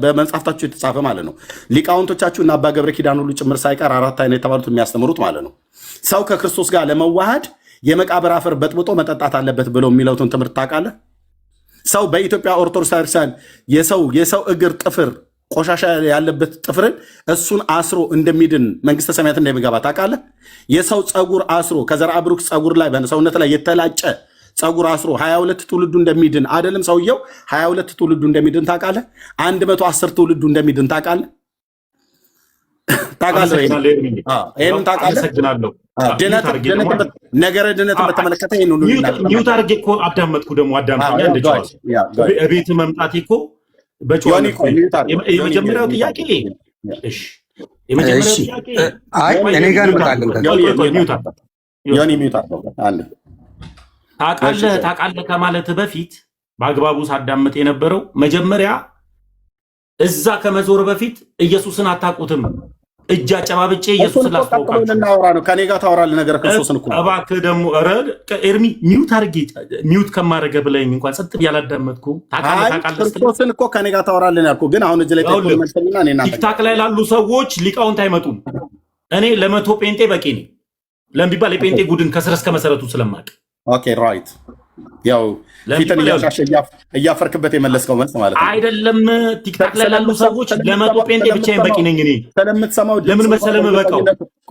በመጽሐፍታችሁ የተጻፈ ማለት ነው። ሊቃውንቶቻችሁ እና አባ ገብረ ኪዳን ሁሉ ጭምር ሳይቀር 4 አይነት የተባሉት የሚያስተምሩት ማለት ነው። ሰው ከክርስቶስ ጋር ለመዋሃድ የመቃብር አፈር በጥብጦ መጠጣት አለበት ብለው የሚለውትን ትምህርት ታውቃለህ? ሰው በኢትዮጵያ ኦርቶዶክስ ቤተክርስቲያን የሰው እግር ጥፍር ቆሻሻ ያለበት ጥፍርን እሱን አስሮ እንደሚድን መንግስተ ሰማያት እንደሚገባ ታውቃለህ? የሰው ፀጉር አስሮ ከዘርአ ብሩክ ፀጉር ላይ በሰውነት ላይ የተላጨ ፀጉር አስሮ 22 ትውልዱ እንደሚድን አይደለም ሰውየው 22 ትውልዱ እንደሚድን ታውቃለህ? 110 ትውልዱ እንደሚድን ታውቃለህ? ታውቃለህ? ይሄን ታውቃለህ? ነገረ ድነትን በተመለከተ ይሄን ሁሉ ሚውት አድርጌ እኮ አዳመጥኩ። ደግሞ አዳምጠኛ እንደጨዋል ቤት መምጣቴ እኮ የመጀመሪያው ጥያቄ እኔ ጋር ታውቃለህ ከማለት በፊት በአግባቡ ሳዳምጥ የነበረው መጀመሪያ እዛ ከመዞር በፊት ኢየሱስን አታውቁትም። እጅ አጨባብጬ ኢየሱስን ላስተዋውቃችሁ እናወራ ነው። ከኔ ጋር ታወራለህ ነገር ክርስቶስን እኮ እባክህ ደግሞ ኤርሚ ሚውት አድርጌ ሚውት ከማድረግ ብለኝ እንኳን ጸጥ ያላዳመጥኩ ክርስቶስን እኮ ከኔ ጋር ታወራለህ ያልኩህ ግን አሁን እዚህ ላይ ቲክታክ ላይ ላሉ ሰዎች ሊቃውንት አይመጡም። እኔ ለመቶ ጴንጤ በቂ ነኝ ለሚባል የጴንጤ ጉድን ከስር እስከ መሰረቱ ስለማቅ ኦኬ ራይት ያው ፊትን እያፈርክበት የመለስከው መልስ ማለት ነው አይደለም። ቲክታክ ላይ ላሉ ሰዎች ለመቶ ጴንጤ ብቻዬን በቂ ነኝ። እኔ ስለምትሰማው ለምን መሰለህ በቃው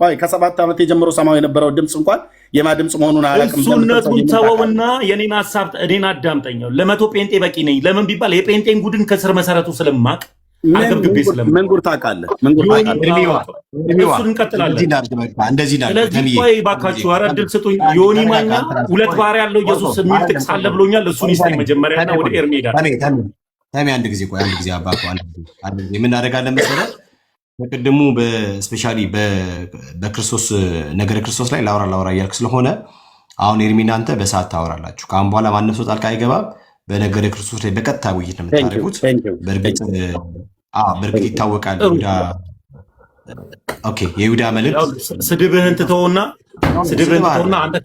ቆይ ከ7 ዓመት የጀምሮ ሰማው የነበረው ድምፅ እንኳን የማ ድምፅ መሆኑን አላውቅም። እሱነቱን ተወውና የኔን ሐሳብ እኔን አዳምጠኛው። ለመቶ ጴንጤ በቂ ነኝ ለምን ቢባል የጴንጤን ጉድን ከስር መሰረቱ ስለማቅ አገብግቤ ስለምን ምን ጉድ ታውቃለህ? እሱን እንቀጥላለን። ስለዚህ ቆይ እባካችሁ ኧረ እድል ስጡኝ። ዮኒ ማኛ 2 ባህሪ ያለው ኢየሱስ የሚል ጥቅስ አለ ብሎኛል። እሱን ይስጠኝ መጀመሪያ እና ወደ ኤርሚ ሄዳል። አንድ ጊዜ አባቱ አንድ ጊዜ ምን እናደርጋለን መሰለህ? በቅድሙ በስፔሻሊ በክርስቶስ ነገረ ክርስቶስ ላይ ላውራ እያልክ ስለሆነ አሁን ኤርሚና አንተ በሰዓት ታወራላችሁ። ከአሁን በኋላ ማንም ሰው ጣልቃ አይገባም። በነገረ ክርስቶስ ላይ በቀጥታ ውይይት ነው የምታደርጉት። በእርግጥ ይታወቃል የይሁዳ መልእክት ስድብህን ትተውና አንተ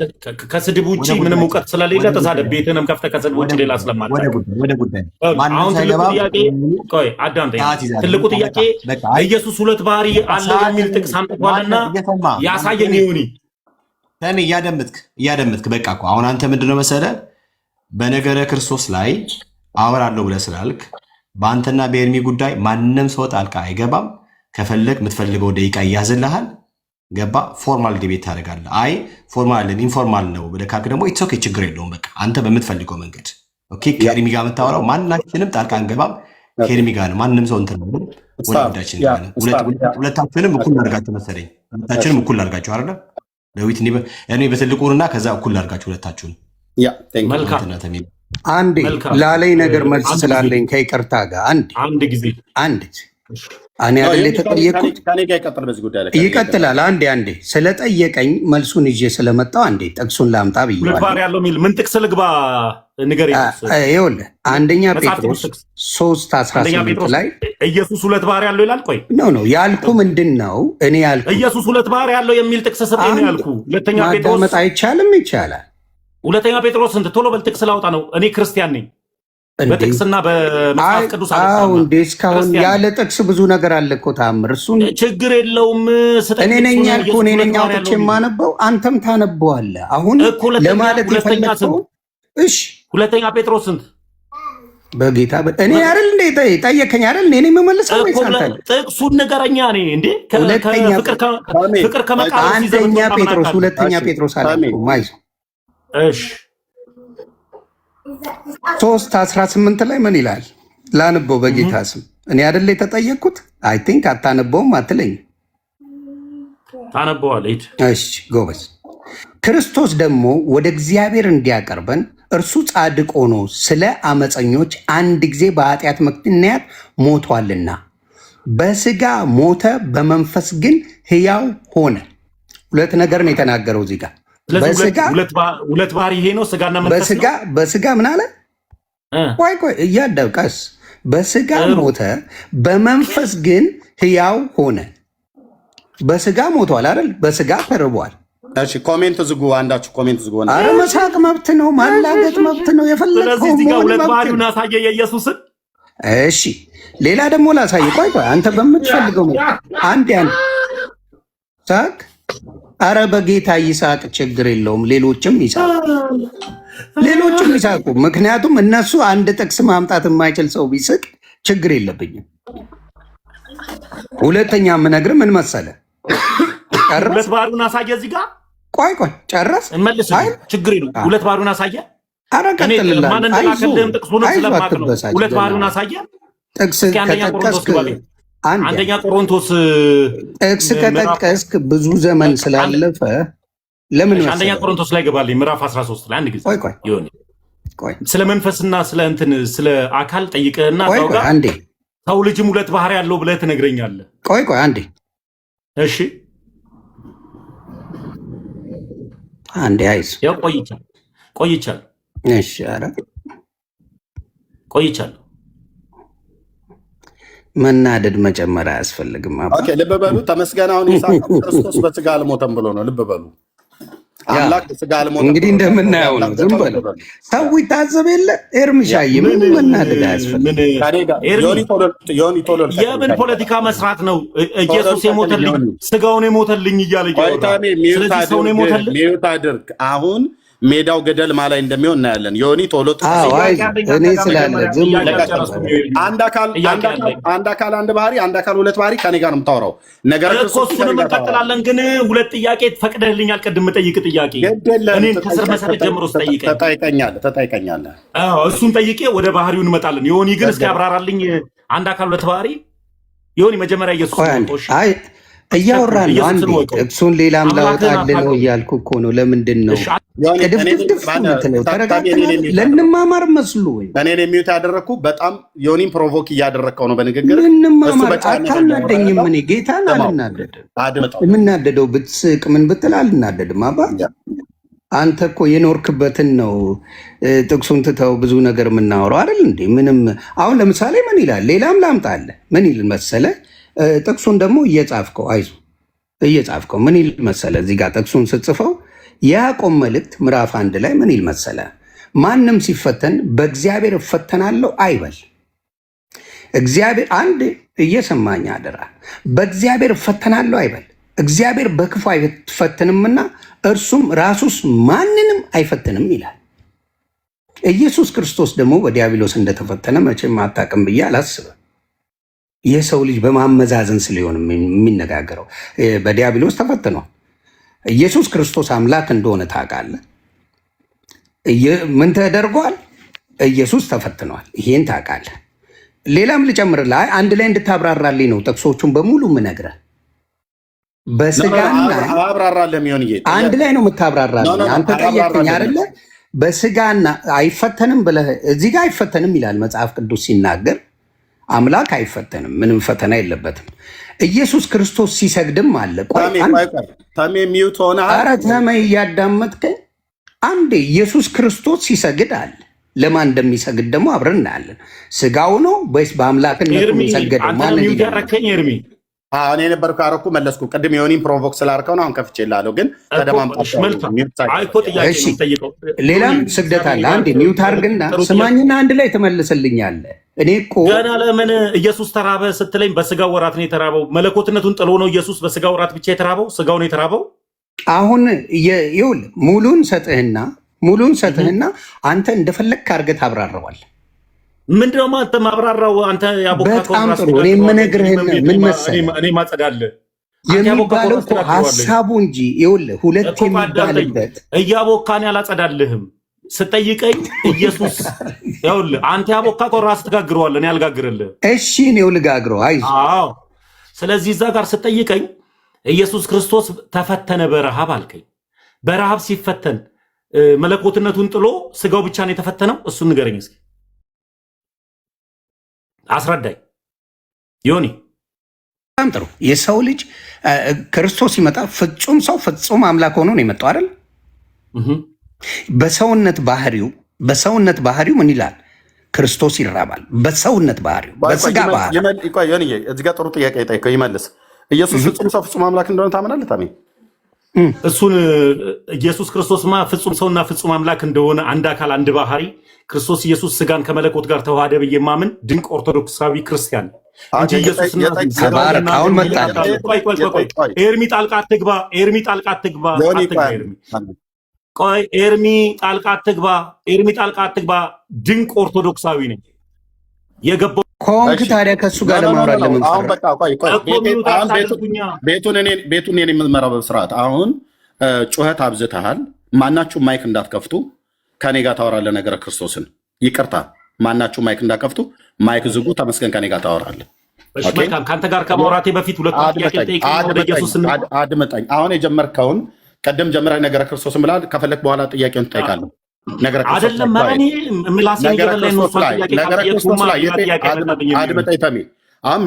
ከስድብ ውጭ ምንም እውቀት ስለሌለ ተሳደብ። ቤትንም ከፍተህ ከስድብ ውጭ ሌላ ስለማታውቅ አሁን ትልቁ ጥያቄ ቆይ አዳምጠኝ። ትልቁ ጥያቄ ኢየሱስ 2 ባህሪ አለው የሚል ጥቅስ አምጥቷልና ያሳየኝ ይሁኒ ተኔ እያደመጥክ በቃ እኮ አሁን አንተ ምንድነው መሰለህ በነገረ ክርስቶስ ላይ አወራለሁ ብለህ ስላልክ በአንተና በኤርሚ ጉዳይ ማንም ሰው ጣልቃ አይገባም። ከፈለግ የምትፈልገው ደቂቃ እያዝልሃል። ገባ? ፎርማል ዲቤት ታደርጋለህ። አይ ፎርማል ኢንፎርማል ነው ብለህ ካልክ ደግሞ ኢትስ ኦኬ ችግር የለውም። በቃ አንተ በምትፈልገው መንገድ ኦኬ። ከኤርሚ ጋር የምታወራው ማናችንም ጣልቃ አንገባም። ከኤርሚ ጋር ነው ማንም ሰው እንትን ነው ወደ ጉዳያችን ጋር ነው። ሁለታችንም እኩል አድርጋችሁ መሰለኝ ሁለታችንም እኩል አድርጋችሁ አይደለ? ለዊት እኔ በትልቁና ከዛ እኩል አድርጋችሁ ሁለታችሁን አንዴ ላለኝ ነገር መልስ ስላለኝ ከይቅርታ ጋር አንድ ጊዜ እኔ አይደል የተጠየቅኩት? ከኔ ጋር ይቀጥል፣ በዚህ ጉዳይ ላይ ይቀጥላል። አንዴ ስለጠየቀኝ መልሱን ይዤ ስለመጣው አንዴ ጥቅሱን ላምጣ ብዬ ሁለት ባህሪ ያለው የሚል ምን ጥቅስ ልግባ ንገር። ይኸውልህ አንደኛ ጴጥሮስ 3:18 ላይ ኢየሱስ ሁለት ባህሪ ያለው ይላል። ቆይ ኖ ያልኩ ምንድን ነው? እኔ ያልኩ ኢየሱስ ሁለት ባህሪ ያለው የሚል ጥቅስ ስጠኝ ነው ያልኩ። ሁለተኛ ጴጥሮስ ማዳመጥ አይቻልም? ይቻላል። ሁለተኛ ጴጥሮስ ስንት? ቶሎ በል ጥቅስ ላውጣ ነው። እኔ ክርስቲያን ነኝ። በጥቅስና በመጽሐፍ ቅዱስ እንዴ እስካሁን ያለ ጥቅስ ብዙ ነገር አለ እኮ ታምር። እሱን ችግር የለውም። እኔ ነኝ ያልኩ፣ እኔ ነኝ አውጥቼ የማነበው፣ አንተም ታነበዋለህ። አሁን ለማለት የፈለግከው እሺ፣ ሁለተኛ ጴጥሮስ ስንት? በጌታ እኔ አይደል እንዴ ጠየከኝ አይደል? እኔ የምመልሰው ወይስ አንተ? ጥቅሱን ንገረኛ። እኔ እንዴ ፍቅር ከመቃወም አንደኛ ጴጥሮስ ሁለተኛ ጴጥሮስ አላልኩም። አይዞህ እሺ 3:18 ላይ ምን ይላል? ላንበው በጌታ ስም። እኔ አይደል የተጠየቅኩት? አይ ቲንክ አታነበውም አትለኝ። ታነበዋለህ። እሺ ጎበዝ። ክርስቶስ ደግሞ ወደ እግዚአብሔር እንዲያቀርበን እርሱ ጻድቅ ሆኖ ስለ አመፀኞች አንድ ጊዜ በኃጢአት ምክንያት ሞቷልና በስጋ ሞተ፣ በመንፈስ ግን ሕያው ሆነ። ሁለት ነገር ነው የተናገረው እዚህ ጋር። ሁለት ባህሪ ይሄ ነው፣ ስጋና መንፈስ ነው። በስጋ ምን አለ? ቆይ እያደብቀስ በስጋ ሞተ፣ በመንፈስ ግን ሕያው ሆነ። በስጋ ሞቷል አይደል? በስጋ ተርቧል። እሺ ኮሜንት ዝጉ፣ አንዳችሁ ኮሜንት ዝጉ። አረ መሳቅ መብት ነው፣ ማላገጥ መብት ነው። የፈለግከው ሁለት ባህሪውን አሳየ የኢየሱስን። እሺ ሌላ ደግሞ ላሳየ። ቆይ አንተ በምትፈልገው አንድ ሳቅ። አረ በጌታ ይሳቅ፣ ችግር የለውም። ሌሎችም ይሳቁ። ምክንያቱም እነሱ አንድ ጥቅስ ማምጣት የማይችል ሰው ቢስቅ ችግር የለብኝም። ሁለተኛ የምነግርህ ምን መሰለህ? ሁለት ባህሪውን አሳየ እዚህ ጋር። ቆይ ጨረስ እንመልስ፣ ችግር የለውም። ሁለት ባህሪውን አሳየ። አረ ቀጥልልህ። ማን እንደላከልህም ጥቅሱንም ስለማቅ ነው። ሁለት ባህሪውን አሳየ። ጥቅስ ከጠቀስክ አንደኛ ቆሮንቶስ ጥቅስ ከጠቀስክ ብዙ ዘመን ስላለፈ ለምን መሰለህ? አንደኛ ቆሮንቶስ ላይ ገባልኝ ምዕራፍ 13 ላይ አንድ ጊዜ ቆይ ስለ መንፈስና ስለ አካል ጠይቅህና አንዴ ሰው ልጅም ሁለት ባህሪ ያለው ብለህ ትነግረኛለህ። ቆይ አንዴ እሺ አንዴ አይስ ያው ቆይቻለሁ። እሺ ኧረ ቆይቻለሁ። መናደድ መጨመር አያስፈልግም። ኦኬ ልብ በሉ። ተመስገን። አሁን ይስሐቅ ክርስቶስ በስጋ አልሞተም ብሎ ነው። ልብ በሉ። አምላክ በስጋ አልሞተም። እንግዲህ እንደምናየው ነው። ዝም በለው ሰው ይታዘብ የለ ኤርምሻዬ፣ ምን መናደድ አያስፈልግም። የምን ፖለቲካ መስራት ነው? ኢየሱስ የሞተልኝ ስጋውን የሞተልኝ እያለ ስለዚህ ሰው ነው የሞተልኝ። ሚዩት አድርግ አሁን ሜዳው ገደል ማላይ እንደሚሆን እናያለን። ዮኒ ቶሎ እኔ ስላለ አንድ አካል አንድ ባህሪ፣ አንድ አካል ሁለት ባህሪ ከኔ ጋር ነው የምታወራው ነገር እኮ እሱንም እንቀጥላለን። ግን ሁለት ጥያቄ ፈቅደህልኛል። ቅድም የምጠይቅ ጥያቄ እኔን ከስር መሰረት ጀምሮ ተጠይቀኛለህ። እሱን ጠይቄ ወደ ባህሪው እንመጣለን። ዮኒ ግን እስኪ ያብራራልኝ። አንድ አካል ሁለት ባህሪ ዮኒ መጀመሪያ ኢየሱስ እያወራን ነው። አንዴ ጥቅሱን ሌላም ላወጣልህ ነው እያልኩ እኮ ነው። ለምንድን ነው ቅድፍድፍ ምትለው? ተረጋግተናል። ለንማማር መስሉ ወይ እኔን የሚዩት ያደረግኩ በጣም ዮኒን ፕሮቮክ እያደረግከው ነው በንግግር። ልንማማር አታናደኝም። እኔ ጌታን አልናደድም። የምናደደው ብትስቅ ምን ብትል አልናደድም። አባ አንተ እኮ የኖርክበትን ነው ጥቅሱን ትተው ብዙ ነገር የምናወራው አይደል እንዴ? ምንም አሁን ለምሳሌ ምን ይላል? ሌላም ላምጣልህ። ምን ይል መሰለ? ጥቅሱን ደግሞ እየጻፍከው አይዞህ እየጻፍከው ምን ይል መሰለ? እዚህ ጋር ጥቅሱን ስትጽፈው የያዕቆብ መልእክት ምዕራፍ 1 ላይ ምን ይል መሰለ? ማንም ሲፈተን በእግዚአብሔር እፈተናለሁ አይበል። እግዚአብሔር አንድ እየሰማኝ አደራ፣ በእግዚአብሔር እፈተናለሁ አይበል። እግዚአብሔር በክፉ አይፈትንምና እርሱም ራሱስ ማንንም አይፈትንም ይላል። ኢየሱስ ክርስቶስ ደግሞ በዲያብሎስ እንደተፈተነ መቼም አታውቅም ብዬ አላስብም። የሰው ልጅ በማመዛዘን ስለሆነ የሚነጋገረው በዲያብሎስ ተፈትኗል። ኢየሱስ ክርስቶስ አምላክ እንደሆነ ታውቃለህ። ምን ተደርጓል? ኢየሱስ ተፈትኗል። ይሄን ታውቃለህ። ሌላም ልጨምርልህ፣ አንድ ላይ እንድታብራራልኝ ነው ጥቅሶቹን በሙሉ የምነግርህ። በስጋና አንድ ላይ ነው የምታብራራልኝ። አንተ ጠየቅኝ አይደለ? በስጋና አይፈተንም ብለህ እዚህ ጋር አይፈተንም ይላል መጽሐፍ ቅዱስ ሲናገር አምላክ አይፈተንም፣ ምንም ፈተና የለበትም። ኢየሱስ ክርስቶስ ሲሰግድም አለ። ተሜ ሚዩት ሆነ። ኧረ ተሜ እያዳመጥከኝ አንዴ። ኢየሱስ ክርስቶስ ሲሰግድ አለ። ለማን እንደሚሰግድ ደግሞ አብረን እናያለን። ስጋው ነው ወይስ በአምላክነቱ የሚሰገደው? ማን ያረከኝ ኤርሚ? እኔ የነበርኩ አረኩ መለስኩ። ቅድም የሆኒን ፕሮቮክ ስላርከው ነው። አሁን ከፍቼ እላለሁ፣ ግን ሌላም ስግደት አለ። አንዴ ሚዩት አድርግና ስማኝና አንድ ላይ ትመልስልኛለህ። እኔ እኮ ገና ለምን ኢየሱስ ተራበ ስትለኝ በስጋው ወራት ነው የተራበው። መለኮትነቱን ጥሎ ነው ኢየሱስ በስጋው ወራት ብቻ የተራበው? ስጋው ነው የተራበው? አሁን ይኸውልህ ሙሉን ሰጥህና አንተ እንደፈለግክ አድርገህ ታብራራዋለህ። ምንድነው አንተ ማብራራው? አንተ በጣም ጥሩ። እኔ የምነግርህን ምን መሰለህ እኔ ማጸዳለህ የሚባለው እኮ ሀሳቡ እንጂ ይኸውልህ ሁለት የሚባልበት እያቦካን ያላጸዳልህም ስጠይቀኝ ኢየሱስ ይኸውልህ አንተ ያቦካ እኮ ራስህ ትጋግረዋለህ፣ እኔ አልጋግርልህም። እሺ እኔው ልጋግረው። አይዞህ። አዎ። ስለዚህ እዛ ጋር ስጠይቀኝ ኢየሱስ ክርስቶስ ተፈተነ በረሃብ አልከኝ። በረሃብ ሲፈተን መለኮትነቱን ጥሎ ስጋው ብቻ ነው የተፈተነው? እሱን ንገረኝ እስኪ፣ አስረዳኝ ዮኒ። በጣም ጥሩ። የሰው ልጅ ክርስቶስ ሲመጣ ፍጹም ሰው ፍጹም አምላክ ሆኖ ነው የመጣው አይደል? በሰውነት ባህሪው ምን ይላል? ክርስቶስ ይራባል። በሰውነት ባህሪው በስጋ ባህሪው። እዚህ ጋር ጥሩ ጥያቄ ጠይቀው ይመልስ። ኢየሱስ ፍጹም ሰው ፍጹም አምላክ እንደሆነ ታምናለህ ታሜ? እሱን ኢየሱስ ክርስቶስማ ፍጹም ሰውና ፍጹም አምላክ እንደሆነ አንድ አካል አንድ ባህሪ ክርስቶስ ኢየሱስ ስጋን ከመለኮት ጋር ተዋሃደ ብዬ ማምን ድንቅ ኦርቶዶክሳዊ ክርስቲያን እንጂ ኢየሱስና አሁን መጣ። ኤርሚ ጣልቃ አትግባ። ኤርሚ ጣልቃ አትግባ። ቆይ ኤርሚ ጣልቃ አትግባ። ድንቅ ኦርቶዶክሳዊ ነኝ የገባው ኮንክ። ታዲያ ከሱ ጋር ለማውራት ለምን ቤቱን እኔ የምመራው በስርዓት። አሁን ጩኸት አብዝተሃል። ማናችሁ ማይክ እንዳትከፍቱ፣ ከኔ ጋር ታወራለህ። ነገረ ክርስቶስን ይቅርታ፣ ማናችሁ ማይክ እንዳትከፍቱ፣ ማይክ ዝጉ። ተመስገን ከኔ ጋር ታወራለህ። ከአንተ ጋር ከማውራቴ በፊት አድምጠኝ። አሁን የጀመርከውን ቀደም ጀምረህ ነገረ ክርስቶስን ብላል። ከፈለክ በኋላ ጥያቄውን ትጠይቃለህ። አይደለም አድምጠኝ ተሜ። አሁን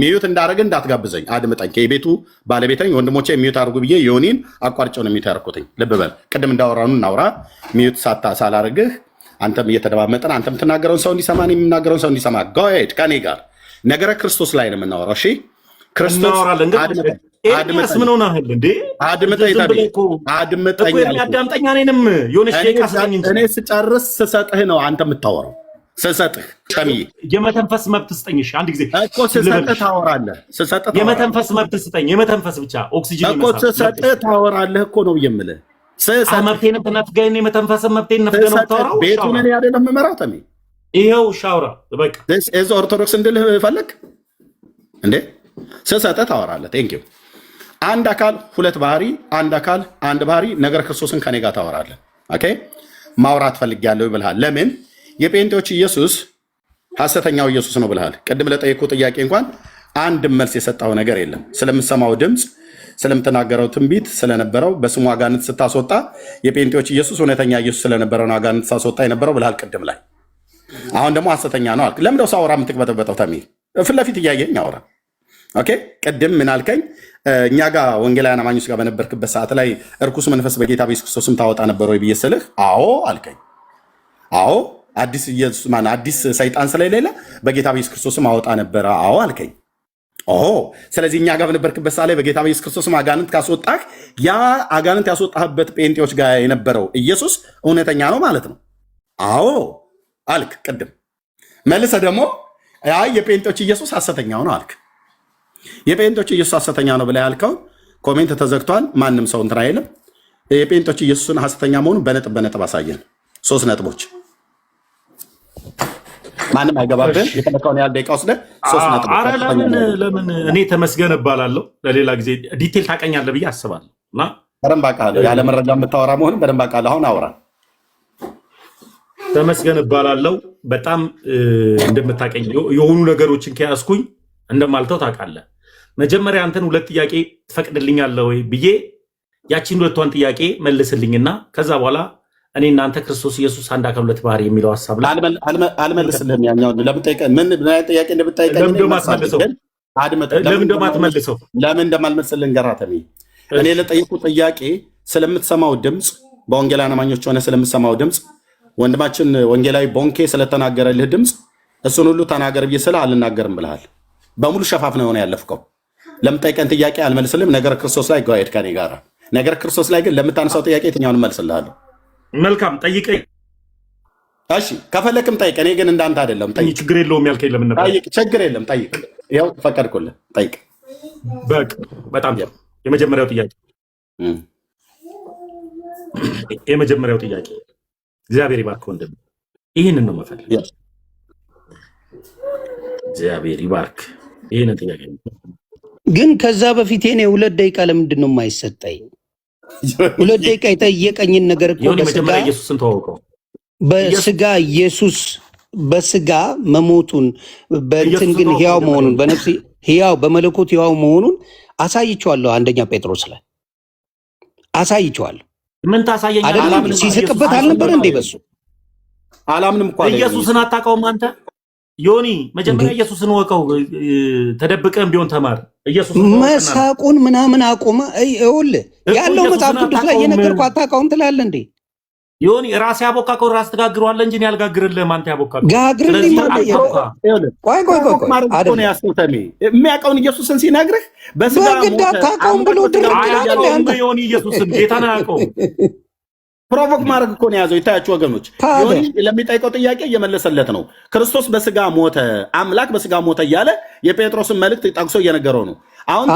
ሚዩት እንዳደረግ እንዳትጋብዘኝ። አድምጠኝ። ከቤቱ ባለቤት ነኝ። ወንድሞቼ ሚዩት አድርጉ ብዬ ዮኒን አቋርጬው ነው ሚዩት ያደረኩትኝ። ልብ በል። ቅድም እንዳወራኑ እናውራ። ሚዩት ሳላደርግህ አንተም እየተደማመጠን አንተም የምትናገረውን ሰው እንዲሰማ እኔም የምናገረውን ሰው እንዲሰማ ጎሄድ ከኔ ጋር ነገረ ክርስቶስ ላይ ነው የምናወራው። እሺ ክርስቶስ ምን ሆነሃል እንዴ? አዳምጠኛ እኔንም የሆነች ደቂቃ ስጠኝ እንጂ እኔ ስጨርስ ስሰጥህ ነው አንተ የምታወራው። ስሰጥህ ጨምዬ የመተንፈስ መብት ስጠኝ። እሺ አንድ ጊዜ እኮ ስሰጥህ ታወራለህ። የመተንፈስ መብት ስጠኝ። የመተንፈስ ብቻ ኦክሲጅን እኮ ስሰጥህ ታወራለህ እኮ ነው የምልህ። መብቴን ነፍገኝ፣ የመተንፈስ መብቴን ነፍገህ ነው የምታወራው። ቤቱን እኔ አይደለም የምመራው ተሜ። ይኸው ሻውራ በቃ ኦርቶዶክስ እንድልህ ፈለግ እንዴ? ስሰጥህ ታወራለህ። ቴንኪው። አንድ አካል ሁለት ባህሪ፣ አንድ አካል አንድ ባህሪ። ነገረ ክርስቶስን ከኔ ጋር ታወራለህ። ኦኬ ማውራት ፈልጌያለሁ ብልሃል። ለምን የጴንጤዎች ኢየሱስ ሐሰተኛው ኢየሱስ ነው ብልሃል። ቅድም ለጠየቁ ጥያቄ እንኳን አንድም መልስ የሰጠው ነገር የለም። ስለምሰማው ድምፅ፣ ስለምትናገረው ትንቢት ስለነበረው በስሙ አጋንንት ስታስወጣ የጴንጤዎች ኢየሱስ እውነተኛ ኢየሱስ ስለነበረው አጋንንት ስታስወጣ የነበረው ብልሃል ቅድም ላይ። አሁን ደግሞ ሐሰተኛ ነው አልክ። ለምንድነው ሳወራ የምትቅበጠበጠው? ተሜ ፊት ለፊት እያየኝ አውራ። ኦኬ ቅድም ምን አልከኝ? እኛ ጋር ወንጌላውያን አማኞች ጋር በነበርክበት ሰዓት ላይ እርኩስ መንፈስ በጌታ በኢየሱስ ክርስቶስም ታወጣ ነበር ወይ ብዬ ስልህ አዎ አልከኝ። አዎ አዲስ ሰይጣን ስለሌለ በጌታ በኢየሱስ ክርስቶስም አወጣ ነበረ አዎ አልከኝ። ስለዚህ እኛ ጋር በነበርክበት ሰዓት ላይ በጌታ በኢየሱስ ክርስቶስም አጋንንት ካስወጣህ ያ አጋንንት ያስወጣህበት ጴንጤዎች ጋር የነበረው ኢየሱስ እውነተኛ ነው ማለት ነው። አዎ አልክ ቅድም። መልሰህ ደግሞ የጴንጤዎች ኢየሱስ ሐሰተኛው ነው አልክ። የጴንጤዎች ኢየሱስ ሐሰተኛ ነው ብለህ ያልከው ኮሜንት ተዘግቷል። ማንም ሰው እንትን አይልም። የጴንጤዎች ኢየሱስን ሐሰተኛ መሆኑን በነጥብ አሳየን። 3 ነጥቦች። ማንም አይገባብን። የተለካውን ያህል ደቂቃ ወስደህ 3 ነጥቦች። ኧረ ለምን እኔ ተመስገን እባላለሁ። ለሌላ ጊዜ ዲቴል ታውቀኛለህ ብዬ አስባለሁ። እና በደንብ አውቃለሁ። ያለ መረጃ የምታወራ መሆኑን በደንብ አውቃለሁ። አሁን አውራ። ተመስገን እባላለሁ። በጣም እንደምታውቀኝ የሆኑ ነገሮችን ከያዝኩኝ እንደማልተው ታውቃለህ። መጀመሪያ አንተን 2 ጥያቄ ትፈቅድልኛለህ ወይ ብዬ ያቺን 2ቷን ጥያቄ መልስልኝና ከዛ በኋላ እኔ እናንተ ክርስቶስ ኢየሱስ አንድ አካል ሁለት ባህሪ የሚለው ሐሳብ ላይ አልመልስልህም። ያኛው ለምን ጠይቀህ ምን ጥያቄ እንደምትጠይቀኝ ለምን እንደማትመልሰው ለምን እንደማልመልስልህ እንገራተሚ እኔ ለጠየቁ ጥያቄ ስለምትሰማው ድምፅ በወንጌላውያን አማኞች ሆነ ስለምትሰማው ድምፅ ወንድማችን ወንጌላዊ ቦንኬ ስለተናገረልህ ድምፅ እሱን ሁሉ ተናገር ብዬ ስለ አልናገርም ብለሃል። በሙሉ ሸፋፍ ነው ያለፍከው። ለምጠይቀን ጥያቄ አልመልስልም። ነገር ክርስቶስ ላይ ጋር ከኔ ጋር ነገር ክርስቶስ ላይ ግን ለምታነሳው ጥያቄ የትኛውን መልስልሃለሁ። መልካም ጠይቀኝ። እሺ ከፈለክም ጠይቅ። እኔ ግን እንዳንተ አይደለም። ጠይቅ፣ ችግር የለውም ያልከኝ ለምን ነበር? ጠይቅ፣ ችግር የለም ጠይቅ። ይኸው ፈቀድኩልህ። ጠይቅ። በቃ በጣም የመጀመሪያው ጥያቄ እግዚአብሔር ይባርክ ወንድም፣ ይህንን ነው መፈልግ። እግዚአብሔር ይባርክ። ይህንን ጥያቄ ግን ከዛ በፊት እኔ 2 ደቂቃ ለምንድን ነው የማይሰጠኝ? 2 ደቂቃ የጠየቀኝን ነገር እኮ መጀመሪያ ኢየሱስን ተዋወቀው። በስጋ ኢየሱስ በስጋ መሞቱን በእንትን ግን ሕያው መሆኑን በነፍስ ሕያው በመለኮት ሕያው መሆኑን አሳይቼዋለሁ። አንደኛ ጴጥሮስ ላይ አሳይቼዋለሁ። ምን ታሳየኛለህ? ሲስቅበት አልነበረ እንዴ? በሱ አላምንም እኮ ኢየሱስን አታውቀውም አንተ ዮኒ። መጀመሪያ ኢየሱስን ወቀው፣ ተደብቀን ቢሆን ተማር። ኢየሱስ መሳቁን ምናምን አቆመ። ይኸውልህ ያለው መጽሐፍ ቅዱስ ላይ የነገርኩህ አታውቀውም ትላለህ እንዴ? ዮኒ ራስ ያቦካከው ራስ ትጋግረዋለህ እንጂ ያልጋግርልህም አንተ ያቦካከው ጋግርልኝ ማለት ቆይ የሚያውቀውን ኢየሱስን ሲነግርህ በስጋ በግድ አታውቀውም ብሎ ድርቅ ዮኒ ኢየሱስን ጌታን አያውቀውም። ፕሮቮክ ማድረግ እኮ ነው የያዘው። ይታያችሁ ወገኖች፣ ለሚጠይቀው ጥያቄ እየመለሰለት ነው። ክርስቶስ በስጋ ሞተ፣ አምላክ በስጋ ሞተ እያለ የጴጥሮስን መልእክት ጠቅሶ እየነገረው ነው። አሁን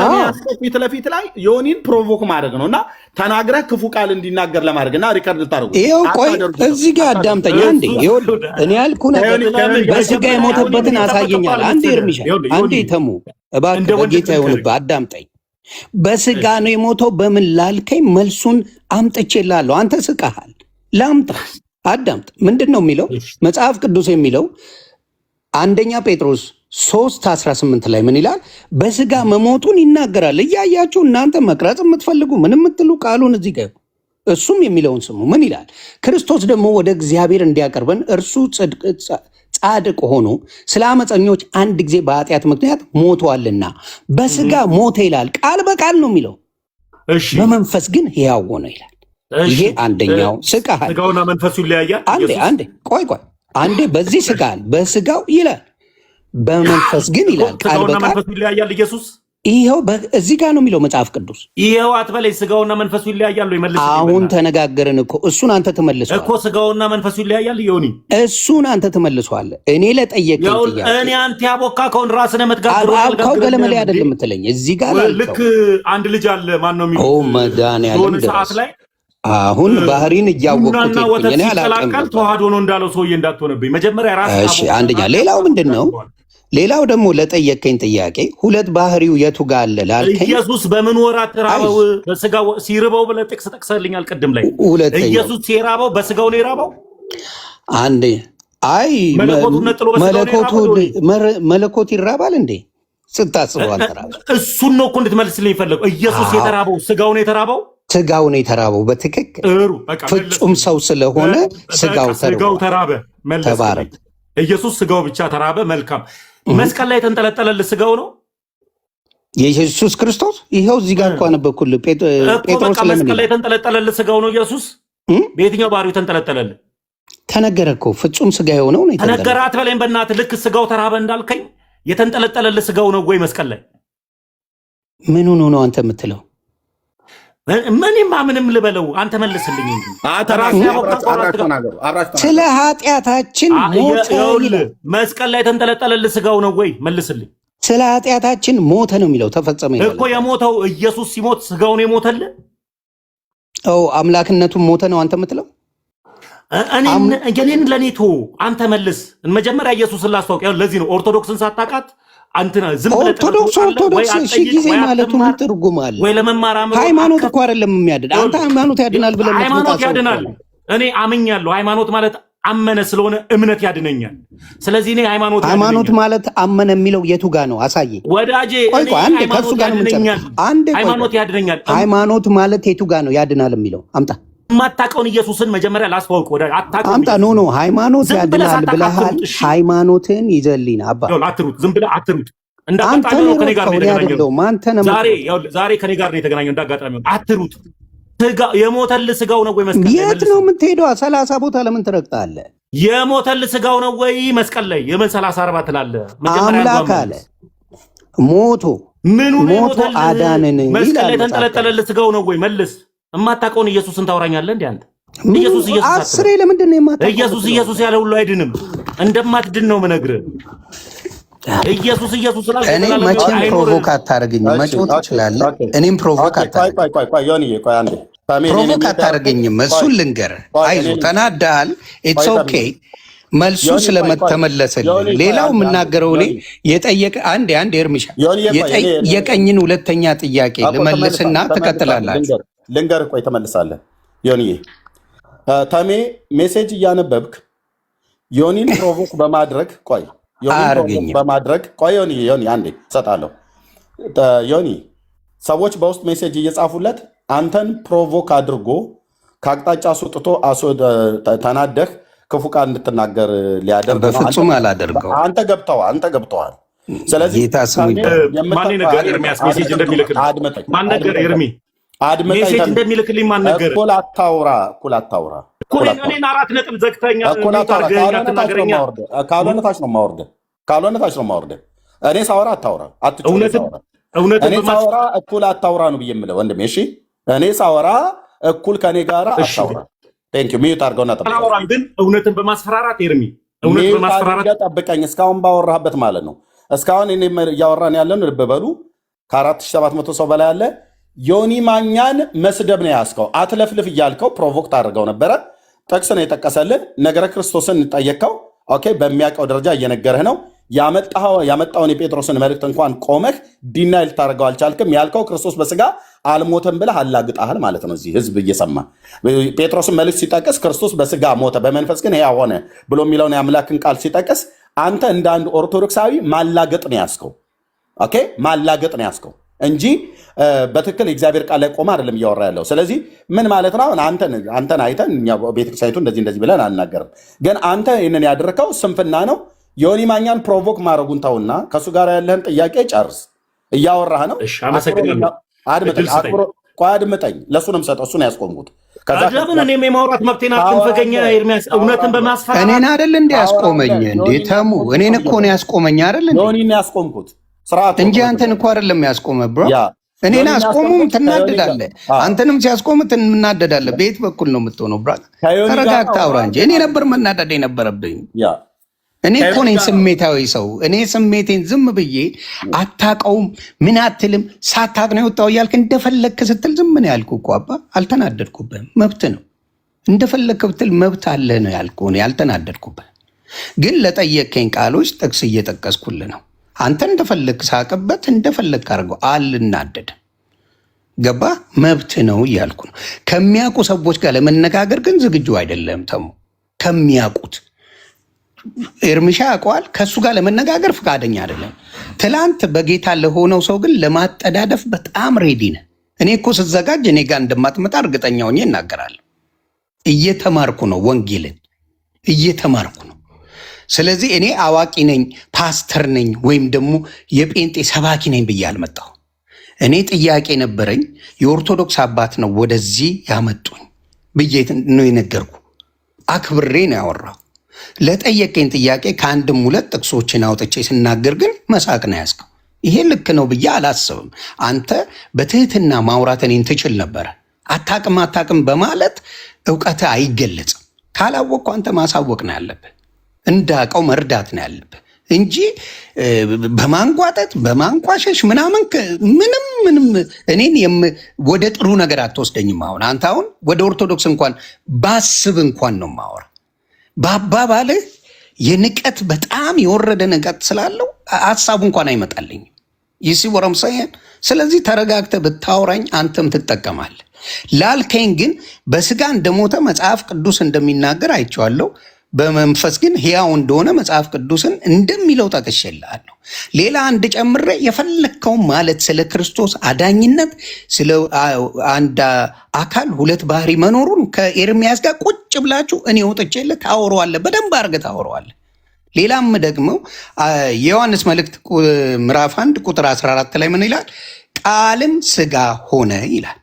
ፊት ለፊት ላይ ዮኒን ፕሮቮክ ማድረግ ነው እና ተናግረህ ክፉ ቃል እንዲናገር ለማድረግ እና ሪከርድ ልታደርጉ። ይኸው ቆይ እዚህ ጋር አዳምጠኝ አንዴ። እኔ ያልኩህ ነገር በስጋ የሞተበትን አሳየኛል። አንዴ እርሚሻ፣ አንዴ ተሙ፣ እባክህ በጌታ ይሁንብህ አዳምጠኝ። በስጋ ነው የሞተው በምን ላልከኝ መልሱን አምጥቼልሃለሁ። አንተ ስቀሃል፣ ላምጣ፣ አዳምጥ። ምንድን ነው የሚለው መጽሐፍ ቅዱስ የሚለው? አንደኛ ጴጥሮስ 3:18 ላይ ምን ይላል? በስጋ መሞቱን ይናገራል። እያያችሁ እናንተ መቅረጽ የምትፈልጉ ምን የምትሉ ቃሉን እዚህ ጋር እሱም የሚለውን ስሙ። ምን ይላል? ክርስቶስ ደግሞ ወደ እግዚአብሔር እንዲያቀርበን እርሱ ጻድቅ ሆኖ ስለ አመፀኞች አንድ ጊዜ በኃጢአት ምክንያት ሞቷልና በስጋ ሞተ ይላል። ቃል በቃል ነው የሚለው። በመንፈስ ግን ሕያው ሆነ ይላል። ይሄ አንደኛው ስቃል። ስጋውና መንፈሱ ይለያያል። አንዴ ቆይ አንዴ በዚህ ስቃል በስጋው ይላል፣ በመንፈስ ግን ይላል። ቃል በቃል መንፈሱ ይለያያል። ኢየሱስ ይሄው እዚህ ጋር ነው የሚለው መጽሐፍ ቅዱስ። ይሄው አትበለኝ። ስጋውና መንፈሱ ይለያያሉ። ይመልስ። አሁን ተነጋገርን እኮ እሱን አንተ ትመልሰዋለህ እኮ። ስጋውና መንፈሱ ይለያያል። ዮኒ እሱን አንተ ትመልሰዋለህ። እኔ ለጠየቀኝ ጥያቄ እኔ አንተ ያቦካከውን ራስህ ነህ የምትጋግረው። አብካው ገለመሌ አይደለም የምትለኝ እዚህ ጋር ልክ አንድ ልጅ አለ። ማን ነው የሚለው? መድኃኒዓለም ሰዓት ላይ አሁን ባህሪን እያወቅኩት እኔ አላውቅም። ተዋህዶ ነው እንዳለው ሰውዬ እንዳትሆንብኝ መጀመሪያ ራስህ። እሺ አንደኛ። ሌላው ምንድን ነው? ሌላው ደግሞ ለጠየቀኝ ጥያቄ ሁለት ባህሪው የቱ ጋር አለ ላልከኝ፣ ኢየሱስ በምን ወራት ተራበው? በስጋው ሲርበው ብለህ ጥቅስ ጠቅሰልኛል ቅድም ላይ። ኢየሱስ ሲራበው በስጋው ነው የራበው። አንዴ አይ መለኮት ይራባል እንዴ ስታስበው? አልተራበ። እሱን ነው እኮ እንድትመልስልኝ የፈለገው። ኢየሱስ የተራበው ስጋው ነው የተራበው። ስጋው ነው የተራበው። በትክክል ፍጹም ሰው ስለሆነ ስጋው ተራበ። ተባረክ። ኢየሱስ ስጋው ብቻ ተራበ። መልካም። መስቀል ላይ የተንጠለጠለልህ ስጋው ነው የኢየሱስ ክርስቶስ። ይኸው እዚህ ጋር እንኳን ነበርኩልህ። ጴጥሮስ መስቀል ላይ የተንጠለጠለልህ ስጋው ነው ኢየሱስ። በየትኛው ባህሪው ተንጠለጠለልህ? ተነገረ እኮ ፍጹም ስጋ የሆነው ነው የተነገረ። ተነገረ አትበለኝ በእናትህ። ልክ ስጋው ተራበ እንዳልከኝ የተንጠለጠለልህ ስጋው ነው ወይ መስቀል ላይ? ምን ሆኖ ነው አንተ የምትለው? ምንማ ምንም ልበለው፣ አንተ መልስልኝ እንጂ ስለ ኃጢአታችን ሞተ ይላል። መስቀል ላይ የተንጠለጠለልህ ስጋው ነው ወይ? መልስልኝ። ስለ ኃጢአታችን ሞተ ነው የሚለው። ተፈጸመ እኮ የሞተው ኢየሱስ ሲሞት ስጋው ነው የሞተልህ። አምላክነቱን ሞተ ነው አንተ የምትለው? እኔን ለኔ ቶ አንተ መልስ። መጀመሪያ ኢየሱስን ላስተዋውቅ። ለዚህ ነው ኦርቶዶክስን ሳታውቃት ኦርቶዶክስ ሺህ ጊዜ ማለቱ ምን ትርጉም አለ? ወይ ለመማር ሃይማኖት እኮ አይደለም የሚያድን። አንተ ሃይማኖት ያድናል ብለህ ሃይማኖት ያድናል። እኔ አምኛለሁ። ሃይማኖት ማለት አመነ ስለሆነ እምነት ያድነኛል። ስለዚህ እኔ ሃይማኖት ማለት አመነ የሚለው የቱ ጋር ነው? አሳየኝ ወዳጄ። አንዴ ከሱ ጋር ነው የምንጨርሰው። አንዴ ሃይማኖት ያድነኛል። ሃይማኖት ማለት የቱ ጋር ነው ያድናል የሚለው? አምጣ። የማታውቀውን ኢየሱስን መጀመሪያ ላስተዋውቅ። ወደ አምጣ። ኖ ሃይማኖት ያድናል ብለሃል። ሃይማኖትን ይዘልኝ አባ አትሩት። ዝም ብለህ አትሩት። እንዳጋጣሚ ነው ከኔ ጋር ነው የተገናኘው። ዛሬ ከኔ ጋር ነው የተገናኘው። እንዳጋጣሚ ነው። አትሩት። የሞተል ስጋው ነው ወይ መስቀል? የት ነው የምትሄደው? 30 ቦታ ለምን ትረግጣለህ? የሞተል ስጋው ነው ወይ መስቀል ላይ? የምን 30 ትላለህ? አምላክ አለ ሞቶ ሞቶ አዳነን መስቀል ላይ ተንጠለጠለልህ ስጋው ነው ወይ? መልስ። የማታውቀውን ኢየሱስን ታወራኛለህ እንዴ አንተ? ኢየሱስ አስሬ ለምንድን ነው የማታውቀው? ኢየሱስ ያለ ሁሉ አይድንም። እንደማትድን ነው የምነግርህ። ኢየሱስ እኔ መቼም ፕሮቮክ አታደርገኝም። መጮህ ትችላለህ። እኔም ፕሮቮክ አታደርገኝም። እሱን ልንገርህ። አይዞህ ተናዳሃል። ኢትስ ኦኬ። መልሱ ስለተመለሰልህ ሌላው የምናገረው እኔ የጠየቀ አንድ ኤርሚሻ የቀኝን ሁለተኛ ጥያቄ ልመልስና ትቀጥላላችሁ። ልንገርህ። ቆይ ተመልሳለህ። ዮኒዬ ተሜ ሜሴጅ እያነበብክ ዮኒን ፕሮቮክ በማድረግ በማድረግ ዮኒ አንዴ እሰጣለሁ። ዮኒ ሰዎች በውስጥ ሜሴጅ እየጻፉለት አንተን ፕሮቮክ አድርጎ ከአቅጣጫ አስወጥቶ ተናደህ ክፉ ቃል እንድትናገር ሊያደርግ ነው። በፍጹም አላደርገው። አንተ ገብተዋል። ስለዚህ ማን ነገር ኤርሚያስ ሜሴጅ እንደሚልክልኝ ማን ነገር ኤርሚ ሜሴጅ እንደሚልክልኝ ማን ነገር እኩል አታውራ እኔን 4 ነጥብ ዘግተኛ ተናገረኛ። ካልሆነ ታች ነው ማወርደ እኔ ሳወራ አታውራ። እውነትን ሳወራ እኩል አታውራ ነው ብዬ የምለው ወንድሜ። እሺ እኔ ሳወራ እኩል ከኔ ጋር አታውራ። ቴንኪው ሚዩት አድርገውና ግን እውነትን በማስፈራራት ኤርሚ እውነት በማስፈራራት ጠብቀኝ። እስካሁን ባወራህበት ማለት ነው። እስካሁን እኔ እያወራን ያለን ልብ በሉ ከ4700 ሰው በላይ አለ። ዮኒ ማኛን መስደብ ነው ያስከው። አትለፍልፍ እያልከው ፕሮቮክ ታደርገው ነበረ። ጥቅስ ነው የጠቀሰልን። ነገረ ክርስቶስን ጠየቅከው። ኦኬ በሚያውቀው ደረጃ እየነገረህ ነው። ያመጣውን የጴጥሮስን መልእክት እንኳን ቆመህ ዲናይ ልታደርገው አልቻልክም። ያልከው ክርስቶስ በስጋ አልሞተም ብለህ አላግጣሃል ማለት ነው። እዚህ ህዝብ እየሰማ ጴጥሮስን መልእክት ሲጠቅስ ክርስቶስ በስጋ ሞተ በመንፈስ ግን ሕያው ሆነ ብሎ የሚለውን የአምላክን ቃል ሲጠቅስ አንተ እንደ አንድ ኦርቶዶክሳዊ ማላገጥ ነው ያስከው። ኦኬ ማላገጥ ነው ያስከው እንጂ በትክክል የእግዚአብሔር ቃል ላይ ቆመ አይደለም እያወራ ያለው። ስለዚህ ምን ማለት ነው? አንተን አይተን እኛ ቤተክርስቲያኒቱ እንደዚህ ብለን አናገርም። ግን አንተ ይህንን ያደረከው ስንፍና ነው። ዮኒ ማኛን ፕሮቮክ ማድረጉን ተውና ከእሱ ጋር ያለህን ጥያቄ ጨርስ። እያወራህ ነው። አድምጠኝ። ለእሱ ነው የምሰጠው። እሱን ያስቆምኩት ለምን እኔም የማውራት መብቴን አትንፈገኝ። ኤርሚያስ እውነትን በማስፈራራት እኔን አይደል እንደ ያስቆመኝ እንዴ? ተሙ እኔን እኮ ነው ያስቆመኝ አይደል እንዴ? ዮኒን ያስቆምኩት እንጂ አንተን እኮ አይደለም ያስቆመ ብሮ። እኔን አስቆሙም ትናደዳለህ። አንተንም ሲያስቆም ትናደዳለህ። በየት በኩል ነው የምትሆነው? ብራ ተረጋግተህ አውራ እንጂ እኔ ነበር መናደድ የነበረብኝ። እኔ እኮ ነኝ ስሜታዊ ሰው። እኔ ስሜቴን ዝም ብዬ አታውቀውም ምን አትልም ሳታውቅ ነው የወጣው እያልክ እንደፈለግክ ስትል ዝም ነው ያልኩ እኮ አባ። አልተናደድኩብህም። መብት ነው እንደፈለግክ ብትል መብት አለ ነው ያልኩ። እኔ አልተናደድኩብህም። ግን ለጠየቀኝ ቃሎች ጥቅስ እየጠቀስኩልህ ነው። አንተ እንደፈለግ ሳቅበት እንደፈለግ አድርገው አልናደድም። ገባ? መብት ነው እያልኩ ነው። ከሚያውቁ ሰዎች ጋር ለመነጋገር ግን ዝግጁ አይደለም ተሙ። ከሚያውቁት ኤርሚሻ ያውቀዋል። ከእሱ ጋር ለመነጋገር ፈቃደኛ አይደለም። ትላንት በጌታ ለሆነው ሰው ግን ለማጠዳደፍ በጣም ሬዲ ነህ። እኔ እኮ ስዘጋጅ እኔ ጋር እንደማትመጣ እርግጠኛ ሆኜ እናገራለሁ። እየተማርኩ ነው፣ ወንጌልን እየተማርኩ ነው። ስለዚህ እኔ አዋቂ ነኝ ፓስተር ነኝ ወይም ደግሞ የጴንጤ ሰባኪ ነኝ ብዬ አልመጣሁ። እኔ ጥያቄ ነበረኝ። የኦርቶዶክስ አባት ነው ወደዚህ ያመጡኝ ብዬ ነው የነገርኩ። አክብሬ ነው ያወራው። ለጠየቀኝ ጥያቄ ከአንድም 2 ጥቅሶችን አውጥቼ ስናገር ግን መሳቅ ነው ያዝከው። ይሄ ልክ ነው ብዬ አላስብም። አንተ በትህትና ማውራት እኔን ትችል ነበረ። አታቅም በማለት እውቀት አይገለጽም። ካላወቅኩ አንተ ማሳወቅ ነው ያለብህ። እንዳቀው መርዳት ነው ያለብህ እንጂ በማንጓጠጥ በማንቋሸሽ ምንም እኔን ወደ ጥሩ ነገር አትወስደኝም። አሁን ወደ ኦርቶዶክስ እንኳን ባስብ እንኳን ነው ማወራ። በአባባልህ የንቀት በጣም የወረደ ንቀት ስላለው ሀሳቡ እንኳን አይመጣልኝም። ይሲ ወረምሳይን። ስለዚህ ተረጋግተህ ብታወራኝ አንተም ትጠቀማለህ። ላልከኝ ግን በስጋ እንደሞተ መጽሐፍ ቅዱስ እንደሚናገር አይቼዋለሁ። በመንፈስ ግን ሕያው እንደሆነ መጽሐፍ ቅዱስን እንደሚለው ጠቅሼልሃለሁ። ሌላ አንድ ጨምሬ የፈለግከውን ማለት ስለ ክርስቶስ አዳኝነት፣ ስለ አንድ አካል ሁለት ባህሪ መኖሩን ከኤርሚያስ ጋር ቁጭ ብላችሁ እኔ ወጥቼልህ ታወራዋለህ፣ በደንብ አድርገህ ታወራዋለህ። ሌላም ደግሞ የዮሐንስ መልእክት ምዕራፍ 1 ቁጥር 14 ላይ ምን ይላል? ቃልም ሥጋ ሆነ ይላል።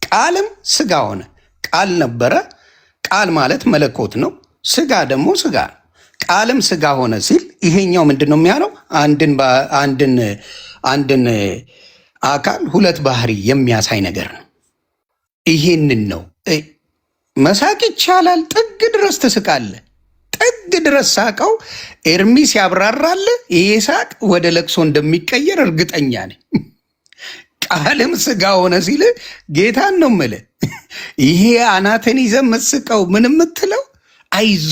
ቃልም ሥጋ ሆነ። ቃል ነበረ። ቃል ማለት መለኮት ነው። ሥጋ ደግሞ ሥጋ ነው። ቃልም ሥጋ ሆነ ሲል ይሄኛው ምንድን ነው የሚያለው? አንድን አካል ሁለት ባህሪ የሚያሳይ ነገር ነው። ይሄንን ነው መሳቅ ይቻላል። ጥግ ድረስ ትስቃለህ። ጥግ ድረስ ሳቀው። ኤርሚስ ያብራራል። ይሄ ሳቅ ወደ ለቅሶ እንደሚቀየር እርግጠኛ ነኝ። ቃልም ሥጋ ሆነ ሲል ጌታን ነው የምልህ። ይሄ አናትን ይዘህ የምትስቀው ምን የምትለው አይዞ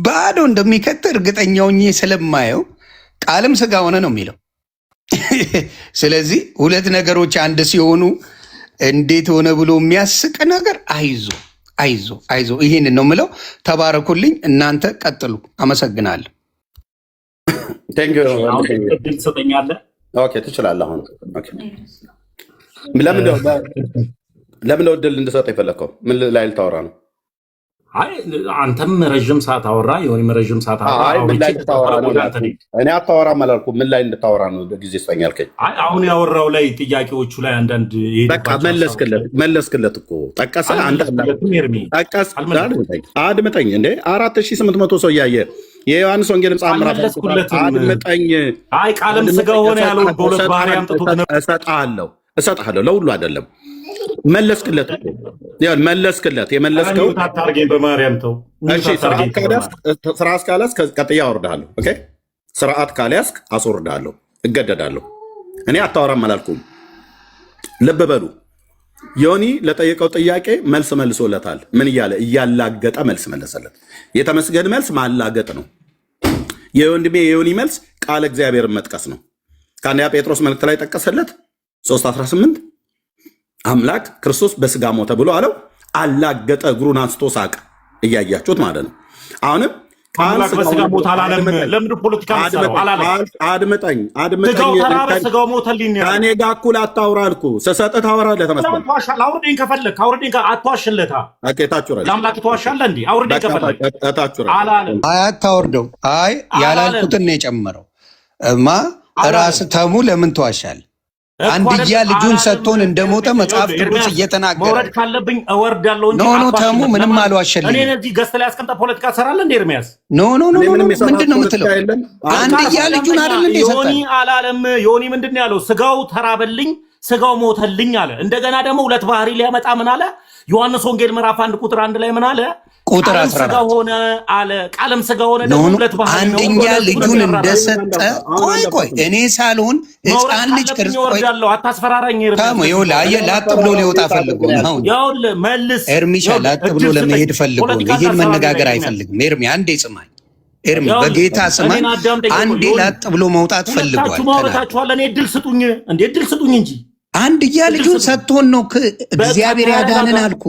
ባዶ እንደሚከት እርግጠኛ ሆኜ ስለማየው ቃልም ሥጋ ሆነ ነው የሚለው። ስለዚህ ሁለት ነገሮች አንድ ሲሆኑ እንዴት ሆነ ብሎ የሚያስቅ ነገር አይዞ አይዞ አይዞ። ይህንን ነው የምለው። ተባረኩልኝ። እናንተ ቀጥሉ። አመሰግናለሁ። ትሰጠኛለህ? ትችላለህ። አሁን ለምን ነው እድል እንድሰጥ የፈለግከው? ምን ላይ ልታወራ ነው? አይ አንተም ረዥም ሰዓት አወራ፣ የሆነ ረዥም ሰዓት እኔ አታወራም አላልኩም። ምን ላይ እንድታወራ ነው ጊዜ ስጠኝ ያልከኝ? አሁን ያወራው ላይ ጥያቄዎቹ ላይ አንዳንድ በቃ መለስክለት እኮ ጠቀሰ። አድምጠኝ እንዴ 4800 ሰው እያየ የዮሐንስ ወንጌል አድምጠኝ። አይ ቃልም ሥጋ ሆነ ያለው በሁለት ባህሪ አምጥቶ እሰጥሃለሁ። ለሁሉ አይደለም። መለስክለት የመለስከው በማርያም ተው። ስርዓት ካልያዝክ ቀጥያ አወርድሃለሁ። ስርዓት ካልያዝክ አስወርድሃለሁ፣ እገደዳለሁ። እኔ አታወራም አላልኩም። ልብ በሉ። ዮኒ ለጠየቀው ጥያቄ መልስ መልሶለታል። ምን እያለ እያላገጠ መልስ መለሰለት። የተመስገን መልስ ማላገጥ ነው። የወንድሜ የዮኒ መልስ ቃለ እግዚአብሔርን መጥቀስ ነው። ከአንደኛ ጴጥሮስ መልእክት ላይ ጠቀሰለት 3:18 አምላክ ክርስቶስ በሥጋ ሞተ ብሎ አለው። አላገጠ፣ እግሩን አንስቶ ሳቅ። እያያችሁት ማለት ነው። አሁንም በሥጋ ሞተ አላለም። ለምንድን ፖለቲካ አድምጠኝ። ሥጋው ሞተልኝ። ከእኔ ጋር እኩል አታውራ አልኩህ። ስሰጥህ ታወራለህ። ተመስገን አውርደኝ ከፈለግህ አውርደኝ። አትዋሽለታ። ለአምላክ ትዋሻለህ እንዲህ? አውርደኝ ከፈለግህ አላለም። አታወርደው። አይ ያላልኩትን ነው የጨመረው። ራስ ተሙ ለምን ትዋሻለህ? አንድያ ልጁን ሰጥቶን እንደሞተ መጽሐፍ ቅዱስ እየተናገረ መውረድ ካለብኝ እወርዳለሁ እንጂ ተሙ ምንም አልዋሸልኝም። እኔ እዚህ ገዝተ ላይ አስቀምጠህ ፖለቲካ ትሰራለህ እንዴ ኤርሚያስ? ምንድን ነው የምትለው? አንድያ ልጁን አይደል እንዴ ሰጠን? ዮኒ አላለም። ዮኒ ምንድን ነው ያለው? ሥጋው ተራበልኝ፣ ሥጋው ሞተልኝ አለ። እንደገና ደግሞ ሁለት ባህሪ ሊያመጣ ምን አለ? ዮሐንስ ወንጌል ምዕራፍ 1 ቁጥር 1 ላይ ምን አለ? ቁጥር 14 ሥጋ ሆነ አለ። ቃልም ሥጋ ሆነ ደግሞ ሁለት ባህሪ ነው። አንደኛ ልጁን እንደሰጠ ቆይ እኔ ሳልሆን ሕፃን ልጅ ክርስቶስ አታስፈራራኝ። ተሙ ላጥ ብሎ ሊወጣ ፈልጎ ነው። ይኸውልህ መልስ ኤርሚሻ ላጥ ብሎ ለመሄድ ፈልጎ ነው። ይሄን መነጋገር አይፈልግም። ኤርሚ አንዴ ስማኝ። ኤርሚ በጌታ ስማኝ። አንዴ ላጥ ብሎ መውጣት ፈልጓል። ማውራታችኋል። እኔ እድል ስጡኝ እንዴ! እድል ስጡኝ እንጂ አንድያ ልጁን ሰጥቶን ነው እግዚአብሔር ያዳነን አልኩ።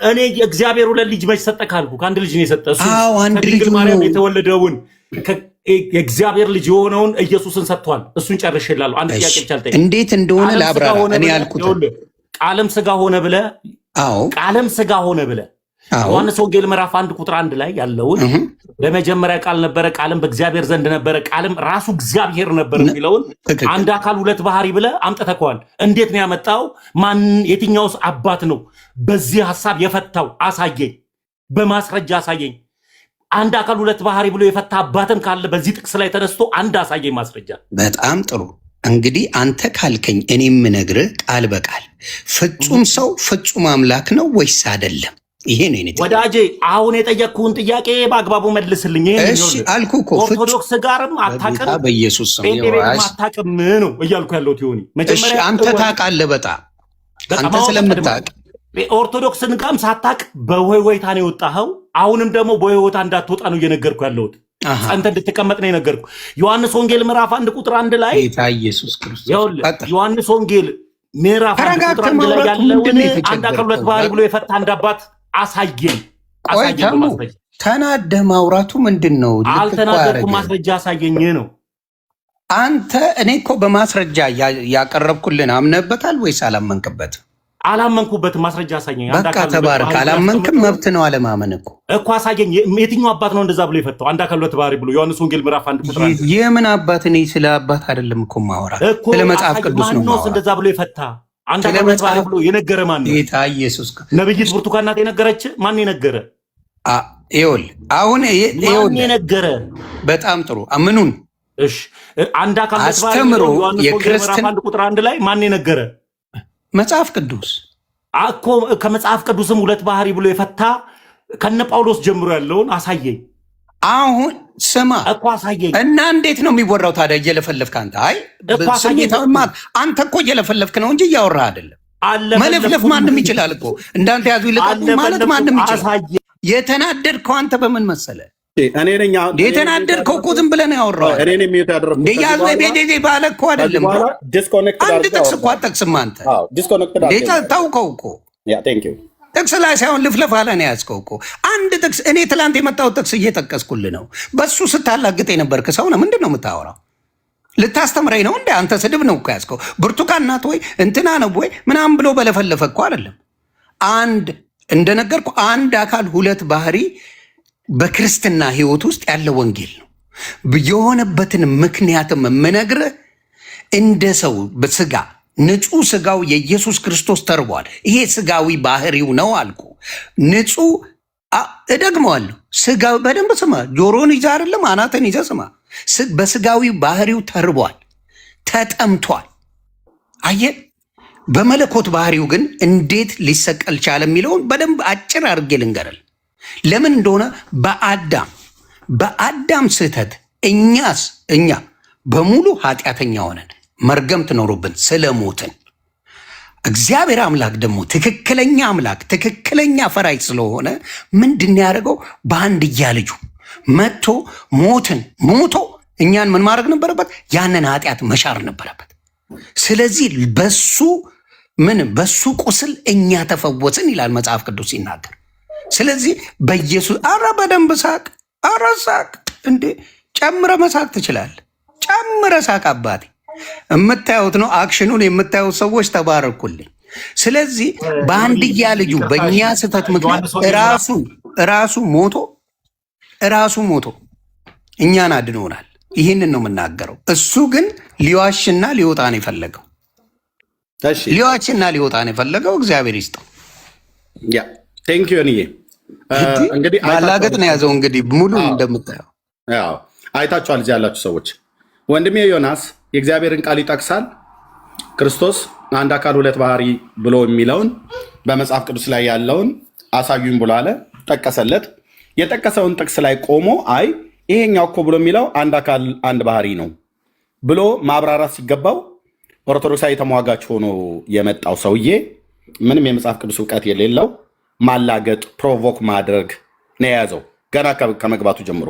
እኔ እግዚአብሔር ሁለት ልጅ መች ሰጠ ካልኩ ከአንድ ልጅ ነው የሰጠ። እሱ አንድ ልጅ ማርያም የተወለደውን የእግዚአብሔር ልጅ የሆነውን ኢየሱስን ሰጥቷል። እሱን ጨርሼላለሁ። አንድ ጥያቄ ብቻ ልጠይቅ። እንዴት እንደሆነ ላብራራ። እኔ ያልኩት ቃልም ሥጋ ሆነ ብለህ ቃልም ሥጋ ሆነ ብለህ ዮሐንስ ወንጌል ምዕራፍ 1 ቁጥር 1 ላይ ያለውን በመጀመሪያ ቃል ነበረ፣ ቃልም በእግዚአብሔር ዘንድ ነበረ፣ ቃልም ራሱ እግዚአብሔር ነበር የሚለውን አንድ አካል ሁለት ባህሪ ብለህ አምጥተከዋል። እንዴት ነው ያመጣው? ማን የትኛውስ አባት ነው በዚህ ሐሳብ የፈታው? አሳየኝ፣ በማስረጃ አሳየኝ። አንድ አካል ሁለት ባህሪ ብሎ የፈታ አባትም ካለ በዚህ ጥቅስ ላይ ተነስቶ አንድ አሳየኝ ማስረጃ። በጣም ጥሩ። እንግዲህ አንተ ካልከኝ እኔ የምነግርህ ቃል በቃል ፍጹም ሰው ፍጹም አምላክ ነው ወይስ አይደለም? ይሄ ነው ወዳጄ። አሁን የጠየቅኩህን ጥያቄ በአግባቡ መልስልኝ። እሺ አልኩ እኮ ኦርቶዶክስ ጋርም አታውቅም፣ በኢየሱስ ስም አታውቅም ነው እያልኩ ያለሁት። ዮኒ መጀመሪያ አንተ ታውቃለህ፣ በጣም አንተ ስለምታውቅ ኦርቶዶክስን ጋርም ሳታውቅ በወይወይታ ነው የወጣኸው። አሁንም ደግሞ በወይወይታ እንዳትወጣ ነው እየነገርኩ ያለሁት። አንተ እንድትቀመጥ ነው የነገርኩ። ዮሐንስ ወንጌል ምዕራፍ 1 ቁጥር 1 ላይ ኢየሱስ ክርስቶስ ዮሐንስ ወንጌል ምዕራፍ 1 ቁጥር 1 ላይ ያለውን አንድ አካል ሁለት ባህሪ ብሎ የፈታ አንድ አባት አሳየኝ። ተናደህ ማውራቱ ምንድን ነው? አልተናደድኩም። ማስረጃ አሳየኝ ነው። አንተ እኔ እኮ በማስረጃ ያቀረብኩልን አምነህበታል ወይስ አላመንክበትም? አላመንኩበትም። ማስረጃ አሳየኝ። በቃ ተባረክ። አላመንክም፣ መብት ነው አለማመን እኮ አሳየኝ። የትኛው አባት ነው እንደዛ ብሎ የፈታው? አንድ አካል ሁለት ባህሪ ብሎ ዮሐንስ ወንጌል ምዕራፍ 1 ቁጥር 1። የምን አባት? እኔ ስለ አባት አይደለም እኮ ማወራ፣ ስለ መጽሐፍ ቅዱስ ነው ማወራ። እንደዛ ብሎ የፈታ አንድ አካል ሁለት ባህሪ ብሎ የነገረ ማን ነው? ጌታ ኢየሱስ። ነብይት ብርቱካን ናት የነገረች? ማን የነገረ? ይኸውልህ አሁን ማን የነገረ? በጣም ጥሩ። ምኑን? እሺ አንድ አካል ሁለት ባህሪ ብሎ ዮሐንስ ወንጌል ምዕራፍ 1 ቁጥር 1 ላይ ማን የነገረ? መጽሐፍ ቅዱስ እኮ ከመጽሐፍ ቅዱስም ሁለት ባህሪ ብሎ የፈታ ከነ ጳውሎስ ጀምሮ ያለውን አሳየኝ። አሁን ስማ እኮ አሳየኝ። እና እንዴት ነው የሚወራው ታዲያ? እየለፈለፍክ አንተ። አይ አንተ እኮ እየለፈለፍክ ነው እንጂ እያወራህ አይደለም። መለፍለፍ ማንም ይችላል እኮ እንዳንተ ያዙ ይልቃሉ ማለት ማንም ይችላል። የተናደድከው አንተ በምን መሰለ? የተናደድከው እኮ ዝም ብለህ ነው ያወራው። ያዙ ቤቴ ባለ እኮ አይደለም። አንድ ጥቅስ እኮ አጠቅስም አንተ ታውቀው እኮ ጥቅስ ላይ ሳይሆን ልፍለፍ አለ ነው ያዝከው እኮ አንድ ጥቅስ። እኔ ትላንት የመጣው ጥቅስ እየጠቀስኩልህ ነው። በሱ ስታላግጥ የነበርክ ሰው ነው። ምንድን ነው የምታወራው? ልታስተምረኝ ነው እንደ አንተ? ስድብ ነው እኮ ያዝከው። ብርቱካን ናት ወይ እንትና ነው ወይ ምናምን ብሎ በለፈለፈ እኮ አይደለም። አንድ እንደነገርኩ አንድ አካል ሁለት ባህሪ በክርስትና ህይወት ውስጥ ያለ ወንጌል ነው። የሆነበትን ምክንያትም የምነግርህ እንደ ሰው በስጋ ንጹህ ስጋው የኢየሱስ ክርስቶስ ተርቧል። ይሄ ስጋዊ ባህሪው ነው አልኩ። ንጹህ እደግመዋለሁ። ስጋዊ በደንብ ስማ። ጆሮን ይዘህ አይደለም አናትን ይዘህ ስማ። በስጋዊ ባህሪው ተርቧል፣ ተጠምቷል። አየህ። በመለኮት ባህሪው ግን እንዴት ሊሰቀል ቻለ የሚለውን በደንብ አጭር አድርጌ ልንገርል። ለምን እንደሆነ በአዳም ስህተት እኛ በሙሉ ኃጢአተኛ ሆነን መርገም ትኖሩብን ስለሞትን፣ እግዚአብሔር አምላክ ደግሞ ትክክለኛ አምላክ ትክክለኛ ፈራጅ ስለሆነ ምንድን ያደረገው? በአንድያ ልጁ መጥቶ ሞቶ እኛን ምን ማድረግ ነበረበት? ያንን ኃጢአት መሻር ነበረበት። ስለዚህ በሱ ቁስል እኛ ተፈወስን ይላል መጽሐፍ ቅዱስ ሲናገር። ስለዚህ በኢየሱስ በደንብ ሳቅ። ሳቅ እንዴ! ጨምረ መሳቅ ትችላለህ። ጨምረ ሳቅ አባቴ። የምታዩት ነው አክሽኑን የምታዩት ሰዎች ተባረኩልኝ። ስለዚህ በአንድያ ልጁ በእኛ ስህተት ምክንያት ራሱ ሞቶ እኛን አድኖናል። ይህንን ነው የምናገረው። እሱ ግን ሊዋሽና ሊወጣ ነው የፈለገው። እግዚአብሔር ይስጠው። ቴንክ ዩ። እንግዲህ ማላገጥ ነው ያዘው። እንግዲህ ሙሉ እንደምታየው አይታችኋል። እዚህ ያላችሁ ሰዎች ወንድሜ ዮናስ የእግዚአብሔርን ቃል ይጠቅሳል። ክርስቶስ አንድ አካል ሁለት ባህሪ ብሎ የሚለውን በመጽሐፍ ቅዱስ ላይ ያለውን አሳዩኝ ብሎ አለ። ጠቀሰለት። የጠቀሰውን ጥቅስ ላይ ቆሞ አይ ይሄኛው እኮ ብሎ የሚለው አንድ አካል አንድ ባህሪ ነው ብሎ ማብራራት ሲገባው ኦርቶዶክሳዊ ተሟጋች ሆኖ የመጣው ሰውዬ ምንም የመጽሐፍ ቅዱስ እውቀት የሌለው ማላገጥ፣ ፕሮቮክ ማድረግ ነው የያዘው። ገና ከመግባቱ ጀምሮ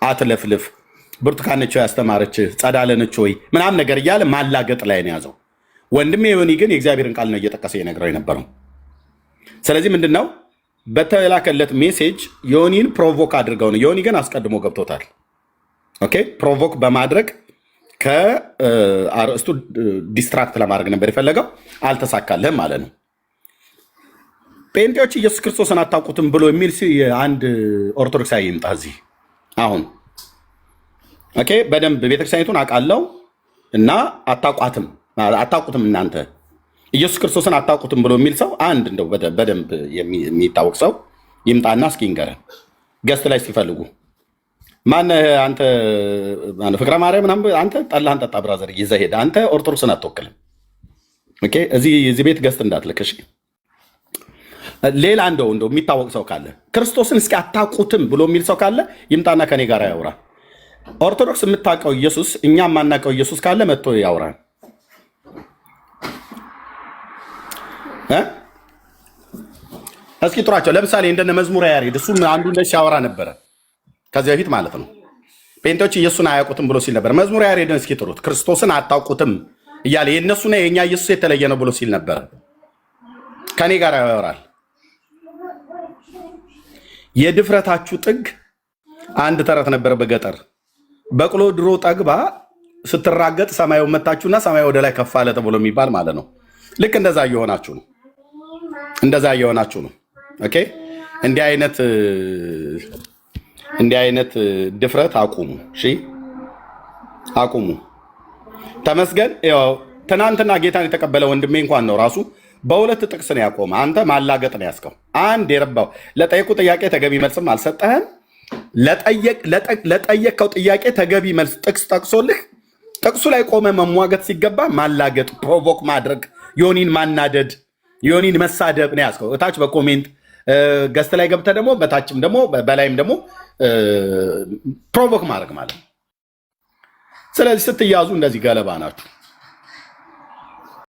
አትለፍልፍ፣ ብርቱካን ነች ያስተማረች፣ ጸዳለ ነች ወይ ምናምን ነገር እያለ ማላገጥ ላይ ነው የያዘው። ወንድሜ ዮኒ ግን የእግዚአብሔርን ቃል ነው እየጠቀሰ የነገረው የነበረው። ስለዚህ ምንድን ነው በተላከለት ሜሴጅ ዮኒን ፕሮቮክ አድርገው ነው። ዮኒ ግን አስቀድሞ ገብቶታል። ኦኬ፣ ፕሮቮክ በማድረግ ከአርእስቱ ዲስትራክት ለማድረግ ነበር የፈለገው። አልተሳካልህም ማለት ነው። ጴንጤዎች ኢየሱስ ክርስቶስን አታውቁትም ብሎ የሚል አንድ ኦርቶዶክሳዊ ይምጣ እዚህ አሁን። ኦኬ፣ በደንብ ቤተክርስቲያኒቱን አውቃለሁ እና አታውቁትም እናንተ ኢየሱስ ክርስቶስን አታውቁትም ብሎ የሚል ሰው አንድ እንደው በደንብ የሚታወቅ ሰው ይምጣና እስኪ ንገረን። ገስት ላይ ሲፈልጉ ማነህ አንተ? ፍቅረ ማርያም ምናምን አንተ ጠላህን ጠጣ ብራዘር ይዘህ ሄደ። አንተ ኦርቶዶክስን አትወክልም። ኦኬ፣ እዚህ ቤት ገስት እንዳትልክሽ። ሌላ እንደው የሚታወቅ ሰው ካለ ክርስቶስን እስኪ አታውቁትም ብሎ የሚል ሰው ካለ ይምጣና ከኔ ጋር ያውራ። ኦርቶዶክስ የምታውቀው ኢየሱስ እኛ የማናውቀው ኢየሱስ ካለ መጥቶ ያውራን። እስኪ ጥሯቸው። ለምሳሌ እንደነ መዝሙረ ያሬድ እሱም አንዱ እንደዚህ ያወራ ነበረ ከዚህ በፊት ማለት ነው። ጴንጤዎች ኢየሱስን አያውቁትም ብሎ ሲል ነበር። መዝሙረ ያሬድን እስኪ ጥሩት። ክርስቶስን አታውቁትም እያለ የእነሱና የእኛ ኢየሱስ የተለየ ነው ብሎ ሲል ነበረ። ከኔ ጋር ያወራል። የድፍረታችሁ ጥግ አንድ ተረት ነበር በገጠር በቅሎ ድሮ ጠግባ ስትራገጥ ሰማዩ መታችሁና ሰማዩ ወደ ላይ ከፍ አለ ተብሎ የሚባል ማለት ነው። ልክ እንደዛ እየሆናችሁ ነው። ኦኬ እንዲህ አይነት ድፍረት አቁሙ። እሺ አቁሙ። ተመስገን። ያው ትናንትና ጌታን የተቀበለ ወንድሜ እንኳን ነው ራሱ በሁለት ጥቅስ ነው ያቆመ። አንተ ማላገጥ ነው ያስከው። አንድ የረባው ለጠየቁ ጥያቄ ተገቢ መልስም አልሰጠህም። ለጠየቅከው ጥያቄ ተገቢ መልስ ጥቅስ ጠቅሶልህ ጥቅሱ ላይ ቆመ መሟገት ሲገባ ማላገጥ፣ ፕሮቮክ ማድረግ፣ ዮኒን ማናደድ፣ ዮኒን መሳደብ ነው ያስከው። እታች በኮሜንት ገስት ላይ ገብተህ ደግሞ በታችም ደግሞ በላይም ደግሞ ፕሮቮክ ማድረግ ማለት ነው። ስለዚህ ስትያዙ እንደዚህ ገለባ ናችሁ።